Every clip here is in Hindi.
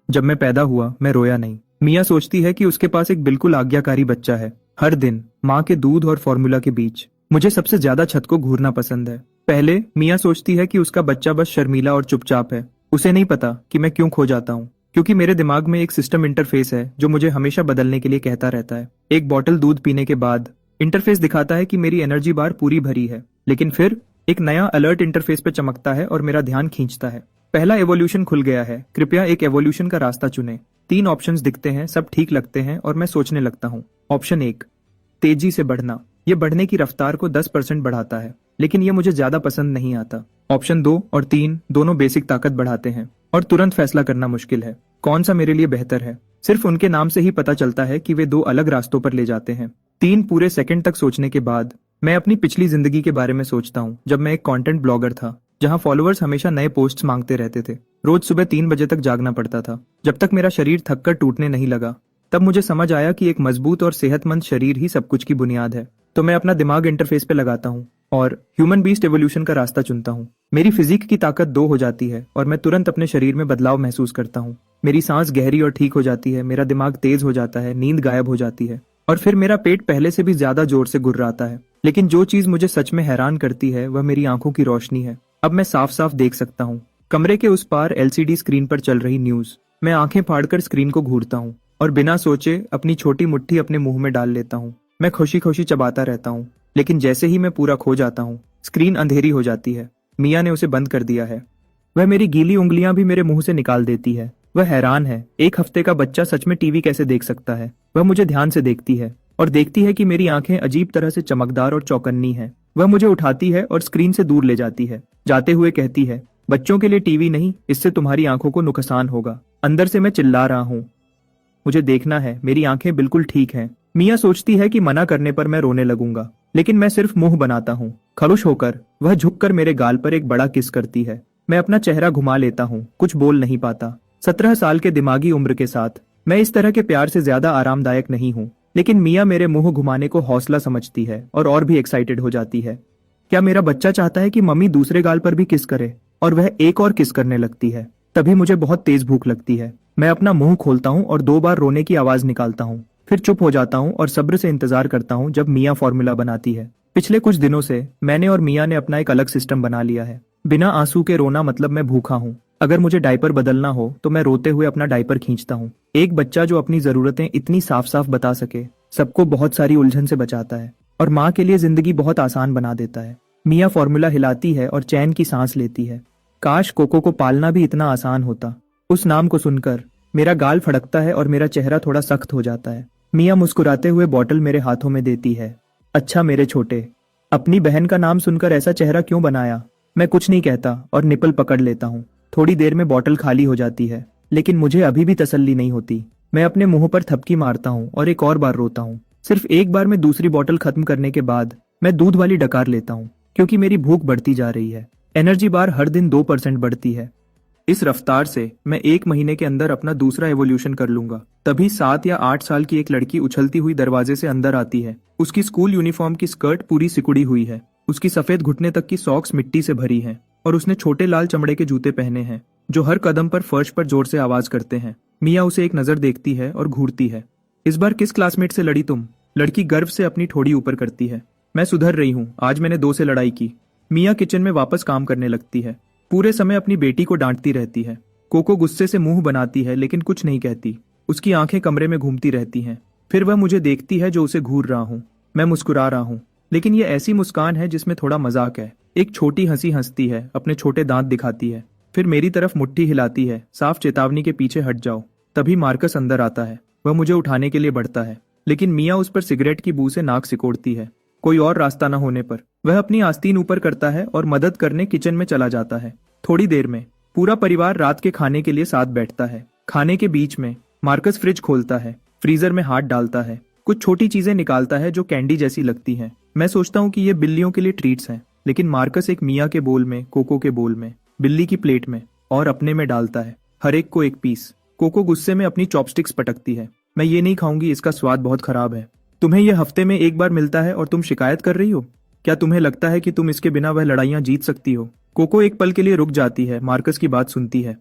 जब मैं पैदा हुआ मैं रोया नहीं। मिया सोचती है कि उसके पास एक बिल्कुल आज्ञाकारी बच्चा है। हर दिन माँ के दूध और फॉर्मूला के बीच मुझे सबसे ज्यादा छत को घूरना पसंद है। पहले मिया सोचती है कि उसका बच्चा बस शर्मीला और चुपचाप है। उसे नहीं पता कि मैं क्यों खो जाता हूँ, क्योंकि मेरे दिमाग में एक सिस्टम इंटरफेस है जो मुझे हमेशा बदलने के लिए कहता रहता है। एक बॉटल दूध पीने के बाद इंटरफेस दिखाता है कि मेरी एनर्जी बार पूरी भरी है, लेकिन फिर एक नया अलर्ट इंटरफेस पे चमकता है और मेरा ध्यान खींचता है। पहला एवोल्यूशन खुल गया है, कृपया एक एवोल्यूशन का रास्ता चुनें। 3 ऑप्शंस दिखते हैं, सब ठीक लगते हैं और मैं सोचने लगता हूँ। ऑप्शन 1, तेजी से बढ़ना। ये बढ़ने की रफ्तार को 10% बढ़ाता है, लेकिन ये मुझे ज्यादा पसंद नहीं आता। ऑप्शन 2 और 3 दोनों बेसिक ताकत बढ़ाते हैं और तुरंत फैसला करना मुश्किल है। कौन सा मेरे लिए बेहतर है? सिर्फ उनके नाम से ही पता चलता है कि वे 2 अलग रास्तों पर ले जाते हैं। 3 पूरे सेकंड तक सोचने के बाद मैं अपनी पिछली जिंदगी के बारे में सोचता हूँ, जब मैं एक कंटेंट ब्लॉगर था, जहाँ फॉलोअर्स हमेशा नए पोस्ट्स मांगते रहते थे। रोज सुबह 3 बजे तक जागना पड़ता था, जब तक मेरा शरीर थककर टूटने नहीं लगा। तब मुझे समझ आया कि एक मजबूत और सेहतमंद शरीर ही सब कुछ की बुनियाद है। तो मैं अपना दिमाग इंटरफेस पे लगाता हूँ और ह्यूमन बीस्ट एवोल्यूशन का रास्ता चुनता हूँ। मेरी फिजिक की ताकत 2 हो जाती है और मैं तुरंत अपने शरीर में बदलाव महसूस करता हूँ। मेरी सांस गहरी और ठीक हो जाती है, मेरा दिमाग तेज हो जाता है, नींद गायब हो जाती है और फिर मेरा पेट पहले से भी ज्यादा जोर से गुर्राता है। लेकिन जो चीज मुझे सच में हैरान करती है वह मेरी आंखों की रोशनी है। अब मैं साफ साफ देख सकता हूँ। कमरे के उस पार एलसीडी स्क्रीन पर चल रही न्यूज। मैं आंखें फाड़कर स्क्रीन को घूरता हूँ और बिना सोचे अपनी छोटी मुट्ठी अपने मुंह में डाल लेता हूँ। मैं खुशी खुशी चबाता रहता हूँ, लेकिन जैसे ही मैं पूरा खो जाता हूँ, स्क्रीन अंधेरी हो जाती है। मिया ने उसे बंद कर दिया है। वह मेरी गीली उंगलियां भी मेरे मुंह से निकाल देती है। वह हैरान है, 1 हफ्ते का बच्चा सच में टीवी कैसे देख सकता है। वह मुझे ध्यान से देखती है और देखती है कि मेरी आंखें अजीब तरह से चमकदार और चौकन्नी है। वह मुझे उठाती है और स्क्रीन से दूर ले जाती है। जाते हुए कहती है, बच्चों के लिए टीवी नहीं, इससे तुम्हारी आंखों को नुकसान होगा। अंदर से मैं चिल्ला रहा हूँ, मुझे देखना है, मेरी आंखें बिल्कुल ठीक हैं। मिया सोचती है कि मना करने पर मैं रोने लगूंगा, लेकिन मैं सिर्फ मुंह बनाता हूँ। खड़ुश होकर वह झुककर मेरे गाल पर एक बड़ा किस करती है। मैं अपना चेहरा घुमा लेता हूँ, कुछ बोल नहीं पाता। 17 साल के दिमागी उम्र के साथ मैं इस तरह के प्यार से ज्यादा आरामदायक नहीं हूँ, लेकिन मिया मेरे मुंह घुमाने को हौसला समझती है और भी एक्साइटेड हो जाती है। क्या मेरा बच्चा चाहता है कि मम्मी दूसरे गाल पर भी किस करे? और वह एक और किस करने लगती है। तभी मुझे बहुत तेज भूख लगती है। मैं अपना मुंह खोलता हूँ और 2 बार रोने की आवाज निकालता हूँ, फिर चुप हो जाता हूँ और सब्र से इंतजार करता हूँ जब मिया फॉर्मूला बनाती है। पिछले कुछ दिनों से मैंने और मिया ने अपना एक अलग सिस्टम बना लिया है। बिना आंसू के रोना मतलब मैं भूखा हूँ। अगर मुझे डायपर बदलना हो तो मैं रोते हुए अपना डायपर खींचता हूँ। एक बच्चा जो अपनी जरूरतें इतनी साफ साफ बता सके, सबको बहुत सारी उलझन से बचाता है और माँ के लिए जिंदगी बहुत आसान बना देता है। मिया फॉर्मूला हिलाती है और चैन की सांस लेती है। काश कोको को पालना भी इतना आसान होता। उस नाम को सुनकर मेरा गाल फड़कता है और मेरा चेहरा थोड़ा सख्त हो जाता है। मिया मुस्कुराते हुए बॉटल मेरे हाथों में देती है। अच्छा मेरे छोटे, अपनी बहन का नाम सुनकर ऐसा चेहरा क्यों बनाया? मैं कुछ नहीं कहता और निपल पकड़ लेता हूँ। थोड़ी देर में बॉटल खाली हो जाती है, लेकिन मुझे अभी भी तसल्ली नहीं होती। मैं अपने मुंह पर थपकी मारता हूँ और एक और बार रोता हूँ। सिर्फ एक बार में दूसरी बॉटल खत्म करने के बाद मैं दूध वाली डकार लेता हूँ, क्योंकि मेरी भूख बढ़ती जा रही है। एनर्जी बार हर दिन 2% बढ़ती है। इस रफ्तार से मैं 1 महीने के अंदर अपना दूसरा एवोल्यूशन कर लूंगा। तभी 7 या 8 साल की एक लड़की उछलती हुई दरवाजे से अंदर आती है। उसकी स्कूल यूनिफॉर्म की स्कर्ट पूरी सिकुड़ी हुई है, उसकी सफेद घुटने तक की सॉक्स मिट्टी से भरी हैं और उसने छोटे लाल चमड़े के जूते पहने हैं जो हर कदम पर फर्श पर जोर से आवाज करते हैं। मिया उसे एक नजर देखती है और घूरती है। इस बार किस क्लासमेट से लड़ी तुम? लड़की गर्व से अपनी ठोड़ी ऊपर करती है। मैं सुधर रही हूँ, आज मैंने 2 से लड़ाई की। मिया किचन में वापस काम करने लगती है। पूरे समय अपनी बेटी को डांटती रहती है। कोको गुस्से से मुंह बनाती है लेकिन कुछ नहीं कहती। उसकी आंखें कमरे में घूमती रहती हैं। फिर वह मुझे देखती है जो उसे घूर रहा हूँ। मैं मुस्कुरा रहा हूँ, लेकिन ये ऐसी मुस्कान है जिसमें थोड़ा मजाक है। एक छोटी हंसी हंसती है, अपने छोटे दांत दिखाती है, फिर मेरी तरफ मुट्ठी हिलाती है, साफ चेतावनी के पीछे हट जाओ। तभी मार्कस अंदर आता है। वह मुझे उठाने के लिए बढ़ता है, लेकिन मिया उस पर सिगरेट की बू से नाक सिकोड़ती है। कोई और रास्ता न होने पर वह अपनी आस्तीन ऊपर करता है और मदद करने किचन में चला जाता है। थोड़ी देर में पूरा परिवार रात के खाने के लिए साथ बैठता है। खाने के बीच में मार्कस फ्रिज खोलता है, फ्रीजर में हाथ डालता है, कुछ छोटी चीजें निकालता है जो कैंडी जैसी लगती हैं। मैं सोचता हूँ कि ये बिल्लियों के लिए ट्रीट्स हैं, लेकिन मार्कस एक मिया के बोल में, कोको के बोल में, बिल्ली की प्लेट में और अपने में डालता है, हर एक को एक पीस। कोको गुस्से में अपनी चॉपस्टिक्स पटकती है। मैं ये नहीं खाऊंगी, इसका स्वाद बहुत खराब है। तुम्हें यह हफ्ते में 1 बार मिलता है और तुम शिकायत कर रही हो? क्या तुम्हें लगता है कि तुम इसके बिना वह लड़ाइयां जीत सकती हो? कोको एक पल के लिए रुक जाती है, मार्कस की बात सुनती है।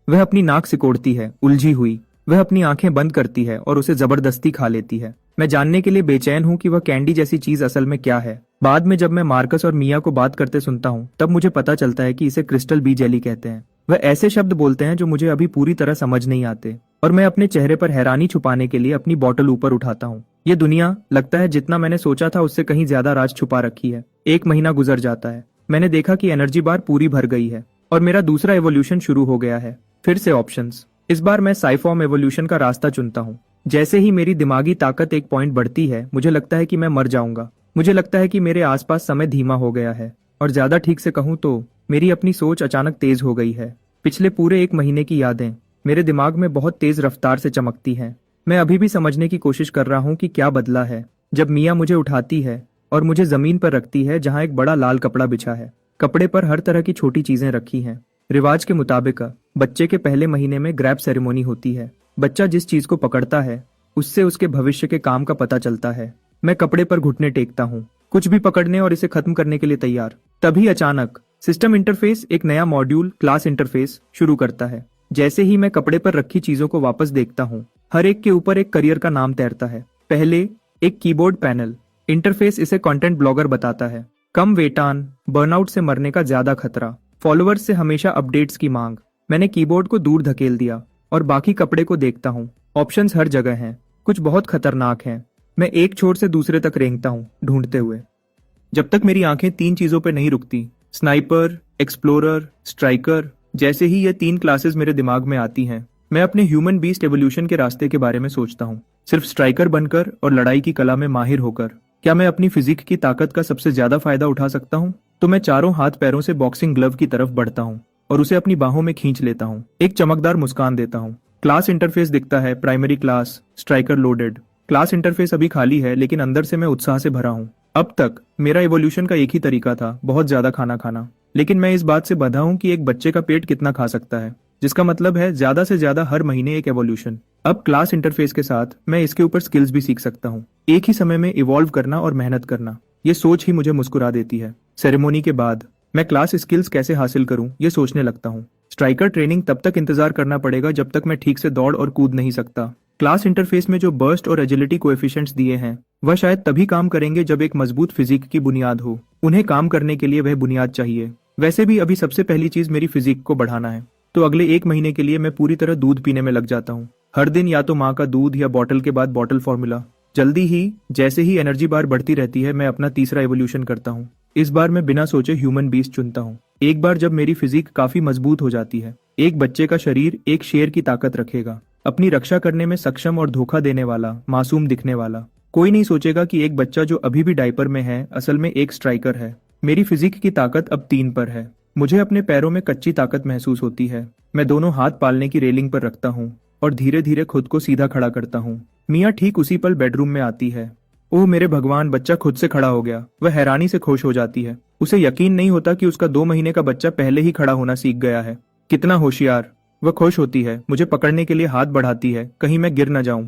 वह अपनी नाक सिकोड़ती है, उलझी हुई। वह अपनी आंखें बंद करती है और उसे जबरदस्ती खा लेती है। मैं जानने के लिए बेचैन हूँ कि वह कैंडी जैसी चीज असल में क्या है। बाद में जब मैं मार्कस और मिया को बात करते सुनता हूँ तब मुझे पता चलता है कि इसे क्रिस्टल बी जेली कहते हैं। वह ऐसे शब्द बोलते हैं जो मुझे अभी पूरी तरह समझ नहीं आते और मैं अपने चेहरे पर हैरानी छुपाने के लिए अपनी बॉटल ऊपर उठाता हूँ। ये दुनिया, लगता है जितना मैंने सोचा था उससे कहीं ज्यादा राज छुपा रखी है। 1 महीना गुजर जाता है। मैंने देखा कि एनर्जी बार पूरी भर गई है और मेरा दूसरा एवोल्यूशन शुरू हो गया है। फिर से ऑप्शंस। इस बार मैं साइफॉर्म एवोल्यूशन का रास्ता चुनता हूँ। जैसे ही मेरी दिमागी ताकत 1 पॉइंट बढ़ती है मुझे लगता है कि मैं मर जाऊंगा। मुझे लगता है कि मेरे आसपास समय धीमा हो गया है और ज्यादा ठीक से कहूँ तो मेरी अपनी सोच अचानक तेज हो गई है। पिछले पूरे 1 महीने की यादें मेरे दिमाग में बहुत तेज रफ्तार से चमकती हैं। मैं अभी भी समझने की कोशिश कर रहा हूँ कि क्या बदला है जब मिया मुझे उठाती है और मुझे जमीन पर रखती है जहाँ एक बड़ा लाल कपड़ा बिछा है। कपड़े पर हर तरह की छोटी चीजें रखी हैं। रिवाज के मुताबिक बच्चे के पहले महीने में ग्रैब सेरेमनी होती है। बच्चा जिस चीज को पकड़ता है उससे उसके भविष्य के काम का पता चलता है। मैं कपड़े पर घुटने टेकता हूँ, कुछ भी पकड़ने और इसे खत्म करने के लिए तैयार। तभी अचानक सिस्टम इंटरफेस, एक नया मॉड्यूल क्लास इंटरफेस शुरू करता है। जैसे ही मैं कपड़े पर रखी चीजों को वापस देखता हूँ, हर एक के ऊपर एक करियर का नाम तैरता है। पहले एक कीबोर्ड पैनल। इंटरफेस इसे कंटेंट ब्लॉगर बताता है। कम वेतन, बर्नआउट से मरने का ज्यादा खतरा, फॉलोअर्स से हमेशा अपडेट्स की मांग। मैंने कीबोर्ड को दूर धकेल दिया और बाकी कपड़े को देखता हूँ। ऑप्शंस हर जगह हैं, कुछ बहुत खतरनाक हैं। मैं एक छोर से दूसरे तक रेंगता हूँ ढूंढते हुए, जब तक मेरी आंखें 3 चीजों पर नहीं रुकती। Sniper, explorer, striker. जैसे ही ये 3 क्लासेस मेरे दिमाग में आती हैं, मैं अपने ह्यूमन बीस्ट एवोल्यूशन के रास्ते के बारे में सोचता हूँ। सिर्फ स्ट्राइकर बनकर और लड़ाई की कला में माहिर होकर क्या मैं अपनी फिजिक की ताकत का सबसे ज्यादा फायदा उठा सकता हूँ? तो मैं चारों हाथ पैरों से बॉक्सिंग ग्लव की तरफ बढ़ता हूँ और उसे अपनी बाहों में खींच लेता हूँ। एक चमकदार मुस्कान देता हूँ। क्लास इंटरफेस दिखता है। Primary class, striker loaded. Class interface अभी खाली है लेकिन अंदर से मैं उत्साह से भरा हूँ। अब तक मेरा इवोल्यूशन का एक ही तरीका था, बहुत ज्यादा खाना खाना। लेकिन मैं इस बात से बंधा हूँ कि एक बच्चे का पेट कितना खा सकता है, जिसका मतलब है ज्यादा से ज्यादा हर महीने एक एवोल्यूशन। अब क्लास इंटरफेस के साथ मैं इसके ऊपर स्किल्स भी सीख सकता हूँ। एक ही समय में इवॉल्व करना और मेहनत करना, ये सोच ही मुझे मुस्कुरा देती है। सेरेमनी के बाद मैं क्लास स्किल्स कैसे हासिल करूं ये सोचने लगता हूं। स्ट्राइकर ट्रेनिंग तब तक इंतजार करना पड़ेगा जब तक मैं ठीक से दौड़ और कूद नहीं सकता। क्लास इंटरफेस में जो बर्स्ट और एजिलिटी कोएफिशिएंट्स दिए हैं वह शायद तभी काम करेंगे जब एक मजबूत फिजिक की बुनियाद हो। उन्हें काम करने के लिए वह बुनियाद चाहिए। वैसे भी अभी सबसे पहली चीज मेरी फिजिक को बढ़ाना है, तो अगले 1 महीने के लिए मैं पूरी तरह दूध पीने में लग जाता हूँ। हर दिन या तो माँ का दूध या बॉटल के बाद बॉटल फॉर्मूला। जल्दी ही, जैसे ही एनर्जी बार बढ़ती रहती है, मैं अपना तीसरा एवोल्यूशन करता हूँ। इस बार मैं बिना सोचे ह्यूमन बीस्ट चुनता हूँ। एक बार जब मेरी फिजिक काफी मजबूत हो जाती है, एक बच्चे का शरीर एक शेर की ताकत रखेगा, अपनी रक्षा करने में सक्षम और धोखा देने वाला, मासूम दिखने वाला। कोई नहीं सोचेगा कि एक बच्चा जो अभी भी डायपर में है असल में एक स्ट्राइकर है। मेरी फिजिक की ताकत अब 3 पर है। मुझे अपने पैरों में कच्ची ताकत महसूस होती है। मैं दोनों हाथ पालने की रेलिंग पर रखता हूँ और धीरे धीरे खुद को सीधा खड़ा करता हूँ। मिया ठीक उसी पल बेडरूम में आती है। ओह मेरे भगवान, बच्चा खुद से खड़ा हो गया। वह हैरानी से खुश हो जाती है। उसे यकीन नहीं होता कि उसका 2 महीने का बच्चा पहले ही खड़ा होना सीख गया है। कितना होशियार। वह खुश होती है, मुझे पकड़ने के लिए हाथ बढ़ाती है, कहीं मैं गिर न जाऊं।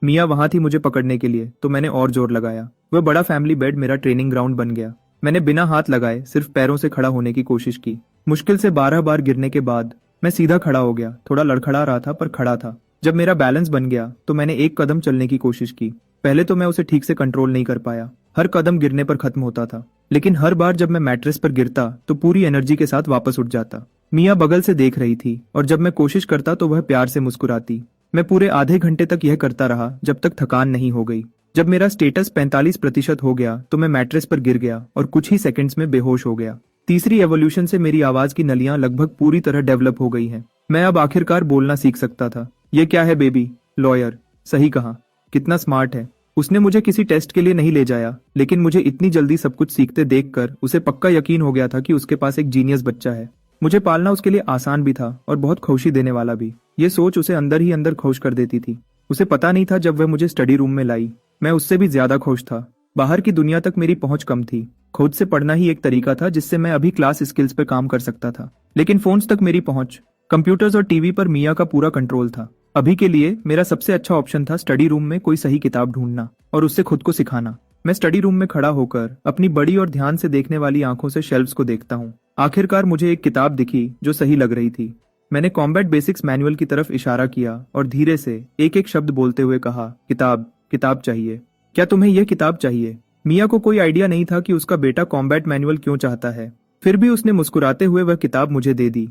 मिया वहां थी मुझे पकड़ने के लिए, तो मैंने और जोर लगाया। वह बड़ा फैमिली बेड मेरा ट्रेनिंग ग्राउंड बन गया। मैंने बिना हाथ लगाए सिर्फ पैरों से खड़ा होने की कोशिश की। मुश्किल से 12 बार गिरने के बाद मैं सीधा खड़ा हो गया। थोड़ा लड़खड़ा रहा था पर खड़ा था। जब मेरा बैलेंस बन गया तो मैंने एक कदम चलने की कोशिश की। पहले तो मैं उसे ठीक से कंट्रोल नहीं कर पाया। हर कदम गिरने पर खत्म होता था, लेकिन हर बार जब मैं मैट्रेस पर गिरता तो पूरी एनर्जी के साथ वापस उठ जाता। मिया बगल से देख रही थी और जब मैं कोशिश करता तो वह प्यार से मुस्कुराती। मैं पूरे आधे घंटे तक यह करता रहा जब तक थकान नहीं हो गई। जब मेरा स्टेटस 45% हो गया तो मैं मैट्रेस पर गिर गया और कुछ ही सेकंड्स में बेहोश हो गया। तीसरी एवोल्यूशन से मेरी आवाज की नलियां लगभग पूरी तरह डेवलप हो गई हैं। मैं अब आखिरकार बोलना सीख सकता था। ये क्या है बेबी? लॉयर। सही कहा। कितना स्मार्ट है। उसने मुझे किसी टेस्ट के लिए नहीं ले जाया, लेकिन मुझे इतनी जल्दी सब कुछ सीखते देखकर उसे पक्का यकीन हो गया था कि उसके पास एक जीनियस बच्चा है। मुझे पालना उसके लिए आसान भी था और बहुत खुशी देने वाला भी। ये सोच उसे अंदर ही अंदर खुश कर देती थी। उसे पता नहीं था जब वह मुझे स्टडी रूम में लाई, मैं उससे भी ज्यादा खुश था। बाहर की दुनिया तक मेरी पहुंच कम थी। खुद से पढ़ना ही एक तरीका था जिससे मैं अभी क्लास स्किल्स पे काम कर सकता था, लेकिन फोन्स तक मेरी पहुंच, कंप्यूटर्स और टीवी पर मिया का पूरा कंट्रोल था। अभी के लिए मेरा सबसे अच्छा ऑप्शन था स्टडी रूम में कोई सही किताब ढूंढना और उससे खुद को सिखाना। मैं स्टडी रूम में खड़ा होकर अपनी बड़ी और ध्यान से देखने वाली आंखों से शेल्फ्स को देखता हूँ। आखिरकार मुझे एक किताब दिखी जो सही लग रही थी। मैंने कॉम्बैट बेसिक्स मैनुअल की तरफ इशारा किया और धीरे से एक एक शब्द बोलते हुए कहा, किताब, किताब चाहिए। क्या तुम्हें यह किताब चाहिए? मिया को कोई आइडिया नहीं था कि उसका बेटा कॉम्बैट मैनुअल क्यों चाहता है। फिर भी उसने मुस्कुराते हुए वह किताब मुझे दे दी।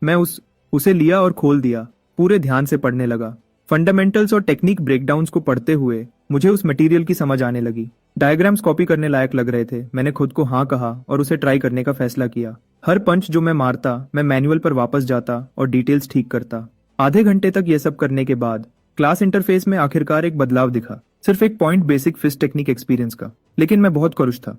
मैं उसे लिया और खोल दिया। पूरे ध्यान से पढ़ने लगा। फंडामेंटल्स और टेक्निक ब्रेकडाउन्स को पढ़ते हुए मुझे उस मटेरियल की समझ आने लगी। डायग्राम्स कॉपी करने लायक लग रहे थे। मैंने खुद को हाँ कहा और उसे ट्राई करने का फैसला किया। हर पंच जो मैं मारता, मैं मैनुअल पर वापस जाता और डिटेल्स ठीक करता। आधे घंटे तक यह सब करने के बाद क्लास इंटरफेस में आखिरकार एक बदलाव दिखा। सिर्फ एक point basic fist technique experience का। लेकिन मैं बहुत खुश था।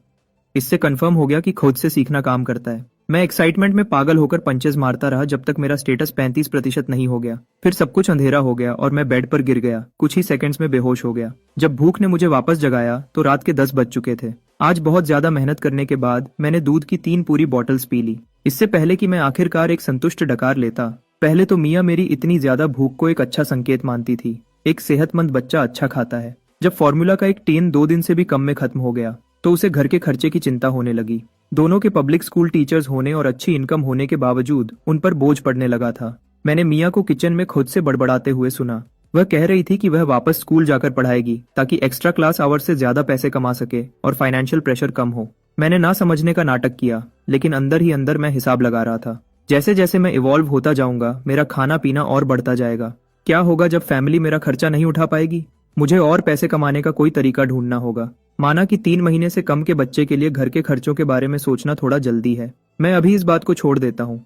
इससे कंफर्म हो गया कि खुद से सीखना काम करता है। मैं एक्साइटमेंट में पागल होकर पंचेस मारता रहा जब तक मेरा स्टेटस 35% नहीं हो गया। फिर सब कुछ अंधेरा हो गया और मैं बेड पर गिर गया। कुछ ही सेकंड्स में बेहोश हो गया। जब भूख ने मुझे वापस जगाया तो रात के 10 बज चुके थे। आज बहुत ज्यादा मेहनत करने के बाद मैंने दूध की 3 पूरी बॉटल्स पी ली। इससे पहले कि मैं आखिरकार एक संतुष्ट डकार लेता, पहले तो मिया मेरी इतनी ज्यादा भूख को एक अच्छा संकेत मानती थी। एक सेहतमंद बच्चा अच्छा खाता है। जब फॉर्मूला का एक टीन 2 दिन से भी कम में खत्म हो गया तो उसे घर के खर्चे की चिंता होने लगी। दोनों के पब्लिक स्कूल टीचर्स होने और अच्छी इनकम होने के बावजूद उन पर बोझ पड़ने लगा था। मैंने मिया को किचन में खुद से बड़बड़ाते हुए सुना। वह कह रही थी कि वह वापस स्कूल जाकर पढ़ाएगी ताकि एक्स्ट्रा क्लास आवर्स से ज्यादा पैसे कमा सके और फाइनेंशियल प्रेशर कम हो। मैंने ना समझने का नाटक किया, लेकिन अंदर ही अंदर मैं हिसाब लगा रहा था। जैसे जैसे मैं इवॉल्व होता जाऊंगा, मेरा खाना पीना और बढ़ता जाएगा। क्या होगा जब फैमिली मेरा खर्चा नहीं उठा पाएगी? मुझे और पैसे कमाने का कोई तरीका ढूंढना होगा। माना कि 3 महीने से कम के बच्चे के लिए घर के खर्चों के बारे में सोचना थोड़ा जल्दी है। मैं अभी इस बात को छोड़ देता हूँ।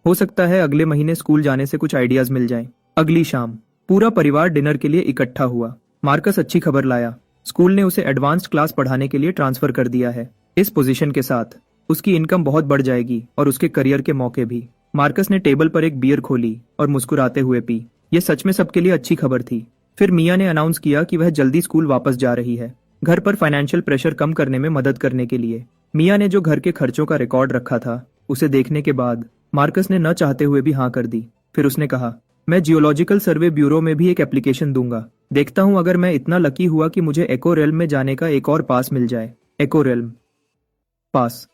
हो सकता है अगले महीने स्कूल जाने से कुछ आइडियाज मिल जाएं। अगली शाम पूरा परिवार डिनर के लिए इकट्ठा हुआ। मार्कस अच्छी खबर लाया। स्कूल ने उसे एडवांस्ड क्लास पढ़ाने के लिए ट्रांसफर कर दिया है। इस पोजीशन के साथ उसकी इनकम बहुत बढ़ जाएगी और उसके करियर के मौके भी। मार्कस ने टेबल पर एक बियर खोली और मुस्कुराते हुए पी। यह सच में सबके लिए अच्छी खबर थी। फिर मिया ने अनाउंस किया कि वह जल्दी स्कूल वापस जा रही है, घर पर फाइनेंशियल प्रेशर कम करने में मदद करने के लिए। मिया ने जो घर के खर्चों का रिकॉर्ड रखा था, उसे देखने के बाद मार्कस ने न चाहते हुए भी हाँ कर दी। फिर उसने कहा, मैं जियोलॉजिकल सर्वे ब्यूरो में भी एक एप्लीकेशन दूंगा। देखता हूं अगर मैं इतना लकी हुआ कि मुझे एको रेल्म में जाने का एक और पास मिल जाए। एको रेल्म पास।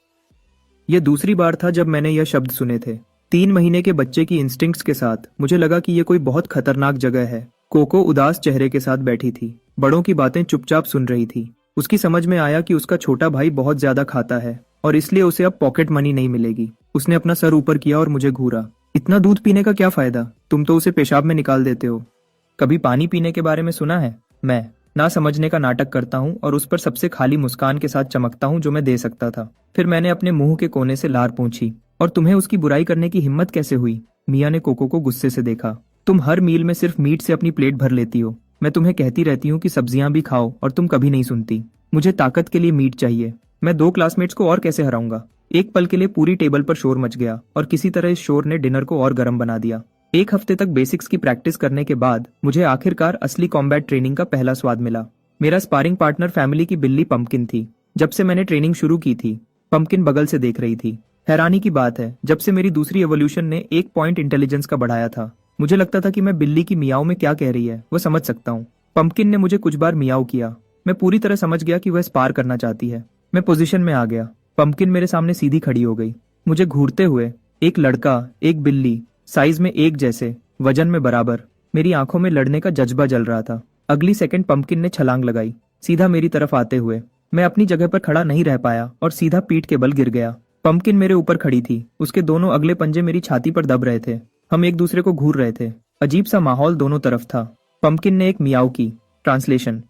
यह दूसरी बार था जब मैंने यह शब्द सुने थे। 3 महीने के बच्चे की इंस्टिंक्ट्स के साथ मुझे लगा कि यह कोई बहुत खतरनाक जगह है। कोको उदास चेहरे के साथ बैठी थी। बड़ों की बातें चुपचाप सुन रही थी। उसकी समझ में आया कि उसका छोटा भाई बहुत ज्यादा खाता है और इसलिए उसे अब पॉकेट मनी नहीं मिलेगी। उसने अपना सर ऊपर किया और मुझे घूरा। इतना दूध पीने का क्या फायदा? तुम तो उसे पेशाब में निकाल देते हो। कभी पानी पीने के बारे में सुना है? मैं ना समझने का नाटक करता हूँ और उस पर सबसे खाली मुस्कान के साथ चमकता हूँ जो मैं दे सकता था। फिर मैंने अपने मुंह के कोने से लार पूछी, और तुम्हें उसकी बुराई करने की हिम्मत कैसे हुई? मिया ने कोको को गुस्से से देखा। तुम हर मील में सिर्फ मीट से अपनी प्लेट भर लेती हो। मैं तुम्हें कहती रहती हूँ कि सब्जियां भी खाओ और तुम कभी नहीं सुनती। मुझे ताकत के लिए मीट चाहिए। मैं 2 क्लासमेट्स को और कैसे हराऊंगा? एक पल के लिए पूरी टेबल पर शोर मच गया और किसी तरह इस शोर ने डिनर को और गर्म बना दिया। 1 हफ्ते तक बेसिक्स की प्रैक्टिस करने के बाद मुझे आखिरकार असली कॉम्बैट ट्रेनिंग का पहला स्वाद मिला। मेरा स्पारिंग पार्टनर फैमिली की बिल्ली पंपकिन थी। जब से मैंने ट्रेनिंग शुरू की थी, पंपकिन बगल से देख रही थी। हैरानी की बात है, जब से मेरी दूसरी एवोल्यूशन ने 1 पॉइंट इंटेलिजेंस का बढ़ाया था, मुझे लगता था कि मैं बिल्ली की मियाओ में क्या कह रही है वो समझ सकता हूँ। पंपकिन ने मुझे कुछ बार मियाओ किया। मैं पूरी तरह समझ गया कि वह स्पार करना चाहती है। मैं पोजीशन में आ गया। पंपकिन मेरे सामने सीधी खड़ी हो गई। मुझे घूरते हुए, एक लड़का, एक बिल्ली, साइज में एक जैसे, वजन में बराबर, मेरी आंखों में लड़ने का जज्बा जल रहा था। अगली सेकंड पंपकिन ने छलांग लगाई, सीधा मेरी तरफ आते हुए। मैं अपनी जगह पर खड़ा नहीं रह पाया और सीधा पीठ के बल गिर गया। पंपकिन मेरे ऊपर खड़ी थी। उसके दोनों अगले पंजे मेरी छाती पर दब रहे थे। हम एक दूसरे को घूर रहे थे। अजीब सा माहौल दोनों तरफ था। पंपकिन ने एक मियाओ की। ट्रांसलेशन,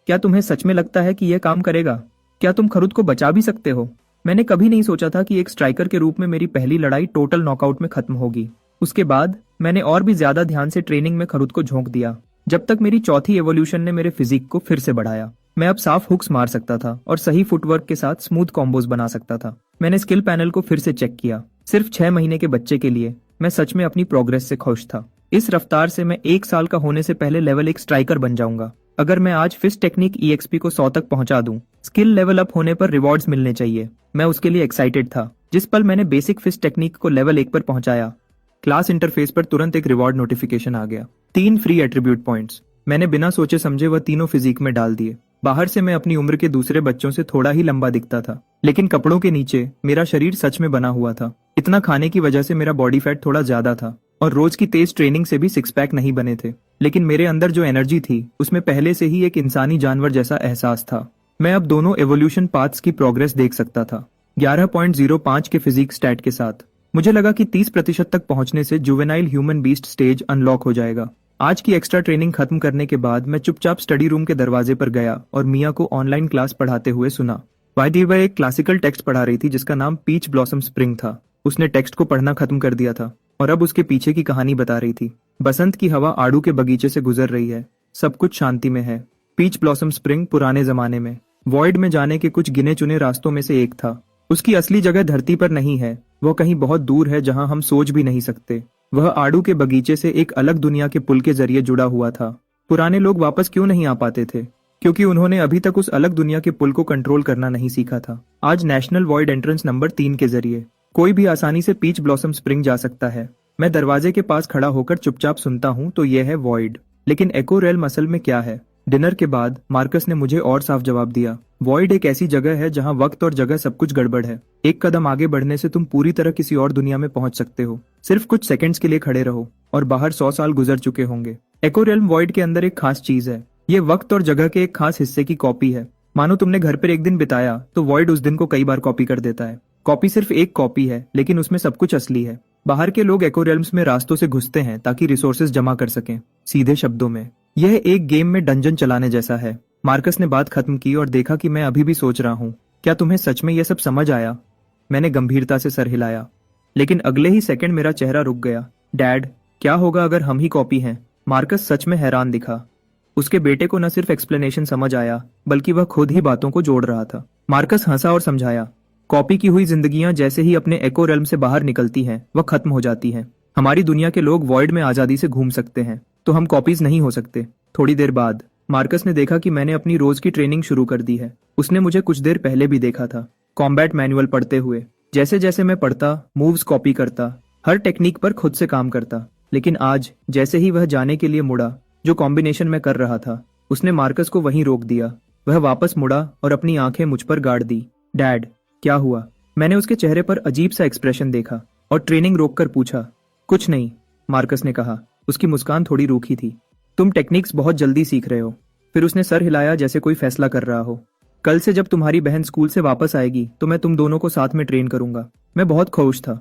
क्या तुम्हें सच में लगता है कि यह काम करेगा? क्या तुम खरुद को बचा भी सकते हो? मैंने कभी नहीं सोचा था कि एक स्ट्राइकर के रूप में मेरी पहली लड़ाई टोटल नॉकआउट में खत्म होगी। उसके बाद मैंने और भी ज्यादा ध्यान से ट्रेनिंग में खरुद को झोंक दिया, जब तक मेरी चौथी एवोल्यूशन ने मेरे फिजिक को फिर से बढ़ाया। मैं अब साफ हुक्स मार सकता था और सही फुटवर्क के साथ स्मूथ कॉम्बोज बना सकता था। मैंने स्किल पैनल को फिर से चेक किया। सिर्फ 6 महीने के बच्चे के लिए मैं सच में अपनी प्रोग्रेस से खुश था। इस रफ्तार से मैं 1 साल का होने से पहले लेवल 1 स्ट्राइकर बन जाऊंगा। अगर मैं आज फिस्ट टेक्निक EXP को 100 तक पहुंचा दूं, स्किल लेवल अप होने पर रिवॉर्ड्स मिलने चाहिए। मैं उसके लिए एक्साइटेड था। जिस पल मैंने बेसिक फिस्ट टेक्निक को लेवल 1 पर पहुंचाया, क्लास इंटरफेस पर तुरंत एक रिवॉर्ड नोटिफिकेशन आ गया। 3 फ्री एट्रीब्यूट पॉइंट्स। मैंने बिना सोचे समझे वह तीनों फिजिक में डाल दिए। बाहर से मैं अपनी उम्र के दूसरे बच्चों से थोड़ा ही लंबा दिखता था, लेकिन कपड़ों के नीचे मेरा शरीर सच में बना हुआ था। इतना खाने की वजह से मेरा बॉडी फैट थोड़ा ज्यादा था और रोज की तेज ट्रेनिंग से भी सिक्स पैक नहीं बने थे, लेकिन मेरे अंदर जो एनर्जी थी उसमें पहले से ही एक इंसानी जानवर जैसा एहसास था। मैं अब दोनों एवोल्यूशन पाथ्स की प्रोग्रेस देख सकता था। 11.05 के फिजिक्स स्टैट के साथ मुझे लगा कि 30% तक पहुंचने से juvenile human beast stage unlock हो जाएगा। आज की एक्स्ट्रा ट्रेनिंग खत्म करने के बाद मैं चुपचाप स्टडी रूम के दरवाजे पर गया और मिया को ऑनलाइन क्लास पढ़ाते हुए सुना। वायदी वह एक क्लासिकल टेक्स्ट पढ़ा रही थी जिसका नाम पीच ब्लॉसम स्प्रिंग था। उसने टेक्स्ट को पढ़ना खत्म कर दिया था और अब उसके पीछे की कहानी बता रही थी। बसंत की हवा आड़ू के बगीचे से गुजर रही है, सब कुछ शांति में है। पीच ब्लॉसम स्प्रिंग पुराने जमाने में वॉइड में जाने के कुछ गिने चुने रास्तों में से एक था। उसकी असली जगह धरती पर नहीं है, वह कहीं बहुत दूर है जहां हम सोच भी नहीं सकते। वह आड़ू के बगीचे से एक अलग दुनिया के पुल के जरिए जुड़ा हुआ था। पुराने लोग वापस क्यों नहीं आ पाते थे? क्योंकि उन्होंने अभी तक उस अलग दुनिया के पुल को कंट्रोल करना नहीं सीखा था। आज नेशनल वॉइड एंट्रेंस नंबर 3 के जरिए कोई भी आसानी से पीच ब्लॉसम स्प्रिंग जा सकता है। मैं दरवाजे के पास खड़ा होकर चुपचाप सुनता हूँ तो यह है वॉइड, लेकिन एको रेल्म असल में क्या है? डिनर के बाद मार्कस ने मुझे और साफ जवाब दिया। वॉइड एक ऐसी जगह है जहां वक्त और जगह सब कुछ गड़बड़ है। एक कदम आगे बढ़ने से तुम पूरी तरह किसी और दुनिया में पहुंच सकते हो। सिर्फ कुछ सेकंड्स के लिए खड़े रहो और बाहर 100 साल गुजर चुके होंगे। एको रेल्म वॉइड के अंदर एक खास चीज है। ये वक्त और जगह के एक खास हिस्से की कॉपी है। मानो तुमने घर पर एक दिन बिताया तो वॉइड उस दिन को कई बार कॉपी कर देता है। कॉपी सिर्फ एक कॉपी है, लेकिन उसमें सब कुछ असली है। बाहर के लोग एको रेल्म्स में रास्तों से घुसते हैं ताकि रिसोर्सेज जमा कर सकें। सीधे शब्दों में यह एक गेम में डंजन चलाने जैसा है। मार्कस ने बात खत्म की और देखा कि मैं अभी भी सोच रहा हूँ। क्या तुम्हें सच में यह सब समझ आया? मैंने गंभीरता से सर हिलाया, लेकिन अगले ही सेकंड मेरा चेहरा रुक गया। डैड, क्या होगा अगर हम ही कॉपी हैं? मार्कस सच में हैरान दिखा। उसके बेटे को न सिर्फ एक्सप्लेनेशन समझ आया, बल्कि वह खुद ही बातों को जोड़ रहा था। मार्कस हंसा और समझाया, कॉपी की हुई जिंदगियां जैसे ही अपने एको रेल्म से बाहर निकलती हैं, वह खत्म हो जाती हैं। हमारी दुनिया के लोग वॉइड में आजादी से घूम सकते हैं, तो हम कॉपीज नहीं हो सकते। थोड़ी देर बाद मार्कस ने देखा कि मैंने अपनी रोज की ट्रेनिंग शुरू कर दी है। उसने मुझे कुछ देर पहले भी देखा था, कॉम्बैट मैनुअल पढ़ते हुए। जैसे जैसे मैं पढ़ता, मूव्स कॉपी करता, हर टेक्निक पर खुद से काम करता। लेकिन आज जैसे ही वह जाने के लिए मुड़ा, जो कॉम्बिनेशन मैं कर रहा था, उसने मार्कस को वहीं रोक दिया। वह वापस मुड़ा और अपनी आंखें मुझ पर गाड़ दी। डैड, क्या हुआ? मैंने उसके चेहरे पर अजीब सा एक्सप्रेशन देखा और ट्रेनिंग रोककर पूछा। कुछ नहीं, मार्कस ने कहा। उसकी मुस्कान थोड़ी रूखी थी। तुम टेक्निक्स बहुत जल्दी सीख रहे हो। फिर उसने सर हिलाया जैसे कोई फैसला कर रहा हो। कल से जब तुम्हारी बहन स्कूल से वापस आएगी तो मैं तुम दोनों को साथ में ट्रेन करूंगा। मैं बहुत खुश था।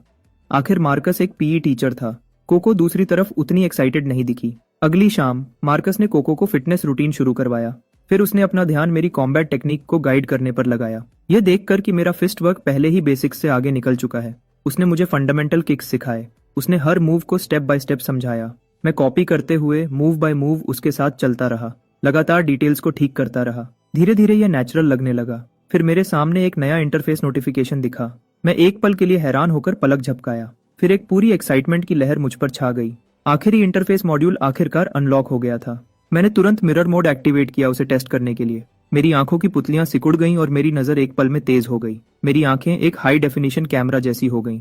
आखिर मार्कस एक पीई टीचर था। कोको दूसरी तरफ उतनी एक्साइटेड नहीं दिखी। अगली शाम मार्कस ने कोको को फिटनेस रूटीन शुरू करवाया। फिर उसने अपना ध्यान मेरी कॉम्बैट टेक्निक को गाइड करने पर लगाया। यह देखकर कि मेरा फिस्ट वर्क पहले ही बेसिक्स से आगे निकल चुका है। उसने मुझे फंडामेंटल किक्स सिखाए। उसने हर मूव को स्टेप बाय स्टेप समझाया। मैं कॉपी करते हुए मूव बाय मूव उसके साथ चलता रहा, लगातार डिटेल्स को ठीक करता रहा। धीरे धीरे यह नेचुरल लगने लगा। फिर मेरे सामने एक नया इंटरफेस नोटिफिकेशन दिखा। मैं एक पल के लिए हैरान होकर पलक झपकाया। फिर एक पूरी एक्साइटमेंट की लहर मुझ पर छा गई। आखिरी इंटरफेस मॉड्यूल आखिरकार अनलॉक हो गया था। मैंने तुरंत मिरर मोड एक्टिवेट किया उसे टेस्ट करने के लिए। मेरी आंखों की पुतलियां सिकुड़ गईं और मेरी नजर एक पल में तेज हो गई। मेरी आंखें एक हाई डेफिनेशन कैमरा जैसी हो गईं।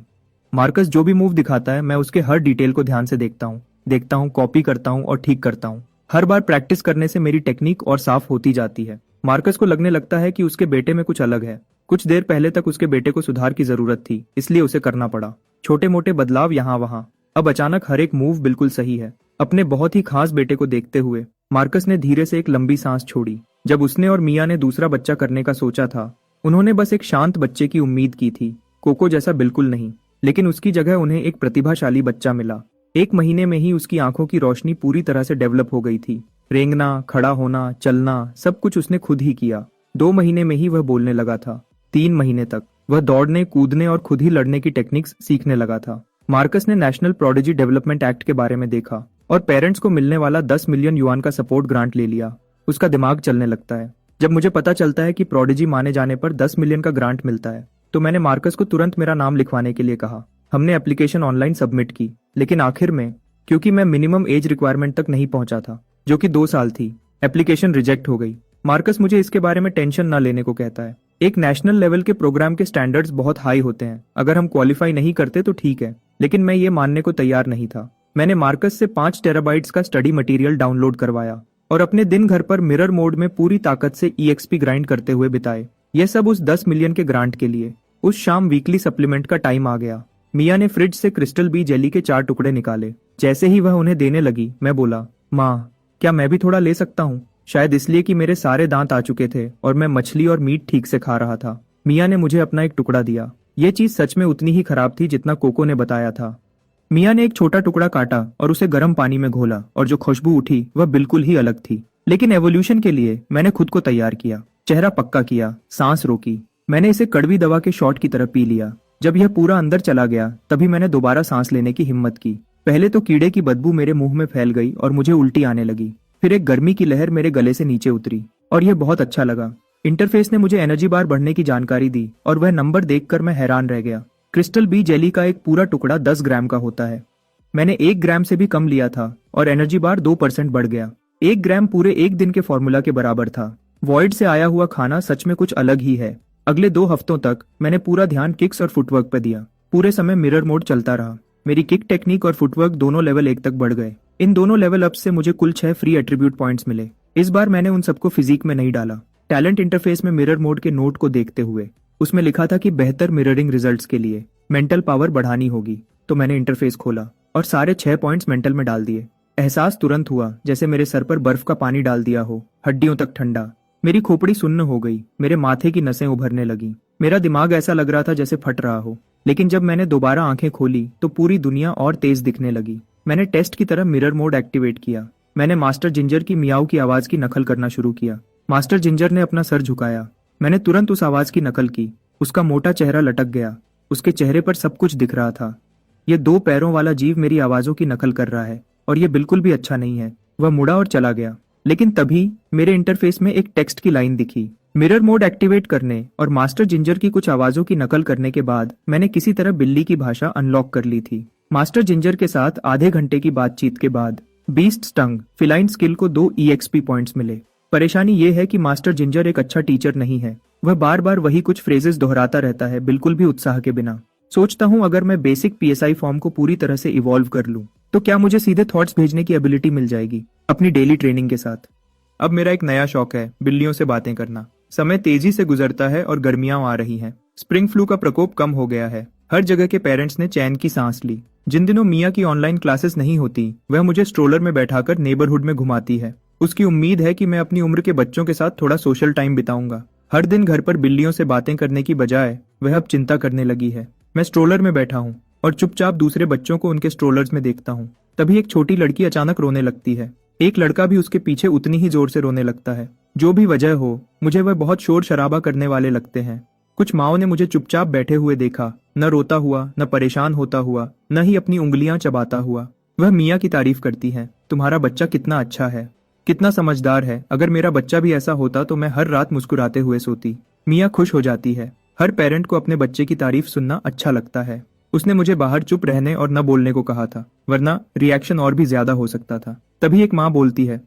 मार्कस जो भी मूव दिखाता है, मैं उसके हर डिटेल को ध्यान से देखता हूँ, कॉपी करता हूँ और ठीक करता हूँ। हर बार प्रैक्टिस करने से मेरी टेक्निक और साफ होती जाती है। मार्कस को लगने लगता है कि उसके बेटे में कुछ अलग है। कुछ देर पहले तक उसके बेटे को सुधार की जरूरत थी, इसलिए उसे करना पड़ा। छोटे मोटे बदलाव यहाँ वहाँ। अब अचानक हर एक मूव बिल्कुल सही है। अपने बहुत ही खास बेटे को देखते हुए मार्कस ने धीरे से एक लंबी सांस छोड़ी। जब उसने और मिया ने दूसरा बच्चा करने का सोचा था, उन्होंने बस एक शांत बच्चे की उम्मीद की थी, कोको जैसा बिल्कुल नहीं। लेकिन उसकी जगह उन्हें एक प्रतिभाशाली बच्चा मिला। 1 महीने में ही उसकी आंखों की रोशनी पूरी तरह से डेवलप हो गई थी। रेंगना, खड़ा होना, चलना, सब कुछ उसने खुद ही किया। 2 महीने में ही वह बोलने लगा था। 3 महीने तक वह दौड़ने, कूदने और खुद ही लड़ने की टेक्निक्स सीखने लगा था। मार्कस ने नेशनल प्रोडिजी डेवलपमेंट एक्ट के बारे में देखा और पेरेंट्स को मिलने वाला 10 मिलियन युआन का सपोर्ट ग्रांट ले लिया। उसका दिमाग चलने लगता है। जब मुझे पता चलता है कि प्रोडिजी माने जाने पर 10 मिलियन का ग्रांट मिलता है, तो मैंने मार्कस को तुरंत मेरा नाम लिखवाने के लिए कहा। हमने एप्लीकेशन ऑनलाइन सबमिट की, लेकिन आखिर में क्योंकि मैं मिनिमम एज रिक्वायरमेंट तक नहीं पहुंचा था, जो कि 2 साल थी, एप्लीकेशन रिजेक्ट हो गई। मार्कस मुझे इसके बारे में टेंशन न लेने को कहता है। एक नेशनल लेवल के प्रोग्राम के स्टैंडर्ड्स बहुत हाई होते हैं। अगर हम क्वालिफाई नहीं करते तो ठीक है, लेकिन मैं ये मानने को तैयार नहीं था। मैंने मार्कस से 5 टेराबाइट्स का स्टडी मटेरियल डाउनलोड करवाया और अपने दिन घर पर मिरर मोड में पूरी ताकत से EXP ग्राइंड करते हुए बिताए। यह सब उस 10 मिलियन के ग्रांट के लिए। उस शाम वीकली सप्लीमेंट का टाइम आ गया। मिया ने फ्रिज से क्रिस्टल बी जेली के 4 टुकड़े निकाले। जैसे ही वह उन्हें देने लगी, मैं बोला, माँ, क्या मैं भी थोड़ा ले सकता हूँ? शायद इसलिए कि मेरे सारे दांत आ चुके थे और मैं मछली और मीट ठीक से खा रहा था। मिया ने मुझे अपना एक टुकड़ा दिया। ये चीज सच में उतनी ही खराब थी जितना कोको ने बताया था। मिया ने एक छोटा टुकड़ा काटा और उसे गर्म पानी में घोला, और जो खुशबू उठी वह बिल्कुल ही अलग थी। लेकिन एवोल्यूशन के लिए मैंने खुद को तैयार किया, चेहरा पक्का किया, सांस रोकी। मैंने इसे कड़वी दवा के शॉट की तरह पी लिया। जब यह पूरा अंदर चला गया तभी मैंने दोबारा सांस लेने की हिम्मत की। पहले तो कीड़े की बदबू मेरे मुंह में फैल गई और मुझे उल्टी आने लगी। फिर एक गर्मी की लहर मेरे गले से नीचे उतरी और यह बहुत अच्छा लगा। इंटरफेस ने मुझे एनर्जी बार बढ़ने की जानकारी दी और वह नंबर देखकर मैं हैरान रह गया। क्रिस्टल बी जेली का एक पूरा टुकड़ा 10 ग्राम का होता है। मैंने 1 ग्राम से भी कम लिया था और एनर्जी बार 2% बढ़ गया। 1 ग्राम पूरे 1 दिन के फॉर्मूला के बराबर था। वॉइड से आया हुआ खाना सच में कुछ अलग ही है। अगले 2 हफ्तों तक मैंने पूरा ध्यान किक्स और फुटवर्क पर दिया। पूरे समय मिरर मोड चलता रहा। मेरी किक टेक्निक और फुटवर्क दोनों लेवल 1 तक बढ़ गए। इन दोनों लेवल अप से मुझे कुल 6 फ्री एट्रीब्यूट पॉइंट्स मिले। इस बार मैंने उन सबको फिजिक में नहीं डाला। टैलेंट इंटरफेस में मिरर मोड के नोट को देखते हुए उसमें लिखा था कि बेहतर मिररिंग रिजल्ट्स के लिए मेंटल पावर बढ़ानी होगी। तो मैंने इंटरफेस खोला और सारे 6 पॉइंट्स मेंटल में डाल दिए। एहसास तुरंत हुआ जैसे मेरे सर पर बर्फ का पानी डाल दिया हो, हड्डियों तक ठंडा। मेरी खोपड़ी सुन्न हो गई, मेरे माथे की नसें उभरने लगी। मेरा दिमाग ऐसा लग रहा था जैसे फट रहा हो। लेकिन जब मैंने दोबारा आंखें खोली तो पूरी दुनिया और तेज दिखने लगी। मैंने टेस्ट की तरह मिरर मोड एक्टिवेट किया। मैंने मास्टर जिंजर की मियाऊ की आवाज की नकल करना शुरू किया। मास्टर जिंजर ने अपना सर झुकाया। मैंने तुरंत उस आवाज की नकल की। उसका मोटा चेहरा लटक गया। उसके चेहरे पर सब कुछ दिख रहा था। ये 2 पैरों वाला जीव मेरी आवाजों की नकल कर रहा है और ये बिल्कुल भी अच्छा नहीं है। वह मुड़ा और चला गया। लेकिन तभी मेरे इंटरफेस में एक टेक्स्ट की लाइन दिखी। मिरर मोड एक्टिवेट करने और मास्टर जिंजर की कुछ आवाजों की नकल करने के बाद मैंने किसी तरह बिल्ली की भाषा अनलॉक कर ली थी। मास्टर जिंजर के साथ आधे घंटे की बातचीत के बाद बीस्ट स्टंग फिलाइन स्किल को 2 EXP पॉइंट्स मिले। परेशानी ये है कि मास्टर जिंजर एक अच्छा टीचर नहीं है। वह बार बार वही कुछ फ्रेजेस दोहराता रहता है, बिल्कुल भी उत्साह के बिना। सोचता हूँ अगर मैं बेसिक PSI फॉर्म को पूरी तरह से इवॉल्व कर लूं तो क्या मुझे सीधे थॉट्स भेजने की एबिलिटी मिल जाएगी अपनी डेली ट्रेनिंग के साथ। अब मेरा एक नया शौक है, बिल्लियों से बातें करना। समय तेजी से गुजरता है और गर्मियां आ रही हैं। स्प्रिंग फ्लू का प्रकोप कम हो गया है। हर जगह के पेरेंट्स ने चैन की सांस ली। जिन दिनों मिया की ऑनलाइन क्लासेस नहीं होती वह मुझे स्ट्रोलर में बैठाकर नेबरहुड में घुमाती है। उसकी उम्मीद है कि मैं अपनी उम्र के बच्चों के साथ थोड़ा सोशल टाइम बिताऊंगा। हर दिन घर पर बिल्लियों से बातें करने की बजाय वह अब चिंता करने लगी है। मैं स्ट्रोलर में बैठा हूँ और चुपचाप दूसरे बच्चों को उनके स्ट्रोलर्स में देखता हूँ। तभी एक छोटी लड़की अचानक रोने लगती है। एक लड़का भी उसके पीछे उतनी ही जोर से रोने लगता है। जो भी वजह हो, मुझे वह बहुत शोर शराबा करने वाले लगते हैं। कुछ माओ ने मुझे चुपचाप बैठे हुए देखा, न रोता हुआ, न परेशान होता हुआ, न ही अपनी उंगलियां चबाता हुआ। वह मिया की तारीफ करती है, तुम्हारा बच्चा कितना अच्छा है, कितना समझदार है। अगर मेरा बच्चा भी ऐसा होता तो मैं हर रात मुस्कुराते हुए सोती। मिया खुश हो जाती है। हर पेरेंट को अपने बच्चे की तारीफ सुनना अच्छा लगता है। उसने मुझे बाहर चुप रहने और न बोलने को कहा था, वरना रिएक्शन और भी ज्यादा हो सकता था। तभी एक माँ बोलती है,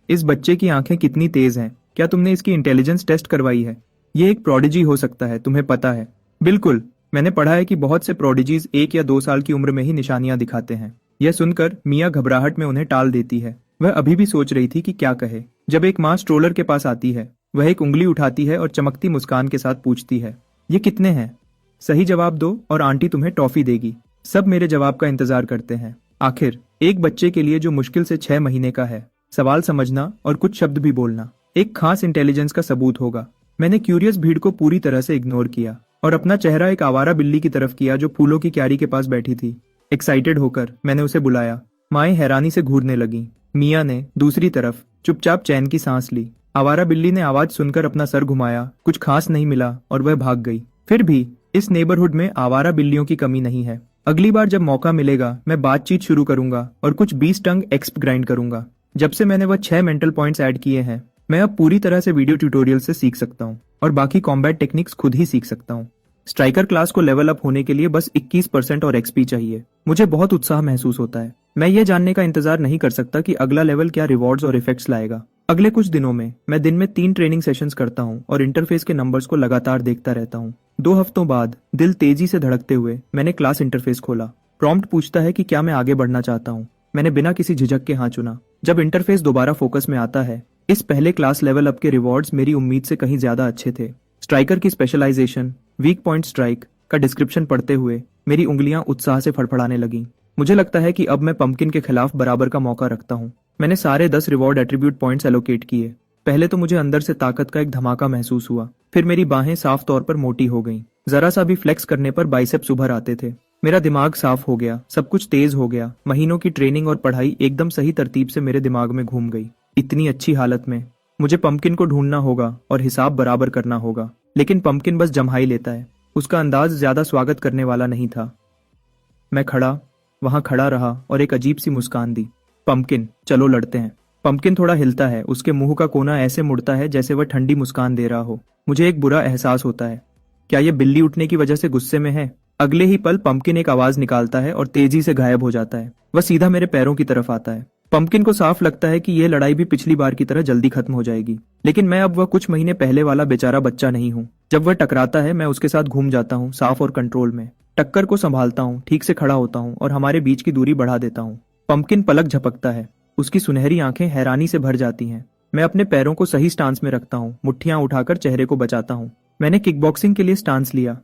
इस बच्चे की आंखें कितनी तेज हैं, क्या तुमने इसकी इंटेलिजेंस टेस्ट करवाई है? ये एक प्रोडिजी हो सकता है, तुम्हें पता है। बिल्कुल, मैंने पढ़ा है कि बहुत से प्रोडिजीज 1 या 2 साल की उम्र में ही निशानियां दिखाते हैं। यह सुनकर मिया घबराहट में उन्हें टाल देती है। वह अभी भी सोच रही थी कि क्या कहे जब एक माँ स्ट्रोलर के पास आती है। वह एक उंगली उठाती है और चमकती मुस्कान के साथ पूछती है, ये कितने हैं? सही जवाब दो और आंटी तुम्हें टॉफी देगी। सब मेरे जवाब का इंतजार करते हैं। आखिर एक बच्चे के लिए जो मुश्किल से 6 महीने का है, सवाल समझना और कुछ शब्द भी बोलना एक खास इंटेलिजेंस का सबूत होगा। मैंने क्यूरियस भीड़ को पूरी तरह से इग्नोर किया और अपना चेहरा एक आवारा बिल्ली की तरफ किया जो फूलों की क्यारी के पास बैठी थी। एक्साइटेड होकर मैंने उसे बुलाया। माएं हैरानी से घूरने लगी। मिया ने दूसरी तरफ चुपचाप चैन की सांस ली। आवारा बिल्ली ने आवाज सुनकर अपना सर घुमाया। कुछ खास नहीं मिला और वह भाग गई। फिर भी इस नेबरहुड में आवारा बिल्लियों की कमी नहीं है। अगली बार जब मौका मिलेगा मैं बातचीत शुरू करूंगा और कुछ 20 टंग एक्सप ग्राइंड करूंगा। जब से मैंने वह 6 मेंटल पॉइंट्स ऐड किए हैं, मैं अब पूरी तरह से वीडियो ट्यूटोरियल से सीख सकता हूँ और बाकी कॉम्बैट टेक्निक्स खुद ही सीख सकता हूँ। स्ट्राइकर क्लास को लेवल अप होने के लिए बस 21% और एक्सपी चाहिए। मुझे बहुत उत्साह महसूस होता है। मैं ये जानने का इंतजार नहीं कर सकता कि अगला लेवल क्या रिवॉर्ड्स और इफेक्ट्स लाएगा। अगले कुछ दिनों में मैं दिन में 3 ट्रेनिंग सेशंस करता हूँ और इंटरफेस के नंबर्स को लगातार देखता रहता हूँ। 2 हफ्तों बाद दिल तेजी से धड़कते हुए मैंने क्लास इंटरफेस खोला। प्रॉम्प्ट पूछता है कि क्या मैं आगे बढ़ना चाहता हूँ। मैंने बिना किसी झिझक के हाँ चुना। जब इंटरफेस दोबारा फोकस में आता है, इस पहले क्लास लेवल अप के रिवॉर्ड्स मेरी उम्मीद से कहीं ज्यादा अच्छे थे। स्ट्राइकर की स्पेशलाइजेशन, वीक पॉइंट स्ट्राइक का डिस्क्रिप्शन पढ़ते हुए मेरी उंगलियां उत्साह से फड़फड़ाने लगीं। मुझे लगता है कि अब मैं पंपकिन के खिलाफ बराबर का मौका रखता हूँ। मैंने सारे 10 रिवॉर्ड एट्रीब्यूट पॉइंट्स एलोकेट किए। पहले तो मुझे अंदर से ताकत का एक धमाका महसूस हुआ, फिर मेरी बाहें साफ तौर पर मोटी हो गईं। जरा सा भी फ्लेक्स करने पर बाइसेप्स उभर आते थे। मेरा दिमाग साफ हो गया, सब कुछ तेज हो गया। महीनों की ट्रेनिंग और पढ़ाई एकदम सही तरतीब से मेरे दिमाग में घूम गई। इतनी अच्छी हालत में मुझे पंपकिन को ढूंढना होगा और हिसाब बराबर करना होगा। लेकिन पंपकिन बस जम्हाई लेता है। उसका अंदाज ज्यादा स्वागत करने वाला नहीं था। मैं वहां खड़ा रहा और एक अजीब सी मुस्कान दी। पंपकिन, चलो लड़ते हैं। पंपकिन थोड़ा हिलता है, उसके मुंह का कोना ऐसे मुड़ता है जैसे वह ठंडी मुस्कान दे रहा हो। मुझे एक बुरा एहसास होता है। क्या ये बिल्ली उठने की वजह से गुस्से में है? अगले ही पल पंपकिन एक आवाज निकालता है और तेजी से गायब हो जाता है। वह सीधा मेरे पैरों की तरफ आता है। पंपकिन को साफ लगता है कि यह लड़ाई भी पिछली बार की तरह जल्दी खत्म हो जाएगी। लेकिन मैं अब वह कुछ महीने पहले वाला बेचारा बच्चा नहीं हूँ। जब वह टकराता है मैं उसके साथ घूम जाता हूँ, साफ और कंट्रोल में। टक्कर को संभालता हूँ, ठीक से खड़ा होता हूँ और हमारे बीच की दूरी बढ़ा देता हूँ। पंपकिन पलक झपकता है, उसकी सुनहरी आंखें हैरानी से भर जाती हैं। मैं अपने पैरों को सही स्टांस में रखता हूँ, मुट्ठियां उठाकर चेहरे को बचाता हूँ। मैंने किकबॉक्सिंग के लिए स्टांस लिया।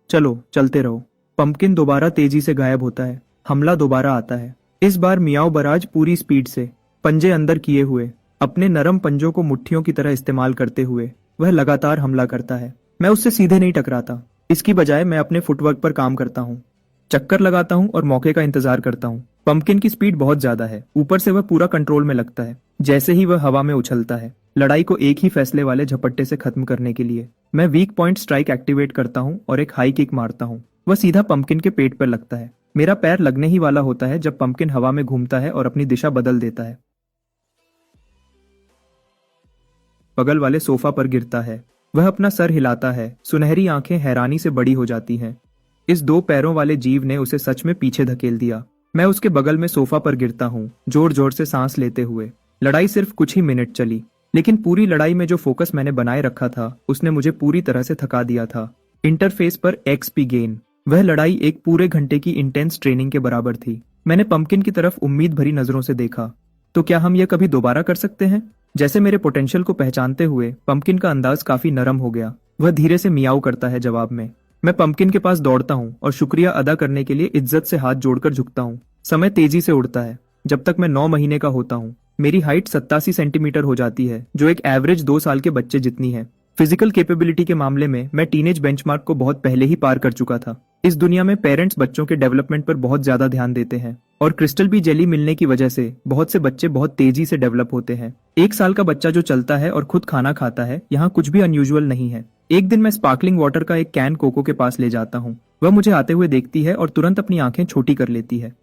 चलो चलते रहो। पंपकिन दोबारा तेजी से गायब होता है। हमला दोबारा आता है। इस बार मियाओ बराज पूरी स्पीड से, पंजे अंदर किए हुए, अपने नरम पंजों को मुट्ठियों की तरह इस्तेमाल करते हुए वह लगातार हमला करता है। मैं उससे सीधे नहीं टकराता। इसकी बजाय मैं अपने फुटवर्क पर काम करता हूँ, चक्कर लगाता हूँ और मौके का इंतजार करता हूँ। पंपकिन की स्पीड बहुत ज्यादा है, ऊपर से वह पूरा कंट्रोल में लगता है। जैसे ही वह हवा में उछलता है, लड़ाई को एक ही फैसले वाले झपट्टे से खत्म करने के लिए मैं वीक पॉइंट स्ट्राइक एक्टिवेट करता हूँ और एक हाई किक मारता हूँ। वह सीधा पंपकिन के पेट पर लगता है। मेरा पैर लगने ही वाला होता है जब पंपकिन हवा में घूमता है और अपनी दिशा बदल देता है। बगल वाले सोफा पर गिरता है। वह अपना सर हिलाता है, सुनहरी आंखें हैरानी से बड़ी हो जाती हैं। इस 2 पैरों वाले जीव ने उसे सच में पीछे धकेल दिया। मैं उसके बगल में सोफा पर गिरता हूँ, जोर जोर से सांस लेते हुए। लड़ाई सिर्फ कुछ ही मिनट चली, लेकिन पूरी लड़ाई में जो फोकस मैंने बनाए रखा था उसने मुझे पूरी तरह से थका दिया था। इंटरफेस पर XP गेन। वह लड़ाई एक पूरे घंटे की इंटेंस ट्रेनिंग के बराबर थी। मैंने पंपकिन की तरफ उम्मीद भरी नजरों से देखा। तो क्या हम यह कभी दोबारा कर सकते हैं? जैसे मेरे पोटेंशियल को पहचानते हुए पंपकिन का अंदाज काफी नरम हो गया। वह धीरे से मियाऊ करता है जवाब में। मैं पंपकिन के पास दौड़ता हूँ और शुक्रिया अदा करने के लिए इज्जत से हाथ जोड़कर झुकता हूँ। समय तेजी से उड़ता है। जब तक मैं 9 महीने का होता हूँ मेरी हाइट 87 सेंटीमीटर हो जाती है, जो एक एवरेज 2 साल के बच्चे जितनी है। फिजिकल कैपेबिलिटी के मामले में मैं टीनेज बेंचमार्क को बहुत पहले ही पार कर चुका था। इस दुनिया में पेरेंट्स बच्चों के डेवलपमेंट पर बहुत ज्यादा ध्यान देते हैं और क्रिस्टल बी जेली मिलने की वजह से बहुत से बच्चे बहुत तेजी से डेवलप होते हैं। 1 साल का बच्चा जो चलता है और खुद खाना खाता है, यहाँ कुछ भी अनयूजुअल नहीं है। एक दिन मैं स्पार्कलिंग वाटर का एक कैन कोको के पास ले जाता हूँ। वह मुझे आते हुए देखती है और तुरंत अपनी आंखें छोटी कर लेती है।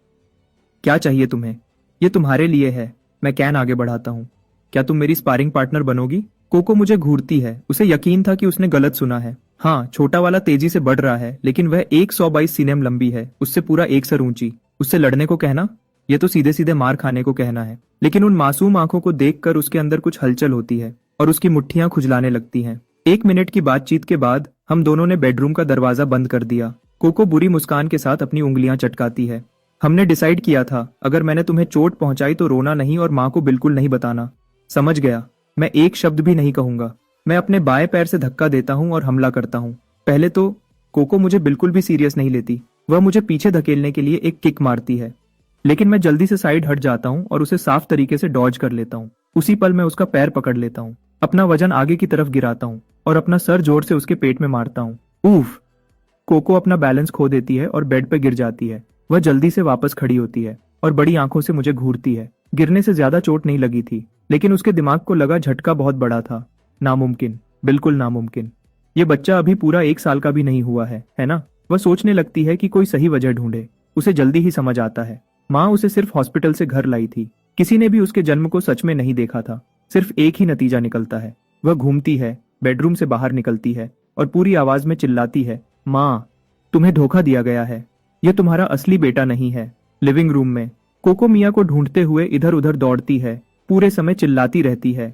क्या चाहिए तुम्हें? ये तुम्हारे लिए है। मैं कैन आगे बढ़ाता हूँ। क्या तुम मेरी स्पारिंग पार्टनर बनोगी? कोको मुझे घूरती है। उसे यकीन था कि उसने गलत सुना है। हाँ, छोटा वाला तेजी से बढ़ रहा है, लेकिन वह 122 सीनेम लंबी है, उससे पूरा 1 सर ऊंची। उससे लड़ने को कहना, यह तो सीधे सीधे मार खाने को कहना है। लेकिन उन मासूम आंखों को देखकर उसके अंदर कुछ हलचल होती है और उसकी मुट्ठियां खुजलाने लगती हैं। 1 मिनट की बातचीत के बाद हम दोनों ने बेडरूम का दरवाजा बंद कर दिया। कोको बुरी मुस्कान के साथ अपनी उंगलियां चटकाती है। हमने डिसाइड किया था, अगर मैंने तुम्हें चोट पहुंचाई तो रोना नहीं और माँ को बिल्कुल नहीं बताना। समझ गया। मैं एक शब्द भी नहीं कहूंगा। मैं अपने बाएं पैर से धक्का देता हूं और हमला करता हूं। पहले तो कोको मुझे बिल्कुल भी सीरियस नहीं लेती। वह मुझे पीछे धकेलने के लिए एक किक मारती है, लेकिन मैं जल्दी से साइड हट जाता हूं और उसे साफ तरीके से डॉज कर लेता हूं। उसी पल मैं उसका पैर पकड़ लेता हूं, अपना वजन आगे की तरफ गिराता हूं और अपना सर जोर से उसके पेट में मारता हूं। ऊफ! कोको अपना बैलेंस खो देती है और बेड पर गिर जाती है। वह जल्दी से वापस खड़ी होती है और बड़ी आंखों से मुझे घूरती है। गिरने से ज्यादा चोट नहीं लगी थी, लेकिन उसके दिमाग को लगा झटका बहुत बड़ा था। नामुमकिन, बिल्कुल नामुमकिन। ये बच्चा अभी पूरा 1 साल का भी नहीं हुआ है ना? वह सोचने लगती है कि कोई सही वजह ढूंढे। उसे जल्दी ही समझ आता है। माँ उसे सिर्फ हॉस्पिटल से घर लाई थी। किसी ने भी उसके जन्म को सच में नहीं देखा था। सिर्फ एक ही नतीजा निकलता है। वह घूमती है, बेडरूम से बाहर निकलती है और पूरी आवाज में चिल्लाती है, माँ, तुम्हें धोखा दिया गया है। यह तुम्हारा असली बेटा नहीं है। लिविंग रूम में कोको मिया को ढूंढते हुए इधर उधर दौड़ती है, पूरे समय चिल्लाती रहती है,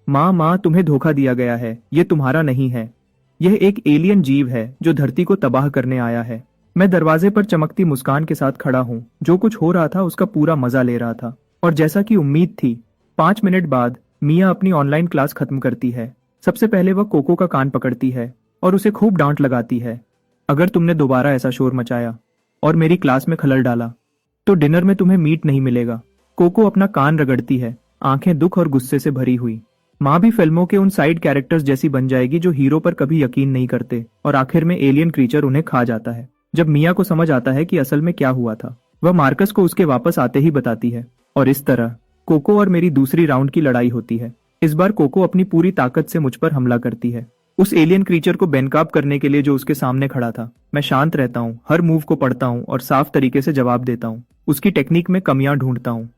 माँ माँ, तुम्हें धोखा दिया गया है। यह तुम्हारा नहीं है। यह एक एलियन जीव है जो धरती को तबाह करने आया है। मैं दरवाजे पर चमकती मुस्कान के साथ खड़ा हूँ, जो कुछ हो रहा था उसका पूरा मजा ले रहा था। और जैसा कि उम्मीद थी, 5 मिनट बाद मिया अपनी ऑनलाइन क्लास खत्म करती है। सबसे पहले वह कोको का कान पकड़ती है और उसे खूब डांट लगाती है। अगर तुमने दोबारा ऐसा शोर मचाया और मेरी क्लास में खलल डाला। तो डिनर में तुम्हें मीट नहीं मिलेगा। कोको अपना कान रगड़ती है, आंखें दुख और गुस्से से भरी हुई। माँ भी फिल्मों के उन साइड कैरेक्टर्स जैसी बन जाएगी जो हीरो पर कभी यकीन नहीं करते और आखिर में एलियन क्रीचर उन्हें खा जाता है। जब मिया को समझ आता है कि असल में क्या हुआ था, वह मार्कस को उसके वापस आते ही बताती है और इस तरह कोको और मेरी दूसरी राउंड की लड़ाई होती है। इस बार कोको अपनी पूरी ताकत से मुझ पर हमला करती है, उस एलियन क्रीचर को बेनकाब करने के लिए जो उसके सामने खड़ा था। मैं शांत रहता हूँ, हर मूव को पढ़ता हूँ और साफ तरीके से जवाब देता हूँ। उसकी टेक्निक में कमियां ढूंढता हूँ।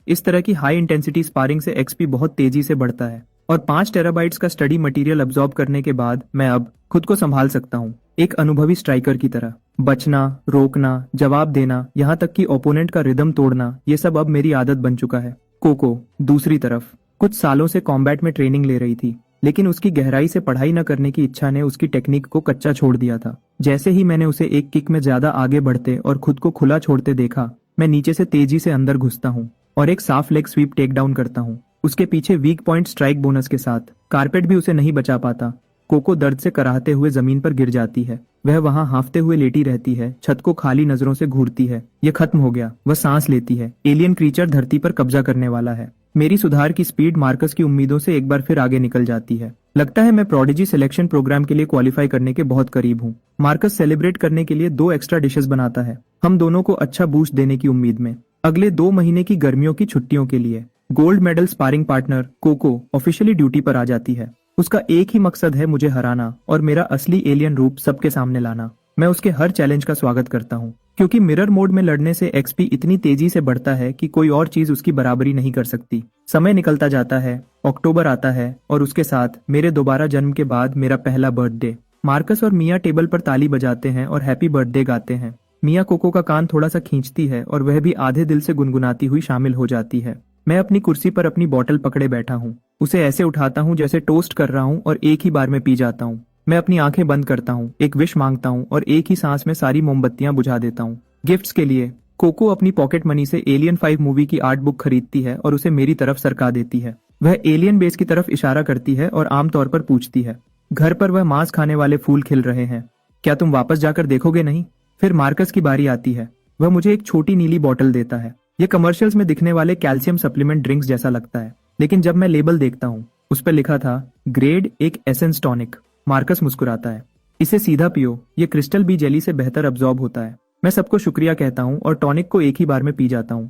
इस तरह की हाई इंटेंसिटी स्पारिंग से एक्सपी बहुत तेजी से बढ़ता है और 5 टेराबाइट्स का स्टडी मटेरियल अब्सॉर्ब करने के बाद मैं अब खुद को संभाल सकता हूँ, एक अनुभवी स्ट्राइकर की तरह। बचना, रोकना, जवाब देना, यहाँ तक कि ओपोनेंट का रिदम तोड़ना, ये सब अब मेरी आदत बन चुका है। कोको दूसरी तरफ कुछ सालों से कॉम्बैट में ट्रेनिंग ले रही थी, लेकिन उसकी गहराई से पढ़ाई न करने की इच्छा ने उसकी टेक्निक को कच्चा छोड़ दिया था। जैसे ही मैंने उसे एक किक में ज्यादा आगे बढ़ते और खुद को खुला छोड़ते देखा, मैं नीचे से तेजी से अंदर घुसता हूँ और एक साफ लेग स्वीप टेक डाउन करता हूँ, उसके पीछे वीक पॉइंट स्ट्राइक बोनस के साथ। कारपेट भी उसे नहीं बचा पाता। कोको दर्द से कराहते हुए जमीन पर गिर जाती है। वह वहां हांफते हुए लेटी रहती है, छत को खाली नजरों से घूरती है। यह खत्म हो गया। वह सांस लेती है। एलियन क्रीचर धरती पर कब्जा करने वाला है। मेरी सुधार की स्पीड मार्कस की उम्मीदों से एक बार फिर आगे निकल जाती है। लगता है मैं प्रोडिजी सिलेक्शन प्रोग्राम के लिए क्वालिफाई करने के बहुत करीब हूँ। मार्कस सेलिब्रेट करने के लिए 2 एक्स्ट्रा डिशेस बनाता है, हम दोनों को अच्छा बूस्ट देने की उम्मीद में। अगले 2 महीने की गर्मियों की छुट्टियों के लिए gold medal sparring partner Coco officially duty पर आ जाती है। उसका एक ही मकसद है, मुझे हराना और मेरा असली एलियन रूप सबके सामने लाना। मैं उसके हर चैलेंज का स्वागत करता हूँ, क्योंकि मिरर मोड में लड़ने से एक्सपी इतनी तेजी से बढ़ता है कि कोई और चीज उसकी बराबरी नहीं कर सकती। समय निकलता जाता है, अक्टूबर आता है और उसके साथ मेरे दोबारा जन्म के बाद मेरा पहला बर्थडे। मार्कस और मिया टेबल पर ताली बजाते हैं और हैप्पी बर्थडे गाते हैं। मिया कोको का कान थोड़ा सा खींचती है और वह भी आधे दिल से गुनगुनाती हुई शामिल हो जाती है। मैं अपनी कुर्सी पर अपनी बोतल पकड़े बैठा हूँ, उसे ऐसे उठाता हूँ जैसे टोस्ट कर रहा हूँ और एक ही बार में पी जाता हूँ। मैं अपनी आंखें बंद करता हूँ, एक विश मांगता हूँ और एक ही सांस में सारी मोमबत्तियां बुझा देता हूँ। गिफ्ट्स के लिए कोको अपनी पॉकेट मनी से एलियन 5 मूवी की आर्ट बुक खरीदती है और उसे मेरी तरफ सरका देती है। वह एलियन बेस की तरफ इशारा करती है और आमतौर पर पूछती है, घर पर वह मांस खाने वाले फूल खिल रहे हैं, क्या तुम वापस जाकर देखोगे नहीं? फिर मार्कस की बारी आती है। वह मुझे एक छोटी नीली बोतल देता है। यह कमर्शियल्स में दिखने वाले कैल्शियम सप्लीमेंट ड्रिंक्स जैसा लगता है, लेकिन जब मैं लेबल देखता हूँ उस पर लिखा था ग्रेड एक एसेंस टॉनिक। मार्कस मुस्कुराता है, इसे सीधा पियो, ये क्रिस्टल बी जेली से बेहतर अब्सॉर्ब होता है। मैं सबको शुक्रिया कहता हूँ और टॉनिक को एक ही बार में पी जाता हूँ।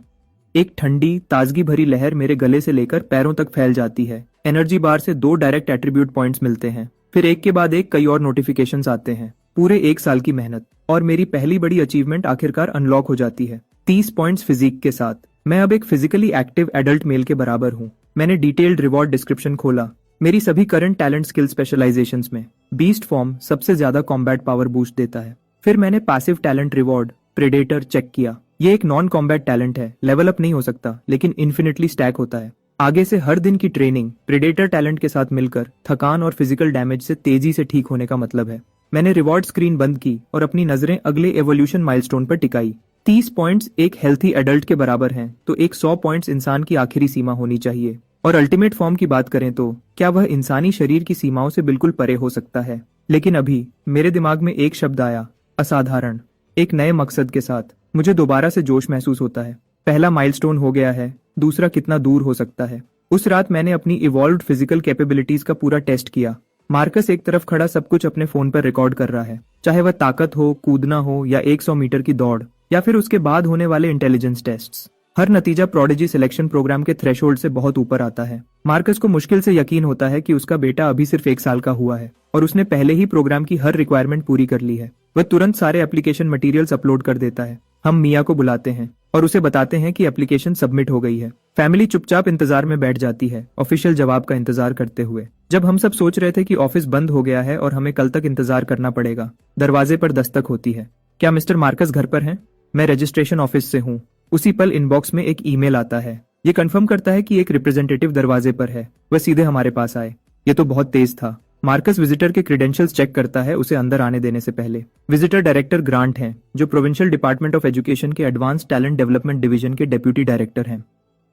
एक ठंडी ताजगी भरी लहर मेरे गले से लेकर पैरों तक फैल जाती है। एनर्जी बार से 2 डायरेक्ट एट्रीब्यूट पॉइंट्स मिलते हैं, फिर एक के बाद एक कई और नोटिफिकेशंस आते हैं। पूरे 1 साल की मेहनत और मेरी पहली बड़ी अचीवमेंट आखिरकार अनलॉक हो जाती है, 30 पॉइंट्स फिजिक के साथ। मैं अब एक फिजिकली एक्टिव एडल्ट मेल के बराबर हूँ। मैंने डिटेल्ड रिवॉर्ड डिस्क्रिप्शन खोला, मेरी सभी करंट टैलेंट स्किल स्पेशलाइजेशंस में। बीस्ट फॉर्म सबसे ज्यादा कॉम्बैट पावर बूस्ट देता है। फिर मैंने passive talent reward predator check किया। ये एक नॉन कॉम्बैट टैलेंट है, लेवल अप नहीं हो सकता लेकिन इन्फिनिटली स्टैक होता है। आगे से हर दिन की ट्रेनिंग प्रेडेटर टैलेंट के साथ मिलकर थकान और फिजिकल डैमेज से तेजी से ठीक होने का मतलब है। मैंने रिवॉर्ड स्क्रीन बंद की और अपनी नजरें अगले एवोल्यूशन माइलस्टोन पर टिकाई। 30 पॉइंट्स एक हेल्थी एडल्ट के बराबर हैं, तो एक 100 पॉइंट्स इंसान की आखिरी सीमा होनी चाहिए। और अल्टीमेट फॉर्म की बात करें तो क्या वह इंसानी शरीर की सीमाओं से बिल्कुल परे हो सकता है। लेकिन अभी मेरे दिमाग में एक शब्द आया, असाधारण। एक नए मकसद के साथ मुझे दोबारा से जोश महसूस होता है। पहला माइलस्टोन हो गया है, दूसरा कितना दूर हो सकता है। उस रात मैंने अपनी इवॉल्व्ड फिजिकल कैपेबिलिटीज का पूरा टेस्ट किया। मार्कस एक तरफ खड़ा सब कुछ अपने फोन पर रिकॉर्ड कर रहा है, चाहे वह ताकत हो, कूदना हो या 100 मीटर की दौड़ या फिर उसके बाद होने वाले इंटेलिजेंस टेस्ट्स। हर नतीजा प्रोडिजी सिलेक्शन प्रोग्राम के थ्रेशोल्ड से बहुत ऊपर आता है। मार्कस को मुश्किल से यकीन होता है कि उसका बेटा अभी सिर्फ 1 साल का हुआ है और उसने पहले ही प्रोग्राम की हर रिक्वायरमेंट पूरी कर ली है। वह तुरंत सारे एप्लीकेशन मटेरियल्स अपलोड कर देता है। हम मिया को बुलाते हैं और उसे बताते हैं कि एप्लीकेशन सबमिट हो गई है। फैमिली चुपचाप इंतजार में बैठ जाती है, ऑफिशियल जवाब का इंतजार करते हुए। जब हम सब सोच रहे थे कि ऑफिस बंद हो गया है और हमें कल तक इंतजार करना पड़ेगा, दरवाजे पर दस्तक होती है। क्या मिस्टर मार्कस घर पर हैं? मैं रजिस्ट्रेशन ऑफिस से हूँ। उसी पल इनबॉक्स में एक ईमेल आता है। ये कंफर्म करता है कि एक रिप्रेजेंटेटिव दरवाजे पर है। वह सीधे हमारे पास आए। ये तो बहुत तेज था। मार्कस विजिटर के क्रेडेंशियल्स चेक करता है उसे अंदर आने देने से पहले। विजिटर डायरेक्टर ग्रांट हैं, जो प्रोविंशियल डिपार्टमेंट ऑफ एजुकेशन के एडवांस टैलेंट डेवलपमेंट डिवीजन के डेप्यूटी डायरेक्टर हैं।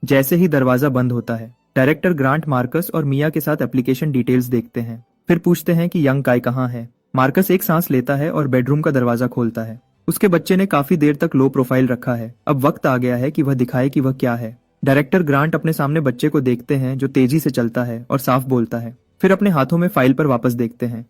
जैसे ही दरवाजा बंद होता है, डायरेक्टर ग्रांट मार्कस और मिया के साथ एप्लीकेशन डिटेल्स देखते हैं, फिर पूछते हैं कि यंग काय कहाँ है। मार्कस एक सांस लेता है और बेडरूम का दरवाजा खोलता है। उसके बच्चे ने काफी देर तक लो प्रोफाइल रखा है। अब वक्त आ गया है कि वह दिखाए कि वह क्या है। डायरेक्टर ग्रांट अपने सामने बच्चे को देखते हैं जो तेजी से चलता है और साफ बोलता है। फिर अपने हाथों में फाइल पर वापस देखते हैं।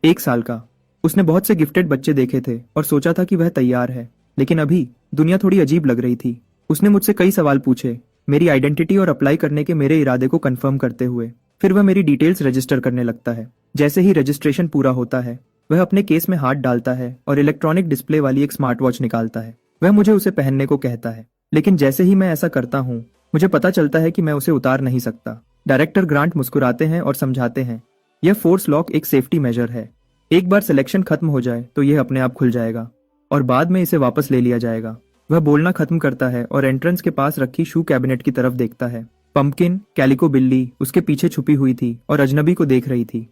1 साल का। उसने बहुत से गिफ्टेड बच्चे देखे थे और सोचा था कि वह तैयार है, लेकिन अभी दुनिया थोड़ी अजीब लग रही थी। उसने मुझसे कई सवाल पूछे, मेरी आइडेंटिटी और अप्लाई करने के मेरे इरादे को कंफर्म करते हुए। फिर वह मेरी डिटेल्स रजिस्टर करने लगता है। जैसे ही रजिस्ट्रेशन पूरा होता है, वह अपने केस में हाथ डालता है और इलेक्ट्रॉनिक डिस्प्ले वाली एक स्मार्ट वॉच निकालता है। वह मुझे उसे पहनने को कहता है, लेकिन जैसे ही मैं ऐसा करता हूँ, मुझे पता चलता है कि मैं उसे उतार नहीं सकता। डायरेक्टर ग्रांट मुस्कुराते हैं और समझाते हैं, यह फोर्स लॉक एक सेफ्टी मेजर है। एक बार सिलेक्शन खत्म हो जाए तो यह अपने आप खुल जाएगा और बाद में इसे वापस ले लिया जाएगा। वह बोलना खत्म करता है और एंट्रेंस के पास रखी शू कैबिनेट की तरफ देखता है। पंपकिन, कैलिको बिल्ली उसके पीछे छुपी हुई थी और अजनबी को देख रही थी।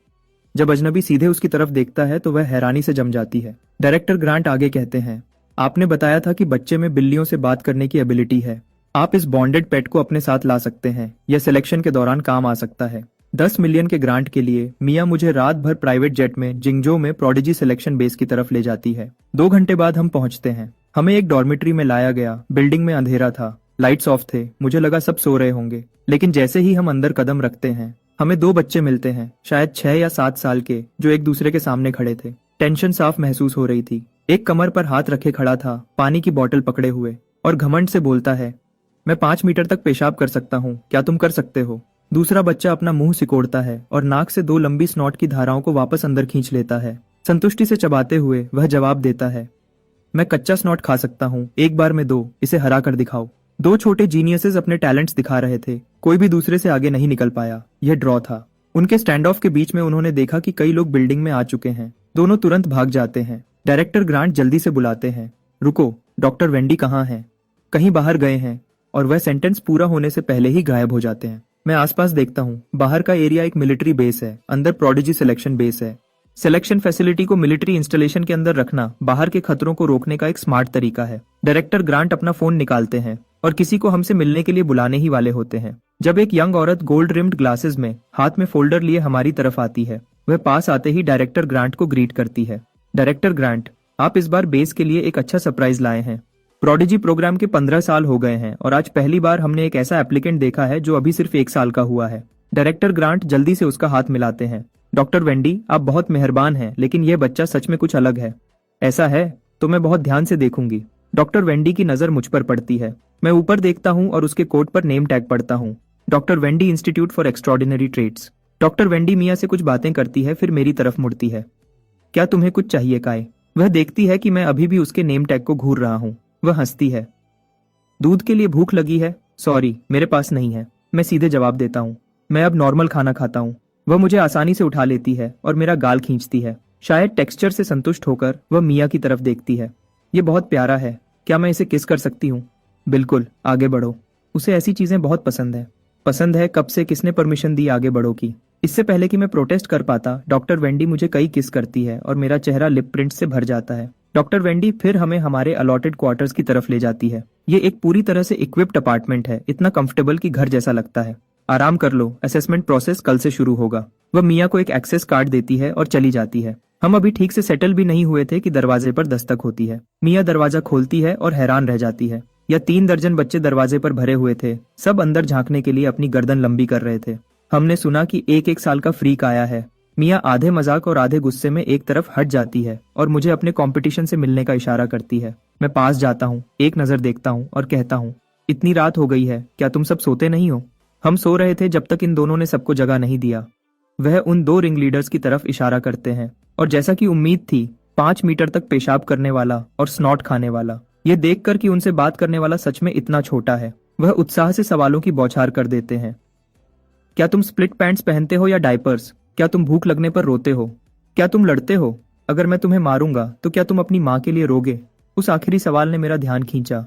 जब अजनबी सीधे उसकी तरफ देखता है तो वह हैरानी से जम जाती है। डायरेक्टर ग्रांट आगे कहते हैं, आपने बताया था कि बच्चे में बिल्लियों से बात करने की एबिलिटी है। आप इस बॉन्डेड पेट को अपने साथ ला सकते हैं। यह सिलेक्शन के दौरान काम आ सकता है। 10 मिलियन के ग्रांट के लिए मिया मुझे रात भर प्राइवेट जेट में जिंगजो में प्रोडिजी सिलेक्शन बेस की तरफ ले जाती है। 2 घंटे बाद हम पहुंचते हैं। हमें एक डॉर्मेट्री में लाया गया। बिल्डिंग में अंधेरा था, लाइट्स ऑफ थे। मुझे लगा सब सो रहे होंगे, लेकिन जैसे ही हम अंदर कदम रखते हैं, हमें 2 बच्चे मिलते हैं, शायद 6 या 7 साल के, जो एक दूसरे के सामने खड़े थे। टेंशन साफ महसूस हो रही थी। एक कमर पर हाथ रखे खड़ा था, पानी की बोतल पकड़े हुए, और घमंड से बोलता है, मैं 5 मीटर तक पेशाब कर सकता हूँ, क्या तुम कर सकते हो? दूसरा बच्चा अपना मुंह सिकोड़ता है और नाक से 2 लंबी स्नॉट की धाराओं को वापस अंदर खींच लेता है। संतुष्टि से चबाते हुए वह जवाब देता है, मैं कच्चा स्नॉट खा सकता हूँ, एक बार में 2, इसे हरा कर दिखाओ। 2 छोटे जीनियसेस अपने टैलेंट्स दिखा रहे थे। कोई भी दूसरे से आगे नहीं निकल पाया। यह ड्रॉ था। उनके स्टैंड ऑफ के बीच में उन्होंने देखा कि कई लोग बिल्डिंग में आ चुके हैं। दोनों तुरंत भाग जाते हैं। डायरेक्टर ग्रांट जल्दी से बुलाते हैं, रुको, डॉक्टर वेंडी कहाँ हैं? कहीं बाहर गए हैं। और वह सेंटेंस पूरा होने से पहले ही गायब हो जाते हैं। मैं आसपास देखता हूँ। बाहर का एरिया एक मिलिट्री बेस है, अंदर प्रोडिजी सिलेक्शन बेस है। सिलेक्शन फैसिलिटी को मिलिट्री इंस्टॉलेशन के अंदर रखना बाहर के खतरों को रोकने का एक स्मार्ट तरीका है। डायरेक्टर ग्रांट अपना फोन निकालते हैं और किसी को हमसे मिलने के लिए बुलाने ही वाले होते हैं, जब एक यंग औरत गोल्ड रिम्ड ग्लासेस में हाथ में फोल्डर लिए हमारी तरफ आती है। वह पास आते ही डायरेक्टर ग्रांट को ग्रीट करती है। डायरेक्टर ग्रांट, आप इस बार बेस के लिए एक अच्छा सरप्राइज लाए हैं। प्रोडिजी प्रोग्राम के 15 साल हो गए हैं और आज पहली बार हमने एक ऐसा एप्लीकेंट देखा है जो अभी सिर्फ 1 साल का हुआ है। डायरेक्टर ग्रांट जल्दी से उसका हाथ मिलाते हैं। डॉक्टर वेंडी, आप बहुत मेहरबान हैं, लेकिन यह बच्चा सच में कुछ अलग है। ऐसा है तो मैं बहुत ध्यान से देखूंगी। डॉक्टर वेंडी की नजर मुझ पर पड़ती है। मैं ऊपर देखता हूं और उसके कोट पर नेम टैग पढ़ता हूं, doctor Wendy institute for extraordinary traits. Doctor Wendy Mia से कुछ बातें करती है, फिर मेरी तरफ मुड़ती है। क्या तुम्हें कुछ चाहिए काय? वह देखती है कि मैं अभी भी उसके नेम टैग को घूर रहा हूँ। वह हंसती है। दूध के लिए भूख लगी है? सॉरी, मेरे पास नहीं है। मैं सीधे जवाब देता हूँ, मैं अब नॉर्मल खाना खाता हूँ। वह मुझे आसानी से उठा लेती है और मेरा गाल खींचती है। शायद टेक्सचर से संतुष्ट होकर वह मिया की तरफ देखती है। ये बहुत प्यारा है, क्या मैं इसे किस कर सकती हूँ? बिल्कुल, आगे बढ़ो। उसे ऐसी चीजें बहुत पसंद है। पसंद है? कब से? किसने परमिशन दी आगे बढ़ो की? इससे पहले कि मैं प्रोटेस्ट कर पाता, डॉक्टर वेंडी मुझे कई किस करती है और मेरा चेहरा लिप प्रिंट से भर जाता है। डॉक्टर वेंडी फिर हमें हमारे अलॉटेड क्वार्टर्स की तरफ ले जाती है। ये एक पूरी तरह से इक्विप्ड अपार्टमेंट है, इतना कंफर्टेबल कि घर जैसा लगता है। आराम कर लो, असेसमेंट प्रोसेस कल से शुरू होगा। वह मिया को एक एक्सेस कार्ड देती है और चली जाती है। हम अभी ठीक से सेटल भी नहीं हुए थे कि दरवाजे पर दस्तक होती है। मिया दरवाजा खोलती है और हैरान रह जाती है। या 3 दर्जन बच्चे दरवाजे पर भरे हुए थे। सब अंदर झांकने के लिए अपनी गर्दन लंबी कर रहे थे। हमने सुना कि 1 साल का फ्रीक आया है। मिया आधे मजाक और आधे गुस्से में एक तरफ हट जाती है और मुझे अपने कंपटीशन से मिलने का इशारा करती है। मैं पास जाता हूँ, एक नजर देखता हूँ और कहता हूँ, इतनी रात हो गई है, क्या तुम सब सोते नहीं हो? हम सो रहे थे जब तक इन दोनों ने सबको जगह नहीं दिया। वह उन 2 रिंग लीडर्स की तरफ इशारा करते हैं और जैसा कि उम्मीद थी, 5 मीटर तक पेशाब करने वाला और स्नॉट खाने वाला। ये देखकर कि उनसे बात करने वाला सच में इतना छोटा है, वह उत्साह से सवालों की बौछार कर देते हैं। क्या तुम स्प्लिट पैंट्स पहनते हो या डायपर्स? क्या तुम भूख लगने पर रोते हो? क्या तुम लड़ते हो? अगर मैं तुम्हें मारूंगा तो क्या तुम अपनी माँ के लिए रोगे? उस आखिरी सवाल ने मेरा ध्यान खींचा।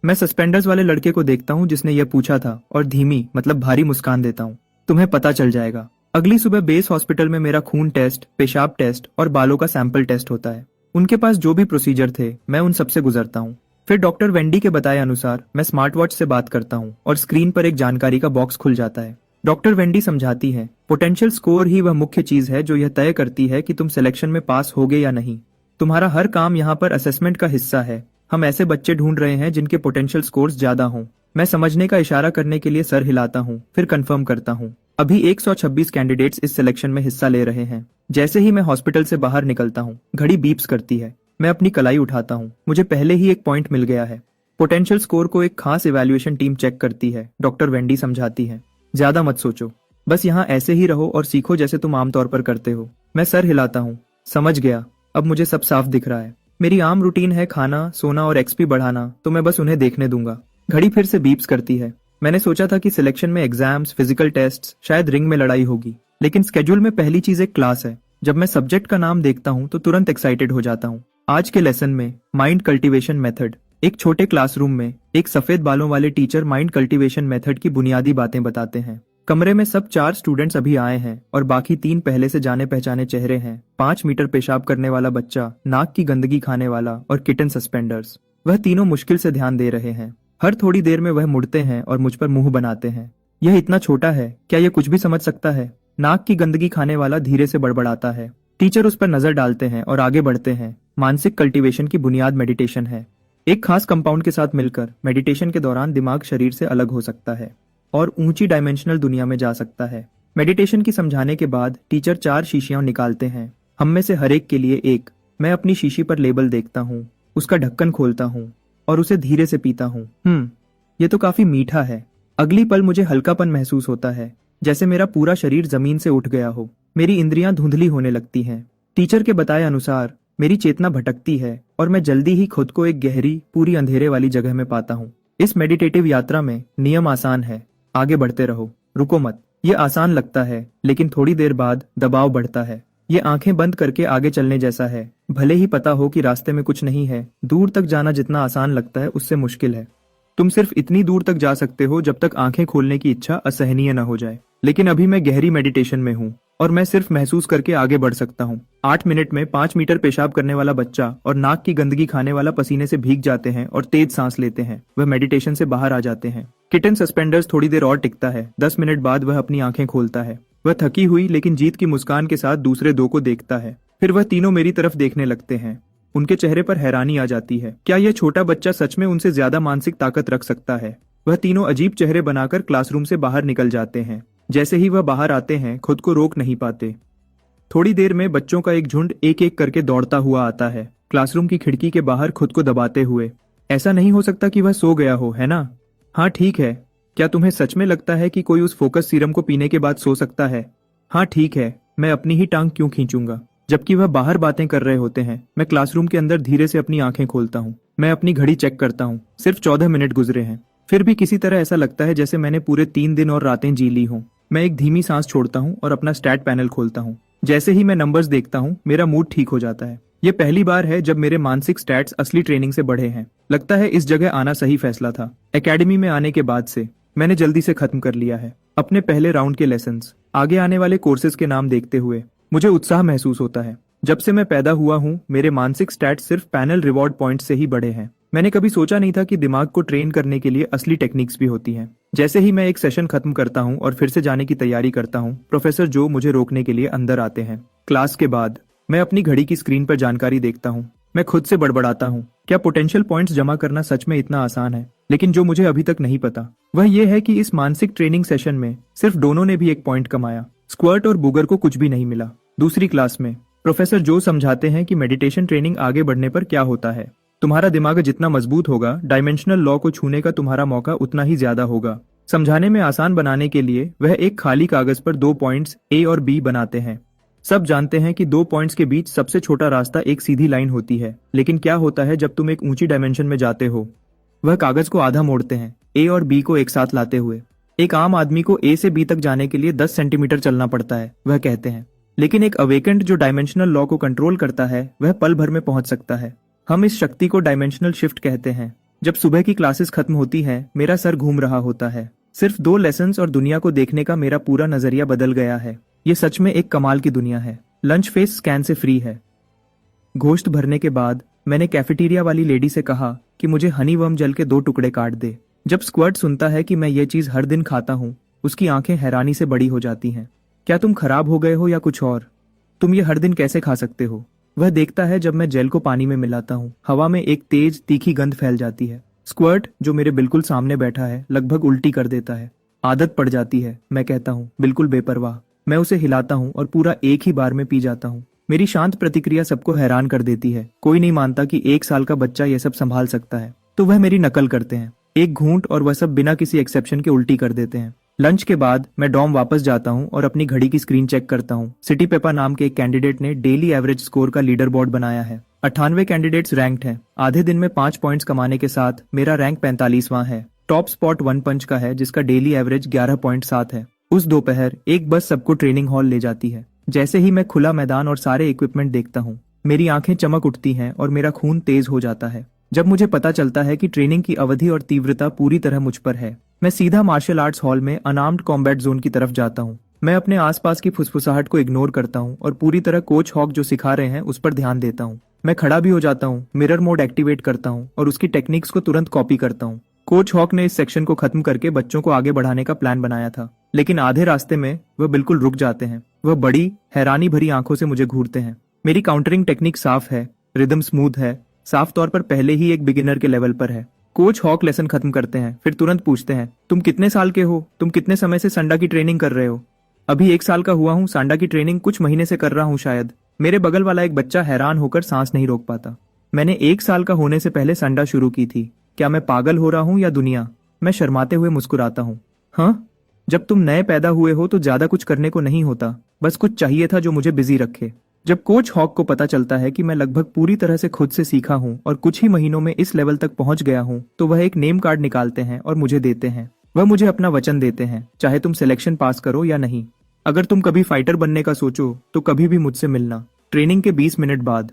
मैं सस्पेंडर्स वाले लड़के को देखता हूँ जिसने यह पूछा था और धीमी मतलब भारी मुस्कान देता हूँ। तुम्हें पता चल जाएगा। अगली सुबह बेस हॉस्पिटल में मेरा खून टेस्ट, पेशाब टेस्ट और बालों का सैंपल टेस्ट होता है। उनके पास जो भी प्रोसीजर थे, मैं उन सबसे गुजरता हूँ। फिर डॉक्टर वेंडी के बताए अनुसार मैं स्मार्ट वॉच से बात करता हूँ और स्क्रीन पर एक जानकारी का बॉक्स खुल जाता है। डॉक्टर वेंडी समझाती है, पोटेंशियल स्कोर ही वह मुख्य चीज है जो यह तय करती है कि तुम सिलेक्शन में पास होगे या नहीं। तुम्हारा हर काम यहाँ पर असेसमेंट का हिस्सा है। हम ऐसे बच्चे ढूंढ रहे हैं जिनके पोटेंशियल स्कोर्स ज्यादा हों। मैं समझने का इशारा करने के लिए सर हिलाता हूँ, फिर कंफर्म करता हूँ। अभी 126 कैंडिडेट्स इस सिलेक्शन में हिस्सा ले रहे हैं। जैसे ही मैं हॉस्पिटल से बाहर निकलता हूँ, घड़ी बीप्स करती है। मैं अपनी कलाई उठाता हूँ। मुझे पहले ही एक पॉइंट मिल गया है। पोटेंशियल स्कोर को एक खास इवैल्यूएशन टीम चेक करती है, डॉक्टर वेंडी समझाती है। ज्यादा मत सोचो, बस यहाँ ऐसे ही रहो और सीखो जैसे तुम आमतौर पर करते हो। मैं सर हिलाता हूँ। समझ गया, अब मुझे सब साफ दिख रहा है। मेरी आम रूटीन है खाना, सोना और एक्सपी बढ़ाना, तो मैं बस उन्हें देखने दूंगा। घड़ी फिर से बीप्स करती है। मैंने सोचा था कि सिलेक्शन में एग्जाम्स, फिजिकल टेस्ट्स, शायद रिंग में लड़ाई होगी, लेकिन स्केड्यूल में पहली चीज एक क्लास है। जब मैं सब्जेक्ट का नाम देखता हूँ तो तुरंत एक्साइटेड हो जाता हूँ। आज के लेसन में माइंड कल्टीवेशन मेथड। एक छोटे क्लासरूम में एक सफेद बालों वाले टीचर माइंड कल्टीवेशन मेथड की बुनियादी बातें बताते हैं। कमरे में सब 4 स्टूडेंट्स अभी आए हैं और बाकी 3 पहले से जाने पहचाने चेहरे हैं। 5 मीटर पेशाब करने वाला बच्चा, नाक की गंदगी खाने वाला और किटन सस्पेंडर्स। वह तीनों मुश्किल से ध्यान दे रहे हैं। हर थोड़ी देर में वह मुड़ते हैं और मुझ पर मुंह बनाते हैं। यह इतना छोटा है, क्या यह कुछ भी समझ सकता है? नाक की गंदगी खाने वाला धीरे से बड़बड़ाता है। टीचर उस पर नजर डालते हैं और आगे बढ़ते हैं। मानसिक कल्टीवेशन की बुनियाद मेडिटेशन है। एक खास कंपाउंड के साथ मिलकर मेडिटेशन के दौरान दिमाग शरीर से अलग हो सकता है और ऊंची डायमेंशनल दुनिया में जा सकता है। मेडिटेशन की समझाने के बाद टीचर 4 शीशियां निकालते हैं, हम में से हर एक के लिए एक। मैं अपनी शीशी पर लेबल देखता हूँ, उसका ढक्कन खोलता हूँ और उसे धीरे से पीता हूँ। ये तो काफी मीठा है। अगली पल मुझे हल्कापन महसूस होता है, जैसे मेरा पूरा शरीर जमीन से उठ गया हो। मेरी इंद्रियां धुंधली होने लगती हैं। टीचर के बताए अनुसार मेरी चेतना भटकती है और मैं जल्दी ही खुद को एक गहरी, पूरी अंधेरे वाली जगह में पाता हूँ। इस मेडिटेटिव यात्रा में नियम आसान है, आगे बढ़ते रहो, रुको मत। ये आसान लगता है, लेकिन थोड़ी देर बाद दबाव बढ़ता है। ये आंखें बंद करके आगे चलने जैसा है। भले ही पता हो कि रास्ते में कुछ नहीं है, दूर तक जाना जितना आसान लगता है उससे मुश्किल है। तुम सिर्फ इतनी दूर तक जा सकते हो जब तक आंखें खोलने की इच्छा असहनीय न हो जाए। लेकिन अभी मैं गहरी मेडिटेशन में हूँ और मैं सिर्फ महसूस करके आगे बढ़ सकता हूँ। 8 मिनट में 5 मीटर पेशाब करने वाला बच्चा और नाक की गंदगी खाने वाला पसीने से भीग जाते हैं और तेज सांस लेते हैं। वह मेडिटेशन से बाहर आ जाते हैं। किटन सस्पेंडर्स थोड़ी देर और टिकता है। 10 मिनट बाद वह अपनी आंखें खोलता है। वह थकी हुई लेकिन जीत की मुस्कान के साथ दूसरे 2 को देखता है। फिर वह तीनों मेरी तरफ देखने लगते हैं। उनके चेहरे पर हैरानी आ जाती है। क्या यह छोटा बच्चा सच में उनसे ज्यादा मानसिक ताकत रख सकता है? वह तीनों अजीब चेहरे बनाकर क्लासरूम से बाहर निकल जाते हैं। जैसे ही वह बाहर आते हैं, खुद को रोक नहीं पाते। थोड़ी देर में बच्चों का एक झुंड एक एक करके दौड़ता हुआ आता है, क्लासरूम की खिड़की के बाहर खुद को दबाते हुए। ऐसा नहीं हो सकता कि वह सो गया हो, है ना? हाँ ठीक है। क्या तुम्हें सच में लगता है कि कोई उस फोकस सीरम को पीने के बाद सो सकता है? हाँ ठीक है, मैं अपनी ही टांग क्यों खींचूंगा? जबकि वह बाहर बातें कर रहे होते हैं, मैं क्लासरूम के अंदर धीरे से अपनी आंखें खोलता हूँ। मैं अपनी घड़ी चेक करता हूँ। सिर्फ 14 मिनट गुजरे हैं। फिर भी किसी तरह ऐसा लगता है जैसे मैंने पूरे 3 दिन और रातें जी ली हों। मैं एक धीमी सांस छोड़ता हूँ और अपना स्टैट पैनल खोलता हूँ। जैसे ही मैं नंबर्स देखता हूँ, मेरा मूड ठीक हो जाता है। ये पहली बार है जब मेरे मानसिक स्टैट्स असली ट्रेनिंग से बढ़े हैं। लगता है इस जगह आना सही फैसला था। एकेडमी में आने के बाद से मैंने जल्दी से खत्म कर लिया है अपने पहले राउंड के लेसन्स। आगे आने वाले कोर्सेज के नाम देखते हुए मुझे उत्साह महसूस होता है। जब से मैं पैदा हुआ हूँ, मेरे मानसिक स्टैट्स सिर्फ पैनल रिवॉर्ड पॉइंट से ही बढ़े हैं। मैंने कभी सोचा नहीं था कि दिमाग को ट्रेन करने के लिए असली टेक्निक्स भी होती हैं। जैसे ही मैं एक सेशन खत्म करता हूँ और फिर से जाने की तैयारी करता हूँ, प्रोफेसर जो मुझे रोकने के लिए अंदर आते हैं। क्लास के बाद मैं अपनी घड़ी की स्क्रीन पर जानकारी देखता हूँ। मैं खुद से बड़बड़ाता हूँ, क्या पोटेंशियल पॉइंट्स जमा करना सच में इतना आसान है? लेकिन जो मुझे अभी तक नहीं पता वह यह है कि इस मानसिक ट्रेनिंग सेशन में सिर्फ दोनों ने भी एक पॉइंट कमाया। स्क्वर्ट और बुगर को कुछ भी नहीं मिला। दूसरी क्लास में प्रोफेसर जो समझाते हैं कि मेडिटेशन ट्रेनिंग आगे बढ़ने पर क्या होता है। तुम्हारा दिमाग जितना मजबूत होगा, डायमेंशनल लॉ को छूने का तुम्हारा मौका उतना ही ज्यादा होगा। समझाने में आसान बनाने के लिए वह एक खाली कागज पर 2 पॉइंट्स ए और बी बनाते हैं। सब जानते हैं कि 2 पॉइंट्स के बीच सबसे छोटा रास्ता एक सीधी लाइन होती है। लेकिन क्या होता है जब तुम एक ऊंची डायमेंशन में जाते हो? वह कागज को आधा मोड़ते हैं, ए और बी को एक साथ लाते हुए। एक आम आदमी को ए से बी तक जाने के लिए 10 सेंटीमीटर चलना पड़ता है, वह कहते हैं। लेकिन एक अवेकेंड जो डायमेंशनल लॉ को कंट्रोल करता है, वह पल भर में पहुंच सकता है। हम इस शक्ति को डायमेंशनल शिफ्ट कहते हैं। जब सुबह की क्लासेस खत्म होती हैं, मेरा सर घूम रहा होता है। सिर्फ 2 लेसन्स और दुनिया को देखने का मेरा पूरा नजरिया बदल गया है। ये सच में एक कमाल की दुनिया है। लंच फेस स्कैन से फ्री है। गोश्त भरने के बाद मैंने कैफेटेरिया वाली लेडी से कहा कि मुझे हनी वर्म जल के 2 टुकड़े काट दे। जब स्क्वर्ट सुनता है कि मैं ये चीज हर दिन खाता हूँ, उसकी आंखें हैरानी से बड़ी हो जाती हैं। क्या तुम खराब हो गए हो या कुछ और? तुम ये हर दिन कैसे खा सकते हो? वह देखता है जब मैं जेल को पानी में मिलाता हूँ। हवा में एक तेज तीखी गंध फैल जाती है। स्क्वर्ट, जो मेरे बिल्कुल सामने बैठा है, लगभग उल्टी कर देता है। आदत पड़ जाती है, मैं कहता हूँ, बिल्कुल बेपरवाह। मैं उसे हिलाता हूँ और पूरा एक ही बार में पी जाता हूँ। मेरी शांत प्रतिक्रिया सबको हैरान कर देती है। कोई नहीं मानता कि 1 साल का बच्चा यह सब संभाल सकता है। तो वह मेरी नकल करते हैं। एक घूंट और वह सब बिना किसी एक्सेप्शन के उल्टी कर देते हैं। लंच के बाद मैं डॉम वापस जाता हूँ और अपनी घड़ी की स्क्रीन चेक करता हूँ। सिटी पेपा नाम के एक कैंडिडेट ने डेली एवरेज स्कोर का लीडर बोर्ड बनाया है। 98 कैंडिडेट्स रैंक्ड हैं। आधे दिन में 5 पॉइंट्स कमाने के साथ मेरा रैंक 45वां है। टॉप स्पॉट वन पंच का है, जिसका डेली एवरेज 11.7 है। उस दोपहर एक बस सबको ट्रेनिंग हॉल ले जाती है। जैसे ही मैं खुला मैदान और सारे इक्विपमेंट देखता हूँ, मेरी आंखें चमक उठती हैं और मेरा खून तेज हो जाता है। जब मुझे पता चलता है कि ट्रेनिंग की अवधि और तीव्रता पूरी तरह मुझ पर है, मैं सीधा मार्शल आर्ट्स हॉल में अनआर्म्ड कॉम्बैट जोन की तरफ जाता हूँ। मैं अपने आसपास की फुसफुसाहट को इग्नोर करता हूँ और पूरी तरह कोच हॉक जो सिखा रहे हैं उस पर ध्यान देता हूँ। मैं खड़ा भी हो जाता हूँ, मिरर मोड एक्टिवेट करता हूँ और उसकी टेक्निक्स को तुरंत कॉपी करता हूँ। कोच हॉक ने इस सेक्शन को खत्म करके बच्चों को आगे बढ़ाने का प्लान बनाया था, लेकिन आधे रास्ते में वह बिल्कुल रुक जाते हैं। वह बड़ी हैरानी भरी आंखों से मुझे घूरते हैं। मेरी काउंटरिंग टेक्निक साफ है, रिदम स्मूथ है, साफ तौर पर पहले ही एक बिगिनर के लेवल पर है। कोच हॉक लेसन खत्म करते हैं, फिर तुरंत पूछते हैं, तुम कितने साल के हो? तुम कितने समय से संडा की ट्रेनिंग कर रहे हो? अभी 1 साल का हुआ हूँ। सांडा की ट्रेनिंग कुछ महीने से कर रहा हूँ शायद। मेरे बगल वाला एक बच्चा हैरान होकर सांस नहीं रोक पाता। मैंने 1 साल का होने से पहले संडा शुरू की थी। क्या मैं पागल हो रहा हूँ या दुनिया? मैं शर्माते हुए मुस्कुराता हूँ। हाँ, जब तुम नए पैदा हुए हो तो ज्यादा कुछ करने को नहीं होता, बस कुछ चाहिए था जो मुझे बिजी रखे। जब कोच हॉक को पता चलता है कि मैं लगभग पूरी तरह से खुद से सीखा हूँ और कुछ ही महीनों में इस लेवल तक पहुंच गया हूँ, तो वह एक नेम कार्ड निकालते हैं और मुझे देते हैं। वह मुझे अपना वचन देते हैं, चाहे तुम सिलेक्शन पास करो या नहीं। अगर तुम कभी फाइटर बनने का सोचो तो कभी भी मुझसे मिलना। ट्रेनिंग के 20 मिनट बाद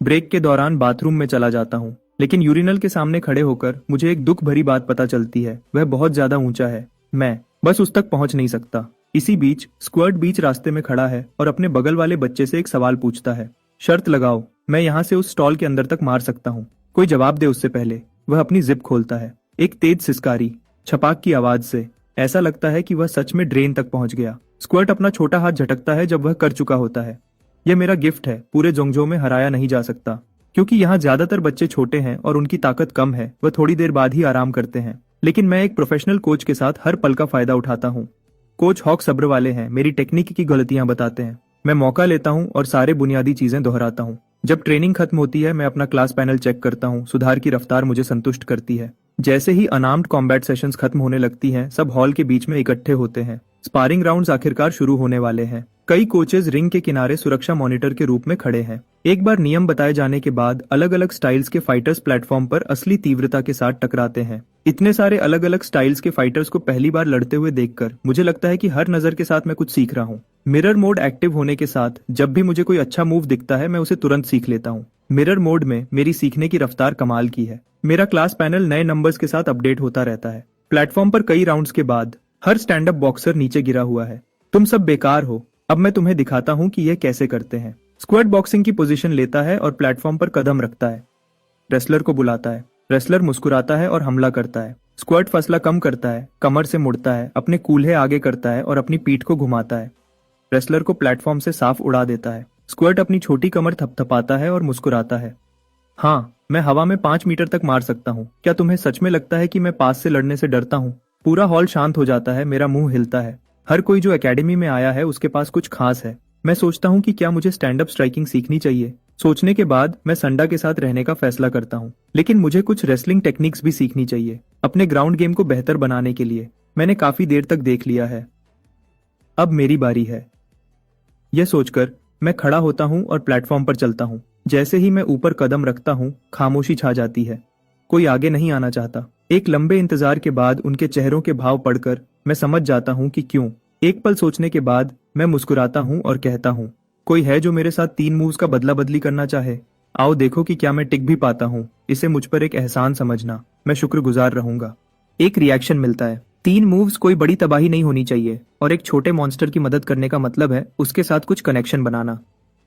ब्रेक के दौरान बाथरूम में चला जाता हूँ, लेकिन यूरिनल के सामने खड़े होकर मुझे एक दुख भरी बात पता चलती है। वह बहुत ज्यादा ऊंचा है, मैं बस उस तक पहुंच नहीं सकता। इसी बीच स्क्वर्ट बीच रास्ते में खड़ा है और अपने बगल वाले बच्चे से एक सवाल पूछता है। शर्त लगाओ, मैं यहाँ से उस स्टॉल के अंदर तक मार सकता हूँ। कोई जवाब दे उससे पहले वह अपनी जिप खोलता है। एक तेज सिसकारी, छपाक की आवाज से ऐसा लगता है कि वह सच में ड्रेन तक पहुंच गया। स्क्वर्ट अपना छोटा हाथ झटकता है जब वह कर चुका होता है। यह मेरा गिफ्ट है, पूरे जोंगजो में हराया नहीं जा सकता। क्योंकि यहाँ ज्यादातर बच्चे छोटे हैं और उनकी ताकत कम है, वह थोड़ी देर बाद ही आराम करते हैं। लेकिन मैं एक प्रोफेशनल कोच के साथ हर पल का फायदा उठाता हूँ। कोच हॉक सब्र वाले हैं, मेरी टेक्निक की गलतियां बताते हैं। मैं मौका लेता हूं और सारे बुनियादी चीजें दोहराता हूं। जब ट्रेनिंग खत्म होती है, मैं अपना क्लास पैनल चेक करता हूं। सुधार की रफ्तार मुझे संतुष्ट करती है। जैसे ही अनआर्म्ड कॉम्बैट सेशंस खत्म होने लगती हैं, सब हॉल के बीच में इकट्ठे होते हैं। स्पारिंग राउंड्स आखिरकार शुरू होने वाले हैं। कई कोचेज रिंग के किनारे सुरक्षा मॉनिटर के रूप में खड़े हैं। एक बार नियम बताए जाने के बाद अलग अलग स्टाइल्स के फाइटर्स प्लेटफॉर्म पर असली तीव्रता के साथ टकराते हैं। इतने सारे अलग अलग स्टाइल्स के फाइटर्स को पहली बार लड़ते हुए देखकर मुझे लगता है कि हर नजर के साथ मैं कुछ सीख रहा हूँ। मिरर मोड एक्टिव होने के साथ जब भी मुझे कोई अच्छा मूव दिखता है, मैं उसे तुरंत सीख लेता हूँ। मिरर मोड में मेरी सीखने की रफ्तार कमाल की है। मेरा क्लास पैनल नए नंबर्स के साथ अपडेट होता रहता है। प्लेटफॉर्म पर कई राउंड्स के बाद हर स्टैंड अप बॉक्सर नीचे गिरा हुआ है। तुम सब बेकार हो, अब मैं तुम्हें दिखाता हूँ कि यह कैसे करते हैं। स्क्वाड बॉक्सिंग की पोजीशन लेता है और प्लेटफॉर्म पर कदम रखता है। रेसलर को बुलाता है। रेसलर मुस्कुराता है और हमला करता है। स्क्वाड फसला कम करता है, कमर से मुड़ता है, अपने कूल्हे आगे करता है और अपनी पीठ को घुमाता है। रेसलर को प्लेटफॉर्म से साफ उड़ा देता है। स्क्वाड अपनी छोटी कमर थपथपाता है और मुस्कुराता है। हाँ, मैं हवा में 5 मीटर तक मार सकता हूँ। क्या तुम्हें सच में लगता है कि मैं पास से लड़ने से डरता हूँ? पूरा हॉल शांत हो जाता है, मेरा मुंह हिलता है। हर कोई जो एकेडमी में आया है उसके पास कुछ खास है। मैं सोचता हूँ कि क्या मुझे स्टैंड अप स्ट्राइकिंग सीखनी चाहिए। सोचने के बाद मैं संडा के साथ रहने का फैसला करता हूँ, लेकिन मुझे कुछ रेसलिंग टेक्निक्स भी सीखनी चाहिए अपने ग्राउंड गेम को बेहतर बनाने के लिए। मैंने काफी देर तक देख लिया है, अब मेरी बारी है। यह सोचकर मैं खड़ा होता हूँ और प्लेटफॉर्म पर चलता हूँ। जैसे ही मैं ऊपर कदम रखता हूँ, खामोशी छा जाती है। कोई आगे नहीं आना चाहता। एक लंबे इंतजार के बाद उनके चेहरों के भाव पढ़कर मैं समझ जाता हूँ कि क्यों। एक पल सोचने के बाद मैं मुस्कुराता हूँ और कहता हूँ, कोई है जो मेरे साथ 3 मूव्स का बदला बदली करना चाहे? आओ देखो कि क्या मैं टिक भी पाता हूँ। इसे मुझ पर एक एहसान समझना, मैं शुक्रगुजार रहूंगा। एक रिएक्शन मिलता है। 3 मूव्स कोई बड़ी तबाही नहीं होनी चाहिए, और एक छोटे मॉन्स्टर की मदद करने का मतलब है उसके साथ कुछ कनेक्शन बनाना।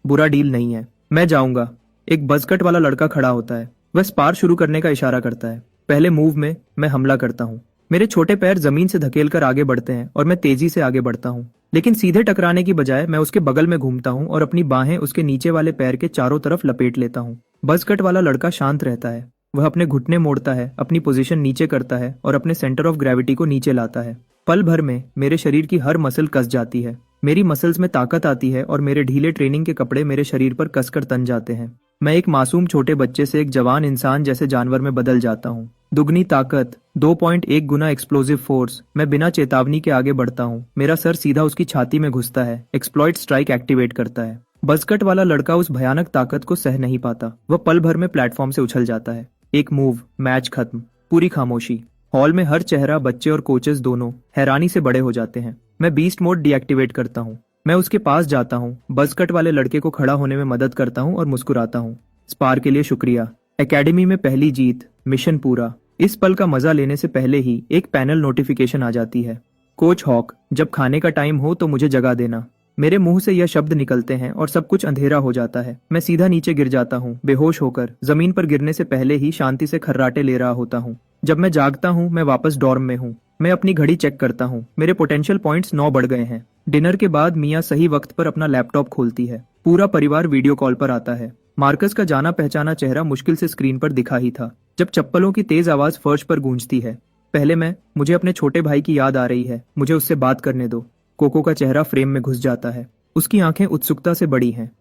बुरा डील नहीं है, मैं जाऊंगा। एक बजकट वाला लड़का खड़ा होता है। वह स्पार शुरू करने का इशारा करता है। पहले मूव में मैं हमला करता हूँ। मेरे छोटे पैर जमीन से धकेलकर आगे बढ़ते हैं और मैं तेजी से आगे बढ़ता हूँ। लेकिन सीधे टकराने की बजाय मैं उसके बगल में घूमता हूँ और अपनी बाहें उसके नीचे वाले पैर के चारों तरफ लपेट लेता हूँ। बज़ कट वाला लड़का शांत रहता है। वह अपने घुटने मोड़ता है, अपनी पोजीशन नीचे करता है और अपने सेंटर ऑफ ग्रेविटी को नीचे लाता है। पल भर में मेरे शरीर की हर मसल कस जाती है। मेरी मसल्स में ताकत आती है और मेरे ढीले ट्रेनिंग के कपड़े मेरे शरीर पर कसकर तन जाते हैं। मैं एक मासूम छोटे बच्चे से एक जवान इंसान जैसे जानवर में बदल जाता हूँ। दुगनी ताकत, 2.1 गुना एक्सप्लोजिव फोर्स। मैं बिना चेतावनी के आगे बढ़ता हूँ। मेरा सर सीधा उसकी छाती में घुसता है। एक्सप्लॉइट स्ट्राइक एक्टिवेट करता है। बज़कट वाला लड़का उस भयानक ताकत को सह नहीं पाता। वह पल भर में प्लेटफॉर्म से उछल जाता है। एक मूव, मैच खत्म। पूरी खामोशी। हॉल में हर चेहरा, बच्चे और कोचेस दोनों, हैरानी से बड़े हो जाते हैं। मैं बीस्ट मोड डीएक्टिवेट करता हूँ। मैं उसके पास जाता हूँ, बज़कट वाले लड़के को खड़ा होने में मदद करता हूँ और मुस्कुराता हूँ। स्पार के लिए शुक्रिया। एकेडमी में पहली जीत, मिशन पूरा। इस पल का मजा लेने से पहले ही एक पैनल नोटिफिकेशन आ जाती है। कोच हॉक, जब खाने का टाइम हो तो मुझे जगा देना। मेरे मुंह से यह शब्द निकलते हैं और सब कुछ अंधेरा हो जाता है। मैं सीधा नीचे गिर जाता हूँ, बेहोश होकर। जमीन पर गिरने से पहले ही शांति से खर्राटे ले रहा होता हूँ। जब मैं जागता हूँ, मैं वापस डॉर्म में हूँ। मैं अपनी घड़ी चेक करता हूँ। मेरे पोटेंशियल पॉइंट्स 9 बढ़ गए हैं। डिनर के बाद मिया सही वक्त पर अपना लैपटॉप खोलती है। पूरा परिवार वीडियो कॉल पर आता है। मार्कस का जाना पहचाना चेहरा मुश्किल से स्क्रीन पर दिखा ही था जब चप्पलों की तेज आवाज फर्श पर गूंजती है। पहले मुझे अपने छोटे भाई की याद आ रही है। मुझे उससे बात करने दो। कोको का चेहरा फ्रेम में घुस जाता है। उसकी आंखें उत्सुकता से बड़ी हैं।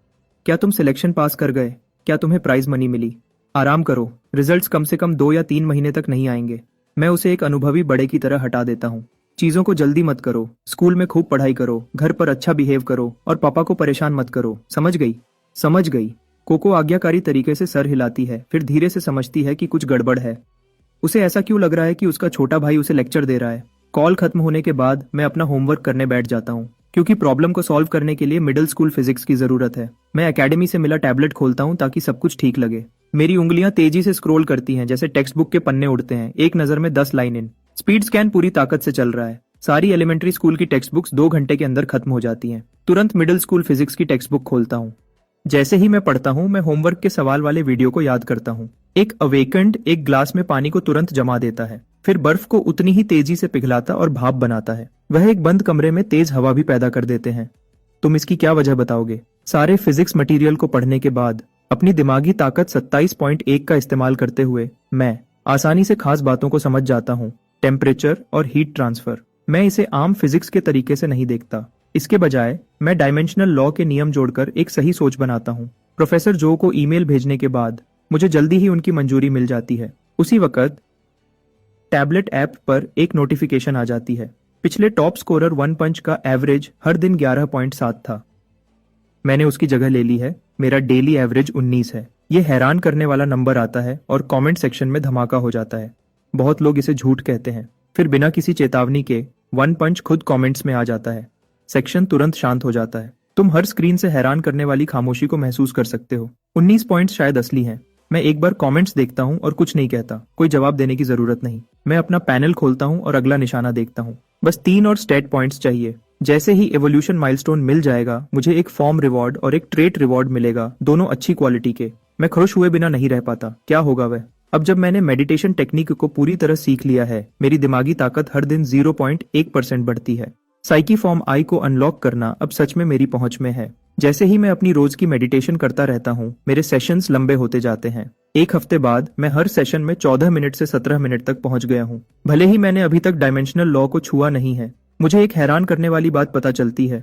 क्या तुम सिलेक्शन पास कर गए? क्या तुम्हें प्राइज मनी मिली? आराम करो, रिजल्ट्स कम से कम 2 या 3 महीने तक नहीं आएंगे। मैं उसे एक अनुभवी बड़े की तरह हटा देता हूँ। चीजों को जल्दी मत करो। स्कूल में खूब पढ़ाई करो, घर पर अच्छा बिहेव करो और पापा को परेशान मत करो। समझ गई? समझ गई। कोको आज्ञाकारी तरीके से सर हिलाती है, फिर धीरे से समझती है कि कुछ गड़बड़ है। उसे ऐसा क्यों लग रहा है कि उसका छोटा भाई उसे लेक्चर दे रहा है। कॉल खत्म होने के बाद मैं अपना होमवर्क करने बैठ जाता हूँ, क्योंकि प्रॉब्लम को सॉल्व करने के लिए मिडिल स्कूल फिजिक्स की जरूरत है। मैं एकेडमी से मिला टैबलेट खोलता हूँ ताकि सब कुछ ठीक लगे। मेरी उंगलियां तेजी से स्क्रॉल करती हैं, जैसे टेक्स्ट बुक के पन्ने उड़ते हैं। एक नजर में 10 लाइन इन। स्पीड स्कैन पूरी ताकत से चल रहा है। सारी एलिमेंट्री स्कूल की टेक्स्ट बुक्स 2 घंटे के अंदर खत्म हो जाती हैं। तुरंत मिडिल स्कूल फिजिक्स की टेक्स्ट बुक खोलता हूँ। जैसे ही मैं पढ़ता हूँ, मैं होमवर्क के सवाल वाले वीडियो को याद करता हूँ। एक अवेकेंड एक ग्लास में पानी को तुरंत जमा देता है, फिर बर्फ को उतनी ही तेजी से पिघलाता और भाप बनाता है। वह एक बंद कमरे में तेज हवा भी पैदा कर देते हैं। तुम इसकी क्या वजह बताओगे? सारे फिजिक्स मटेरियल को पढ़ने के बाद अपनी दिमागी ताकत 27.1 का इस्तेमाल करते हुए मैं आसानी से खास बातों को समझ जाता हूँ। टेम्परेचर और हीट ट्रांसफर। मैं इसे आम फिजिक्स के तरीके से नहीं देखता। इसके बजाय मैं डायमेंशनल लॉ के नियम जोड़कर एक सही सोच बनाता हूँ। प्रोफेसर जो को ईमेल भेजने के बाद मुझे जल्दी ही उनकी मंजूरी मिल जाती है। उसी वक्त टैबलेट ऐप पर एक नोटिफिकेशन आ जाती है। पिछले टॉप स्कोरर वन पंच का एवरेज हर दिन 11.7 था। मैंने उसकी जगह ले ली है। मेरा डेली एवरेज 19 है। यह हैरान करने वाला नंबर आता है और कमेंट सेक्शन में धमाका हो जाता है। बहुत लोग इसे झूठ कहते हैं। फिर बिना किसी चेतावनी के वन पंच खुद कमेंट्स में आ जाता है। सेक्शन तुरंत शांत हो जाता है। तुम हर स्क्रीन से हैरान करने वाली खामोशी को महसूस कर सकते हो। 19 पॉइंट्स शायद असली हैं। मैं एक बार कमेंट्स देखता हूँ और कुछ नहीं कहता। कोई जवाब देने की जरूरत नहीं। मैं अपना पैनल खोलता हूँ और अगला निशाना देखता हूँ। बस 3 और स्टेट पॉइंट्स चाहिए। जैसे ही एवोल्यूशन माइलस्टोन मिल जाएगा, मुझे एक फॉर्म रिवॉर्ड और एक ट्रेट रिवॉर्ड मिलेगा, दोनों अच्छी क्वालिटी के। मैं खुश हुए बिना नहीं रह पाता। क्या होगा वह? अब जब मैंने मेडिटेशन टेक्निक को पूरी तरह सीख लिया है, मेरी दिमागी ताकत हर दिन 0.1% बढ़ती है। साइकी फॉर्म आई को अनलॉक करना अब सच में मेरी पहुंच में है। जैसे ही मैं अपनी रोज की मेडिटेशन करता रहता हूँ, मेरे सेशंस लंबे होते जाते हैं। एक हफ्ते बाद मैं हर सेशन में 14 मिनट से 17 मिनट तक पहुंच गया हूँ। भले ही मैंने अभी तक डायमेंशनल लॉ को छुआ नहीं है। मुझे एक हैरान करने वाली बात पता चलती है।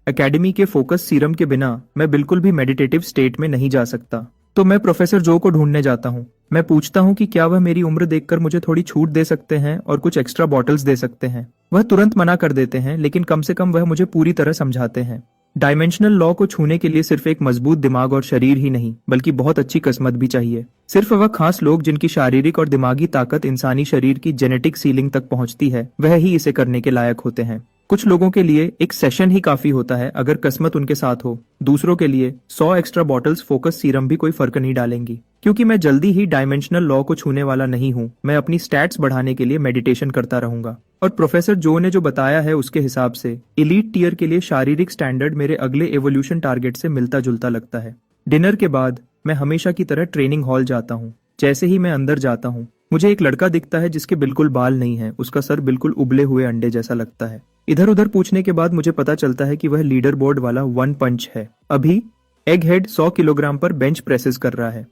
एकेडमी के फोकस सीरम के बिना मैं बिल्कुल भी मेडिटेटिव स्टेट में नहीं जा सकता। तो मैं प्रोफेसर जो को ढूंढने जाता हूँ। मैं पूछता हूँ कि क्या वह मेरी उम्र देखकर मुझे थोड़ी छूट दे सकते हैं और कुछ एक्स्ट्रा बॉटल्स दे सकते हैं। वह तुरंत मना कर देते हैं, लेकिन कम से कम वह मुझे पूरी तरह समझाते हैं। डायमेंशनल लॉ को छूने के लिए सिर्फ एक मजबूत दिमाग और शरीर ही नहीं, बल्कि बहुत अच्छी किस्मत भी चाहिए। सिर्फ वह खास लोग जिनकी शारीरिक और दिमागी ताकत इंसानी शरीर की जेनेटिक सीलिंग तक पहुंचती है, वह ही इसे करने के लायक होते हैं। कुछ लोगों के लिए एक सेशन ही काफी होता है अगर किस्मत उनके साथ हो। दूसरों के लिए 100 एक्स्ट्रा बॉटल्स फोकस सीरम भी कोई फर्क नहीं डालेंगी। क्योंकि मैं जल्दी ही डायमेंशनल लॉ को छूने वाला नहीं हूँ, मैं अपनी स्टैट्स बढ़ाने के लिए मेडिटेशन करता रहूंगा। और प्रोफेसर जो ने जो बताया है उसके हिसाब से एलीट टियर के लिए शारीरिक स्टैंडर्ड मेरे अगले एवोल्यूशन टारगेट से मिलता जुलता लगता है। डिनर के बाद मैं हमेशा की तरह ट्रेनिंग हॉल जाता हूँ। जैसे ही मैं अंदर जाता हूँ, मुझे एक लड़का दिखता है जिसके बिल्कुल बाल नहीं है। उसका सर बिल्कुल उबले हुए अंडे जैसा लगता है। इधर उधर पूछने के बाद मुझे पता चलता है कि वह लीडर बोर्ड वाला वन पंच है। अभी एग हेड 100 किलोग्राम पर बेंच प्रेसेस कर रहा है।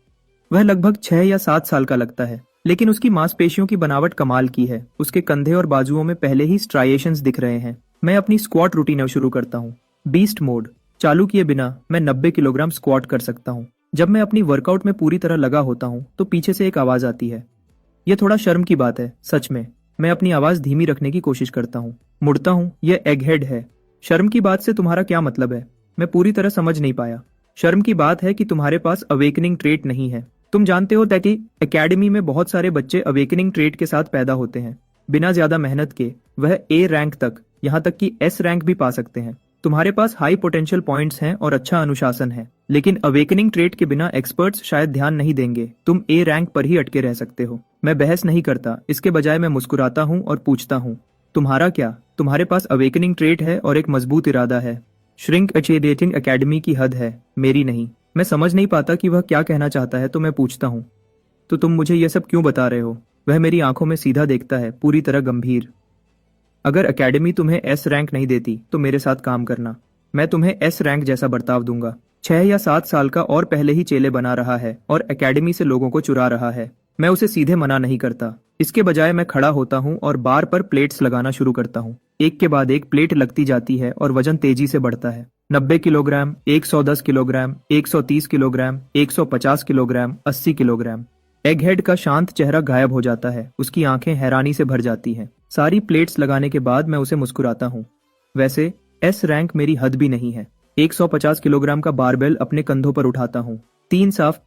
वह लगभग 6 या 7 साल का लगता है, लेकिन उसकी मांसपेशियों की बनावट कमाल की है। उसके कंधे और बाजुओं में पहले ही स्ट्राइएशंस दिख रहे हैं। मैं अपनी स्क्वाट रूटीन शुरू करता हूँ। बीस्ट मोड चालू किए बिना मैं 90 किलोग्राम स्क्वाट कर सकता हूँ। जब मैं अपनी वर्कआउट में पूरी तरह लगा होता हूँ तो पीछे से एक आवाज आती है। यह थोड़ा शर्म की बात है, सच में। मैं अपनी आवाज धीमी रखने की कोशिश करता हूँ। मुड़ता हूँ, यह एगहेड है। शर्म की बात से तुम्हारा क्या मतलब है? मैं पूरी तरह समझ नहीं पाया। शर्म की बात है कि तुम्हारे पास अवेकनिंग ट्रेट नहीं है। तुम जानते हो कि एकेडमी में बहुत सारे बच्चे अवेकनिंग ट्रेट के साथ पैदा होते हैं। बिना ज्यादा मेहनत के वह ए रैंक तक, यहाँ तक कि एस रैंक भी पा सकते हैं। तुम्हारे पास हाई पोटेंशियल पॉइंट्स हैं और अच्छा अनुशासन है, लेकिन अवेकनिंग ट्रेट के बिना एक्सपर्ट्स शायद ध्यान नहीं देंगे। तुम ए रैंक पर ही अटके रह सकते हो। मैं बहस नहीं करता, इसके बजाय मैं मुस्कुराता हूँ और पूछता हूँ, तुम्हारा क्या? तुम्हारे पास अवेकनिंग ट्रेट है और एक मजबूत इरादा है। श्रिंक अचेडेटिंग एकेडमी की हद है, मेरी नहीं। मैं समझ नहीं पाता कि वह क्या कहना चाहता है, तो मैं पूछता हूँ, तो तुम मुझे यह सब क्यों बता रहे हो? वह मेरी आंखों में सीधा देखता है, पूरी तरह गंभीर। अगर एकेडमी तुम्हें एस रैंक नहीं देती तो मेरे साथ काम करना। मैं तुम्हें एस रैंक जैसा बर्ताव दूंगा। 6 या 7 साल का और पहले ही चेले बना रहा है और एकेडमी से लोगों को चुरा रहा है। मैं उसे सीधे मना नहीं करता। इसके बजाय मैं खड़ा होता हूँ और बार पर प्लेट्स लगाना शुरू करता हूँ। एक के बाद एक प्लेट लगती जाती है और वजन तेजी से बढ़ता है। 90 kilogram, 110 kilogram, 130 kilogram, 150 kilogram, 80 kilogram. Egghead का शांत चेहरा गायब हो जाता है। उसकी आंखें हैरानी से भर जाती हैं। सारी प्लेट्स लगाने के बाद मैं उसे मुस्कुराता हूँ। वैसे एस रैंक मेरी हद भी नहीं है। 150 किलोग्राम का बारबेल अपने कंधों पर उठाता हूँ। 3 साफ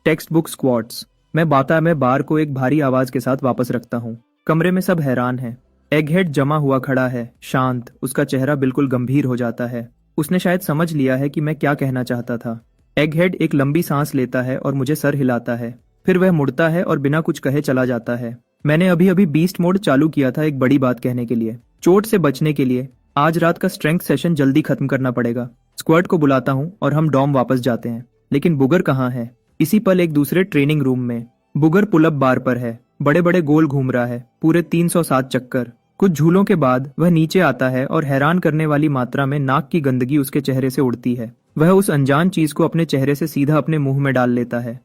टेक्स्ट बुक स्क्वाट्स। मैं बार को एक भारी आवाज के साथ वापस रखता हूँ। कमरे में सब हैरान हैं। एगहेड जमा हुआ खड़ा है, शांत। उसका चेहरा बिल्कुल गंभीर हो जाता है। उसने शायद समझ लिया है कि मैं क्या कहना चाहता था। एगहेड एक लंबी सांस लेता है और मुझे सर हिलाता है। फिर वह मुड़ता है और बिना कुछ कहे चला जाता है। मैंने अभी अभी बीस्ट मोड चालू किया था एक बड़ी बात कहने के लिए, चोट से बचने के लिए। आज रात का स्ट्रेंथ सेशन जल्दी खत्म करना पड़ेगा। स्क्वाड को बुलाता हूँ और हम डॉम वापस जाते हैं। लेकिन बुगर कहाँ है? इसी पल एक दूसरे ट्रेनिंग रूम में बुगर पुलअप बार पर है। बड़े बड़े गोल घूम रहा है, पूरे 307 चक्कर। कुछ झूलों के बाद वह नीचे आता है और हैरान करने वाली मात्रा में नाक की गंदगी उसके चेहरे से उड़ती है। वह उस अनजान चीज को अपने चेहरे से सीधा अपने मुंह में डाल लेता है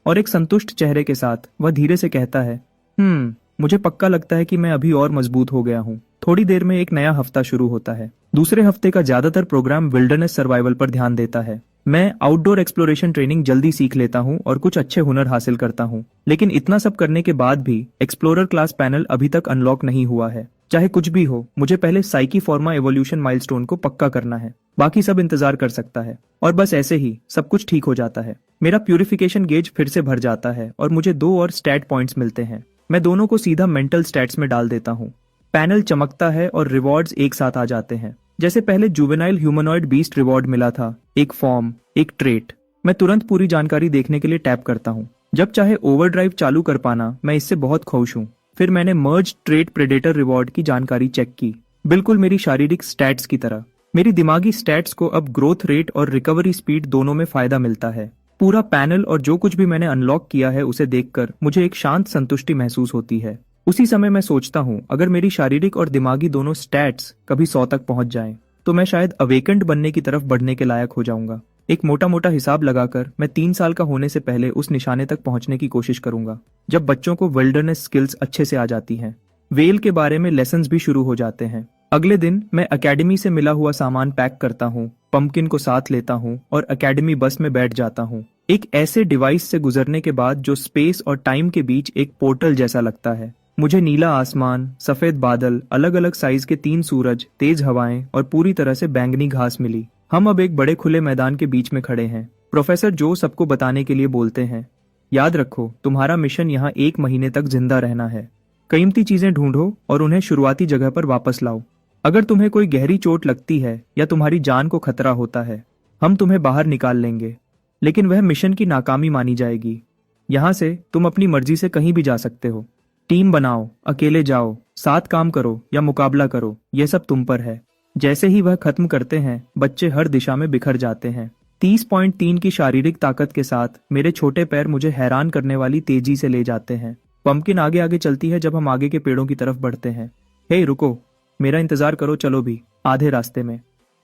और एक संतुष्ट चेहरे के साथ वह धीरे से कहता है, मुझे पक्का लगता है कि मैं अभी और मजबूत हो गया हूँ। थोड़ी देर में एक नया हफ्ता शुरू होता है। दूसरे हफ्ते का ज्यादातर प्रोग्राम विल्डरनेस सर्वाइवल पर ध्यान देता है। मैं आउटडोर एक्सप्लोरेशन ट्रेनिंग जल्दी सीख लेता हूँ और कुछ अच्छे हुनर हासिल करता हूँ। लेकिन इतना सब करने के बाद भी एक्सप्लोरर क्लास पैनल अभी तक अनलॉक नहीं हुआ है। चाहे कुछ भी हो, मुझे पहले साइकी फॉर्मा एवोल्यूशन माइलस्टोन को पक्का करना है। बाकी सब इंतजार कर सकता है। और बस ऐसे ही सब कुछ ठीक हो जाता है। मेरा प्यूरिफिकेशन गेज फिर से भर जाता है और मुझे 2 और स्टैट पॉइंट्स मिलते हैं। मैं दोनों को सीधा मेंटल स्टैट्स में डाल देता हूँ। पैनल चमकता है और रिवॉर्ड्स एक साथ आ जाते हैं। जैसे पहले जुवेनाइल ह्यूमनॉइड बीस्ट रिवॉर्ड मिला था, एक फॉर्म, एक ट्रेट। मैं तुरंत पूरी जानकारी देखने के लिए टैप करता हूँ। जब चाहे ओवरड्राइव चालू कर पाना, मैं इससे बहुत खुश हूँ। फिर मैंने मर्ज ट्रेट प्रेडेटर रिवॉर्ड की जानकारी चेक की, बिल्कुल मेरी शारीरिक स्टैट्स की तरह। मेरी दिमागी स्टैट्स को अब ग्रोथ रेट और रिकवरी स्पीड दोनों में फायदा मिलता है। पूरा पैनल और जो कुछ भी मैंने अनलॉक किया है उसे देखकर मुझे एक शांत संतुष्टि महसूस होती है। उसी समय मैं सोचता हूँ, अगर मेरी शारीरिक और दिमागी दोनों स्टैट्स कभी 100 तक पहुंच जाएं, तो मैं शायद अवेकेंड बनने की तरफ बढ़ने के लायक हो जाऊंगा। एक मोटा मोटा हिसाब लगाकर मैं 3 साल का होने से पहले उस निशाने तक पहुंचने की कोशिश करूंगा, जब बच्चों को विल्डरनेस स्किल्स अच्छे से आ जाती हैं। वेल के बारे में लेसन्स भी शुरू हो जाते हैं। अगले दिन मैं एकेडमी से मिला हुआ सामान पैक करता हूँ, पंपकिन को साथ लेता हूँ और एकेडमी बस में बैठ जाता हूँ। एक ऐसे डिवाइस से गुजरने के बाद जो स्पेस और टाइम के बीच एक पोर्टल जैसा लगता है। मुझे नीला आसमान, सफेद बादल, अलग अलग साइज के 3 सूरज, तेज हवाएं और पूरी तरह से बैंगनी घास मिली। हम अब एक बड़े खुले मैदान के बीच में खड़े हैं। प्रोफेसर जो सबको बताने के लिए बोलते हैं, याद रखो तुम्हारा मिशन यहाँ 1 महीने तक जिंदा रहना है। कीमती चीजें ढूंढो और उन्हें शुरुआती जगह पर वापस लाओ। अगर तुम्हें कोई गहरी चोट लगती है या तुम्हारी जान को खतरा होता है, हम तुम्हें बाहर निकाल लेंगे, लेकिन वह मिशन की नाकामी मानी जाएगी। यहाँ से तुम अपनी मर्जी से कहीं भी जा सकते हो। टीम बनाओ, अकेले जाओ, साथ काम करो या मुकाबला करो, यह सब तुम पर है। जैसे ही वह खत्म करते हैं, बच्चे हर दिशा में बिखर जाते हैं। 30.3 की शारीरिक ताकत के साथ मेरे छोटे पैर मुझे हैरान करने वाली तेजी से ले जाते हैं। पंपकिन आगे आगे चलती है जब हम आगे के पेड़ों की तरफ बढ़ते हैं। हे रुको, मेरा इंतजार करो, चलो भी। आधे रास्ते में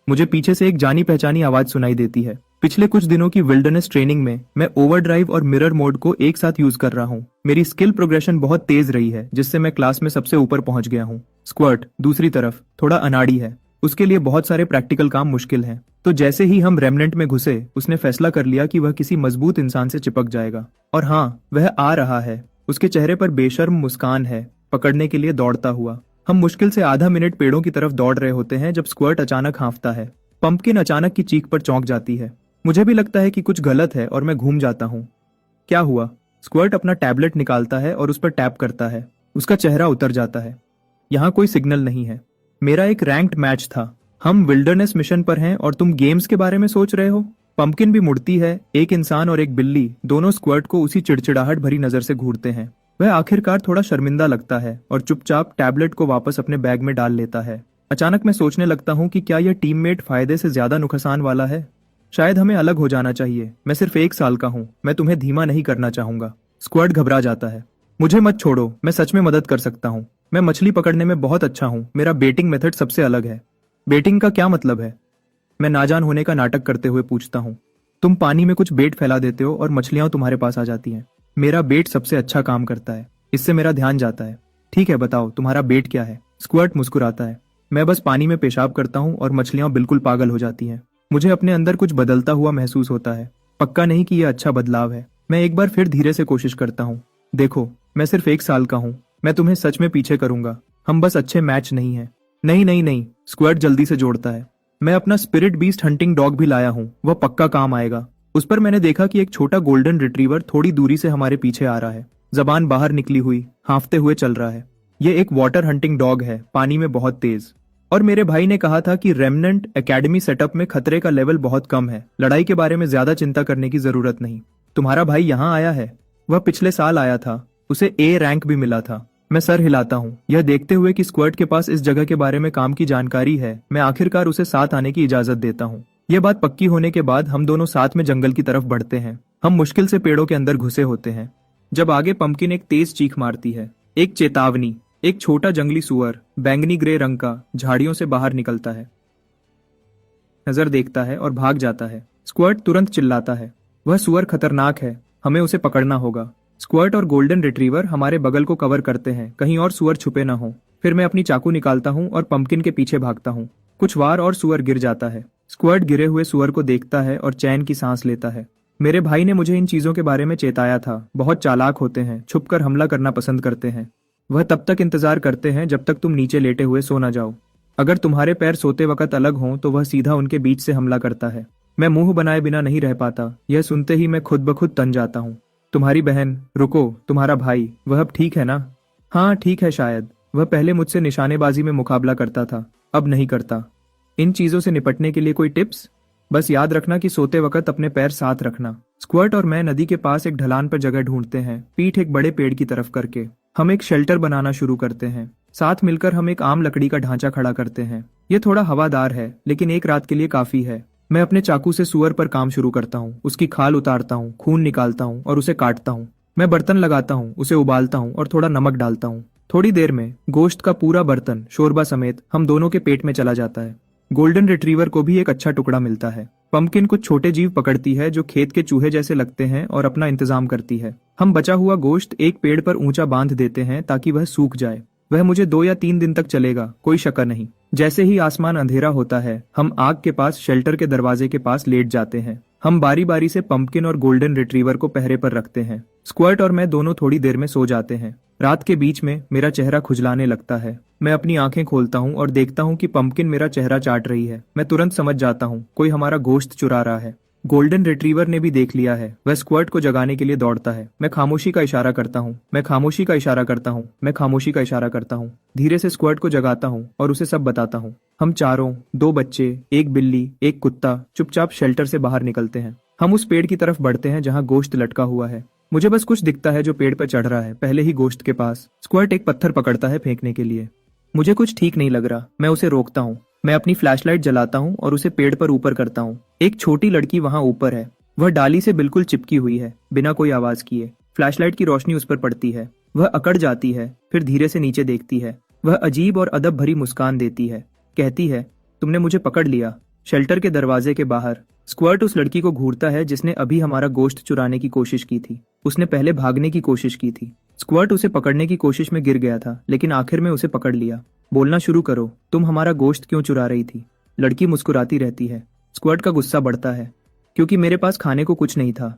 मुझे पीछे से एक जानी पहचानी आवाज सुनाई देती है। पिछले कुछ दिनों की विल्डरनेस ट्रेनिंग में मैं ओवरड्राइव और मिरर मोड को एक साथ यूज कर रहा हूँ। मेरी स्किल प्रोग्रेशन बहुत तेज रही है, जिससे मैं क्लास में सबसे ऊपर पहुंच गया हूँ। स्क्वर्ट दूसरी तरफ थोड़ा अनाड़ी है, उसके लिए बहुत सारे प्रैक्टिकल काम मुश्किल हैं। तो जैसे ही हम रेमनेंट में घुसे, उसने फैसला कर लिया कि वह किसी मजबूत इंसान से चिपक जाएगा। और हाँ, वह आ रहा है। उसके चेहरे पर बेशर्म मुस्कान है, पकड़ने के लिए दौड़ता हुआ। हम मुश्किल से आधा मिनट पेड़ों की तरफ दौड़ रहे होते हैं जब स्क्वर्ट अचानक हाँफता है। पंपकिन अचानक की चीख पर चौंक जाती है। मुझे भी लगता है कि कुछ गलत है और मैं घूम जाता हूँ। क्या हुआ? स्क्वर्ट अपना टैबलेट निकालता है और उस पर टैप करता है। उसका चेहरा उतर जाता है। यहाँ कोई सिग्नल नहीं है। मेरा एक रैंक्ड मैच था। हम विल्डरनेस मिशन पर हैं और तुम गेम्स के बारे में सोच रहे हो। पंपकिन भी मुड़ती है। एक इंसान और एक बिल्ली दोनों स्क्वर्ट को उसी चिड़चिड़ाहट भरी नजर से घूरते हैं। वह आखिरकार थोड़ा शर्मिंदा लगता है और चुपचाप टैबलेट को वापस अपने बैग में डाल लेता है। अचानक मैं सोचने लगता हूँ कि क्या यह टीममेट फायदे से ज्यादा नुकसान वाला है। शायद हमें अलग हो जाना चाहिए। मैं सिर्फ 1 साल का हूँ, मैं तुम्हें धीमा नहीं करना चाहूंगा। स्क्वर्ट घबरा जाता है। मुझे मत छोड़ो, मैं सच में मदद कर सकता हूँ। मैं मछली पकड़ने में बहुत अच्छा हूँ। मेरा बेटिंग मेथड सबसे अलग है। बेटिंग का क्या मतलब है? मैं नाजान होने का नाटक करते हुए पूछता हूँ। तुम पानी में कुछ बेट फैला देते हो और मछलियां तुम्हारे पास आ जाती हैं। मेरा बेट सबसे अच्छा काम करता है। इससे मेरा ध्यान जाता है। ठीक है, बताओ तुम्हारा बेट क्या है? स्क्वर्ट मुस्कुराता है। मैं बस पानी में पेशाब करता हूँ और मछलियां बिल्कुल पागल हो जाती हैं। मुझे अपने अंदर कुछ बदलता हुआ महसूस होता है। पक्का नहीं कि यह अच्छा बदलाव है। मैं एक बार फिर धीरे से कोशिश करता हूँ। देखो, मैं सिर्फ 1 साल का हूँ। मैं तुम्हें सच में पीछे करूंगा। हम बस अच्छे मैच नहीं है। नहीं नहीं नहीं, स्क्वर्ट जल्दी से जोड़ता है। मैं अपना स्पिरिट बीस्ट हंटिंग डॉग भी लाया हूँ, वह पक्का काम आएगा। उस पर मैंने देखा कि एक छोटा गोल्डन रिट्रीवर थोड़ी दूरी से हमारे पीछे आ रहा है। जबान बाहर निकली हुई, हाँफते हुए चल रहा है। ये एक वाटर हंटिंग डॉग है, पानी में बहुत तेज। और मेरे भाई ने कहा था कि रेमनेंट एकेडमी सेटअप में खतरे का लेवल बहुत कम है। लड़ाई के बारे में ज्यादा चिंता करने की जरूरत नहीं। तुम्हारा भाई यहाँ आया है? वह पिछले साल आया था। उसे ए रैंक भी मिला था। मैं सर हिलाता हूँ, यह देखते हुए कि स्क्वर्ट के पास इस जगह के बारे में काम की जानकारी है। मैं आखिरकार उसे साथ आने की इजाजत देता हूँ। यह बात पक्की होने के बाद हम दोनों साथ में जंगल की तरफ बढ़ते हैं। हम मुश्किल से पेड़ों के अंदर घुसे होते हैं जब आगे पंपकिन एक तेज चीख मारती है। एक चेतावनी। एक छोटा जंगली सुअर, बैंगनी ग्रे रंग का, झाड़ियों से बाहर निकलता है, नजर देखता है और भाग जाता है। स्क्वर्ट तुरंत चिल्लाता है, वह सुअर खतरनाक है, हमें उसे पकड़ना होगा। स्क्वर्ट और गोल्डन रिट्रीवर हमारे बगल को कवर करते हैं, कहीं और सुअर छुपे ना हो। फिर मैं अपनी चाकू निकालता हूँ और पंपकिन के पीछे भागता हूँ। कुछ वार और सुअर गिर जाता है। स्क्वर्ट गिरे हुए सुअर को देखता है और चैन की सांस लेता है। मेरे भाई ने मुझे इन चीजों के बारे में चेताया था। बहुत चालाक होते हैं, छुपकर हमला करना पसंद करते हैं। वह तब तक इंतजार करते हैं जब तक तुम नीचे लेटे हुए सो ना जाओ। अगर तुम्हारे पैर सोते वक्त अलग हों तो वह सीधा उनके बीच से हमला करता है। मैं मुंह बनाए बिना नहीं रह पाता। यह सुनते ही मैं खुद ब खुद तन जाता हूँ। तुम्हारी बहन, रुको, तुम्हारा भाई, वह अब ठीक है ना? हाँ ठीक है शायद। वह पहले मुझसे निशानेबाजी में मुकाबला करता था, अब नहीं करता। इन चीजों से निपटने के लिए कोई टिप्स? बस याद रखना कि सोते वक्त अपने पैर साथ रखना। स्क्वर्ट और मैं नदी के पास एक ढलान पर जगह ढूंढते हैं, पीठ एक बड़े पेड़ की तरफ करके। हम एक शेल्टर बनाना शुरू करते हैं। साथ मिलकर हम एक आम लकड़ी का ढांचा खड़ा करते हैं। ये थोड़ा हवादार है, लेकिन एक रात के लिए काफी है। मैं अपने चाकू से सुअर पर काम शुरू करता हूँ। उसकी खाल उतारता हूँ, खून निकालता हूँ और उसे काटता हूँ। मैं बर्तन लगाता हूँ, उसे उबालता हूँ और थोड़ा नमक डालता हूँ। थोड़ी देर में गोश्त का पूरा बर्तन शोरबा समेत हम दोनों के पेट में चला जाता है। गोल्डन रिट्रीवर को भी एक अच्छा टुकड़ा मिलता है। पंपकिन कुछ छोटे जीव पकड़ती है जो खेत के चूहे जैसे लगते हैं और अपना इंतजाम करती है। हम बचा हुआ गोश्त एक पेड़ पर ऊंचा बांध देते हैं ताकि वह सूख जाए। वह मुझे 2 या 3 दिन तक चलेगा, कोई शक नहीं। जैसे ही आसमान अंधेरा होता है, हम आग के पास शेल्टर के दरवाजे के पास लेट जाते हैं। हम बारी बारी से पंपकिन और गोल्डन रिट्रीवर को पहरे पर रखते हैं। स्क्वर्ट और मैं दोनों थोड़ी देर में सो जाते हैं। रात के बीच में मेरा चेहरा खुजलाने लगता है। मैं अपनी आंखें खोलता हूँ और देखता हूँ कि पंपकिन मेरा चेहरा चाट रही है। मैं तुरंत समझ जाता हूँ कोई हमारा गोश्त चुरा रहा है। गोल्डन रिट्रीवर ने भी देख लिया है। वह स्क्वर्ट को जगाने के लिए दौड़ता है। मैं खामोशी का इशारा करता हूँ, मैं खामोशी का इशारा करता हूँ, मैं खामोशी का इशारा करता हूँ। धीरे से स्क्वर्ट को जगाता हूँ और उसे सब बताता हूँ। हम चारों, 2 बच्चे, एक बिल्ली, एक कुत्ता, चुपचाप शेल्टर से बाहर निकलते हैं। हम उस पेड़ की तरफ बढ़ते हैं जहाँ गोश्त लटका हुआ है। मुझे बस कुछ दिखता है जो पेड़ पर चढ़ रहा है, पहले ही गोश्त के पास। स्क्वर्ट एक पत्थर पकड़ता है फेंकने के लिए। मुझे कुछ ठीक नहीं लग रहा। मैं उसे रोकता हूँ। मैं अपनी फ्लैशलाइट जलाता हूँ और उसे पेड़ पर ऊपर करता हूँ। एक छोटी लड़की वहाँ ऊपर है। वह डाली से बिल्कुल चिपकी हुई है, बिना कोई आवाज किए। फ्लैशलाइट की रोशनी उस पर पड़ती है। वह अकड़ जाती है, फिर धीरे से नीचे देखती है। वह अजीब और अदब भरी मुस्कान देती है। कहती है, तुमने मुझे पकड़ लिया। शेल्टर के दरवाजे के बाहर स्क्वर्ट उस लड़की को घूरता है जिसने अभी हमारा गोश्त चुराने की कोशिश की थी। उसने पहले भागने की कोशिश की थी। स्क्वर्ट उसे पकड़ने की कोशिश में गिर गया था, लेकिन आखिर में उसे पकड़ लिया। बोलना शुरू करो, तुम हमारा गोश्त क्यों चुरा रही थी? लड़की मुस्कुराती रहती है। स्क्वर्ट का गुस्सा बढ़ता है, क्योंकि मेरे पास खाने को कुछ नहीं था।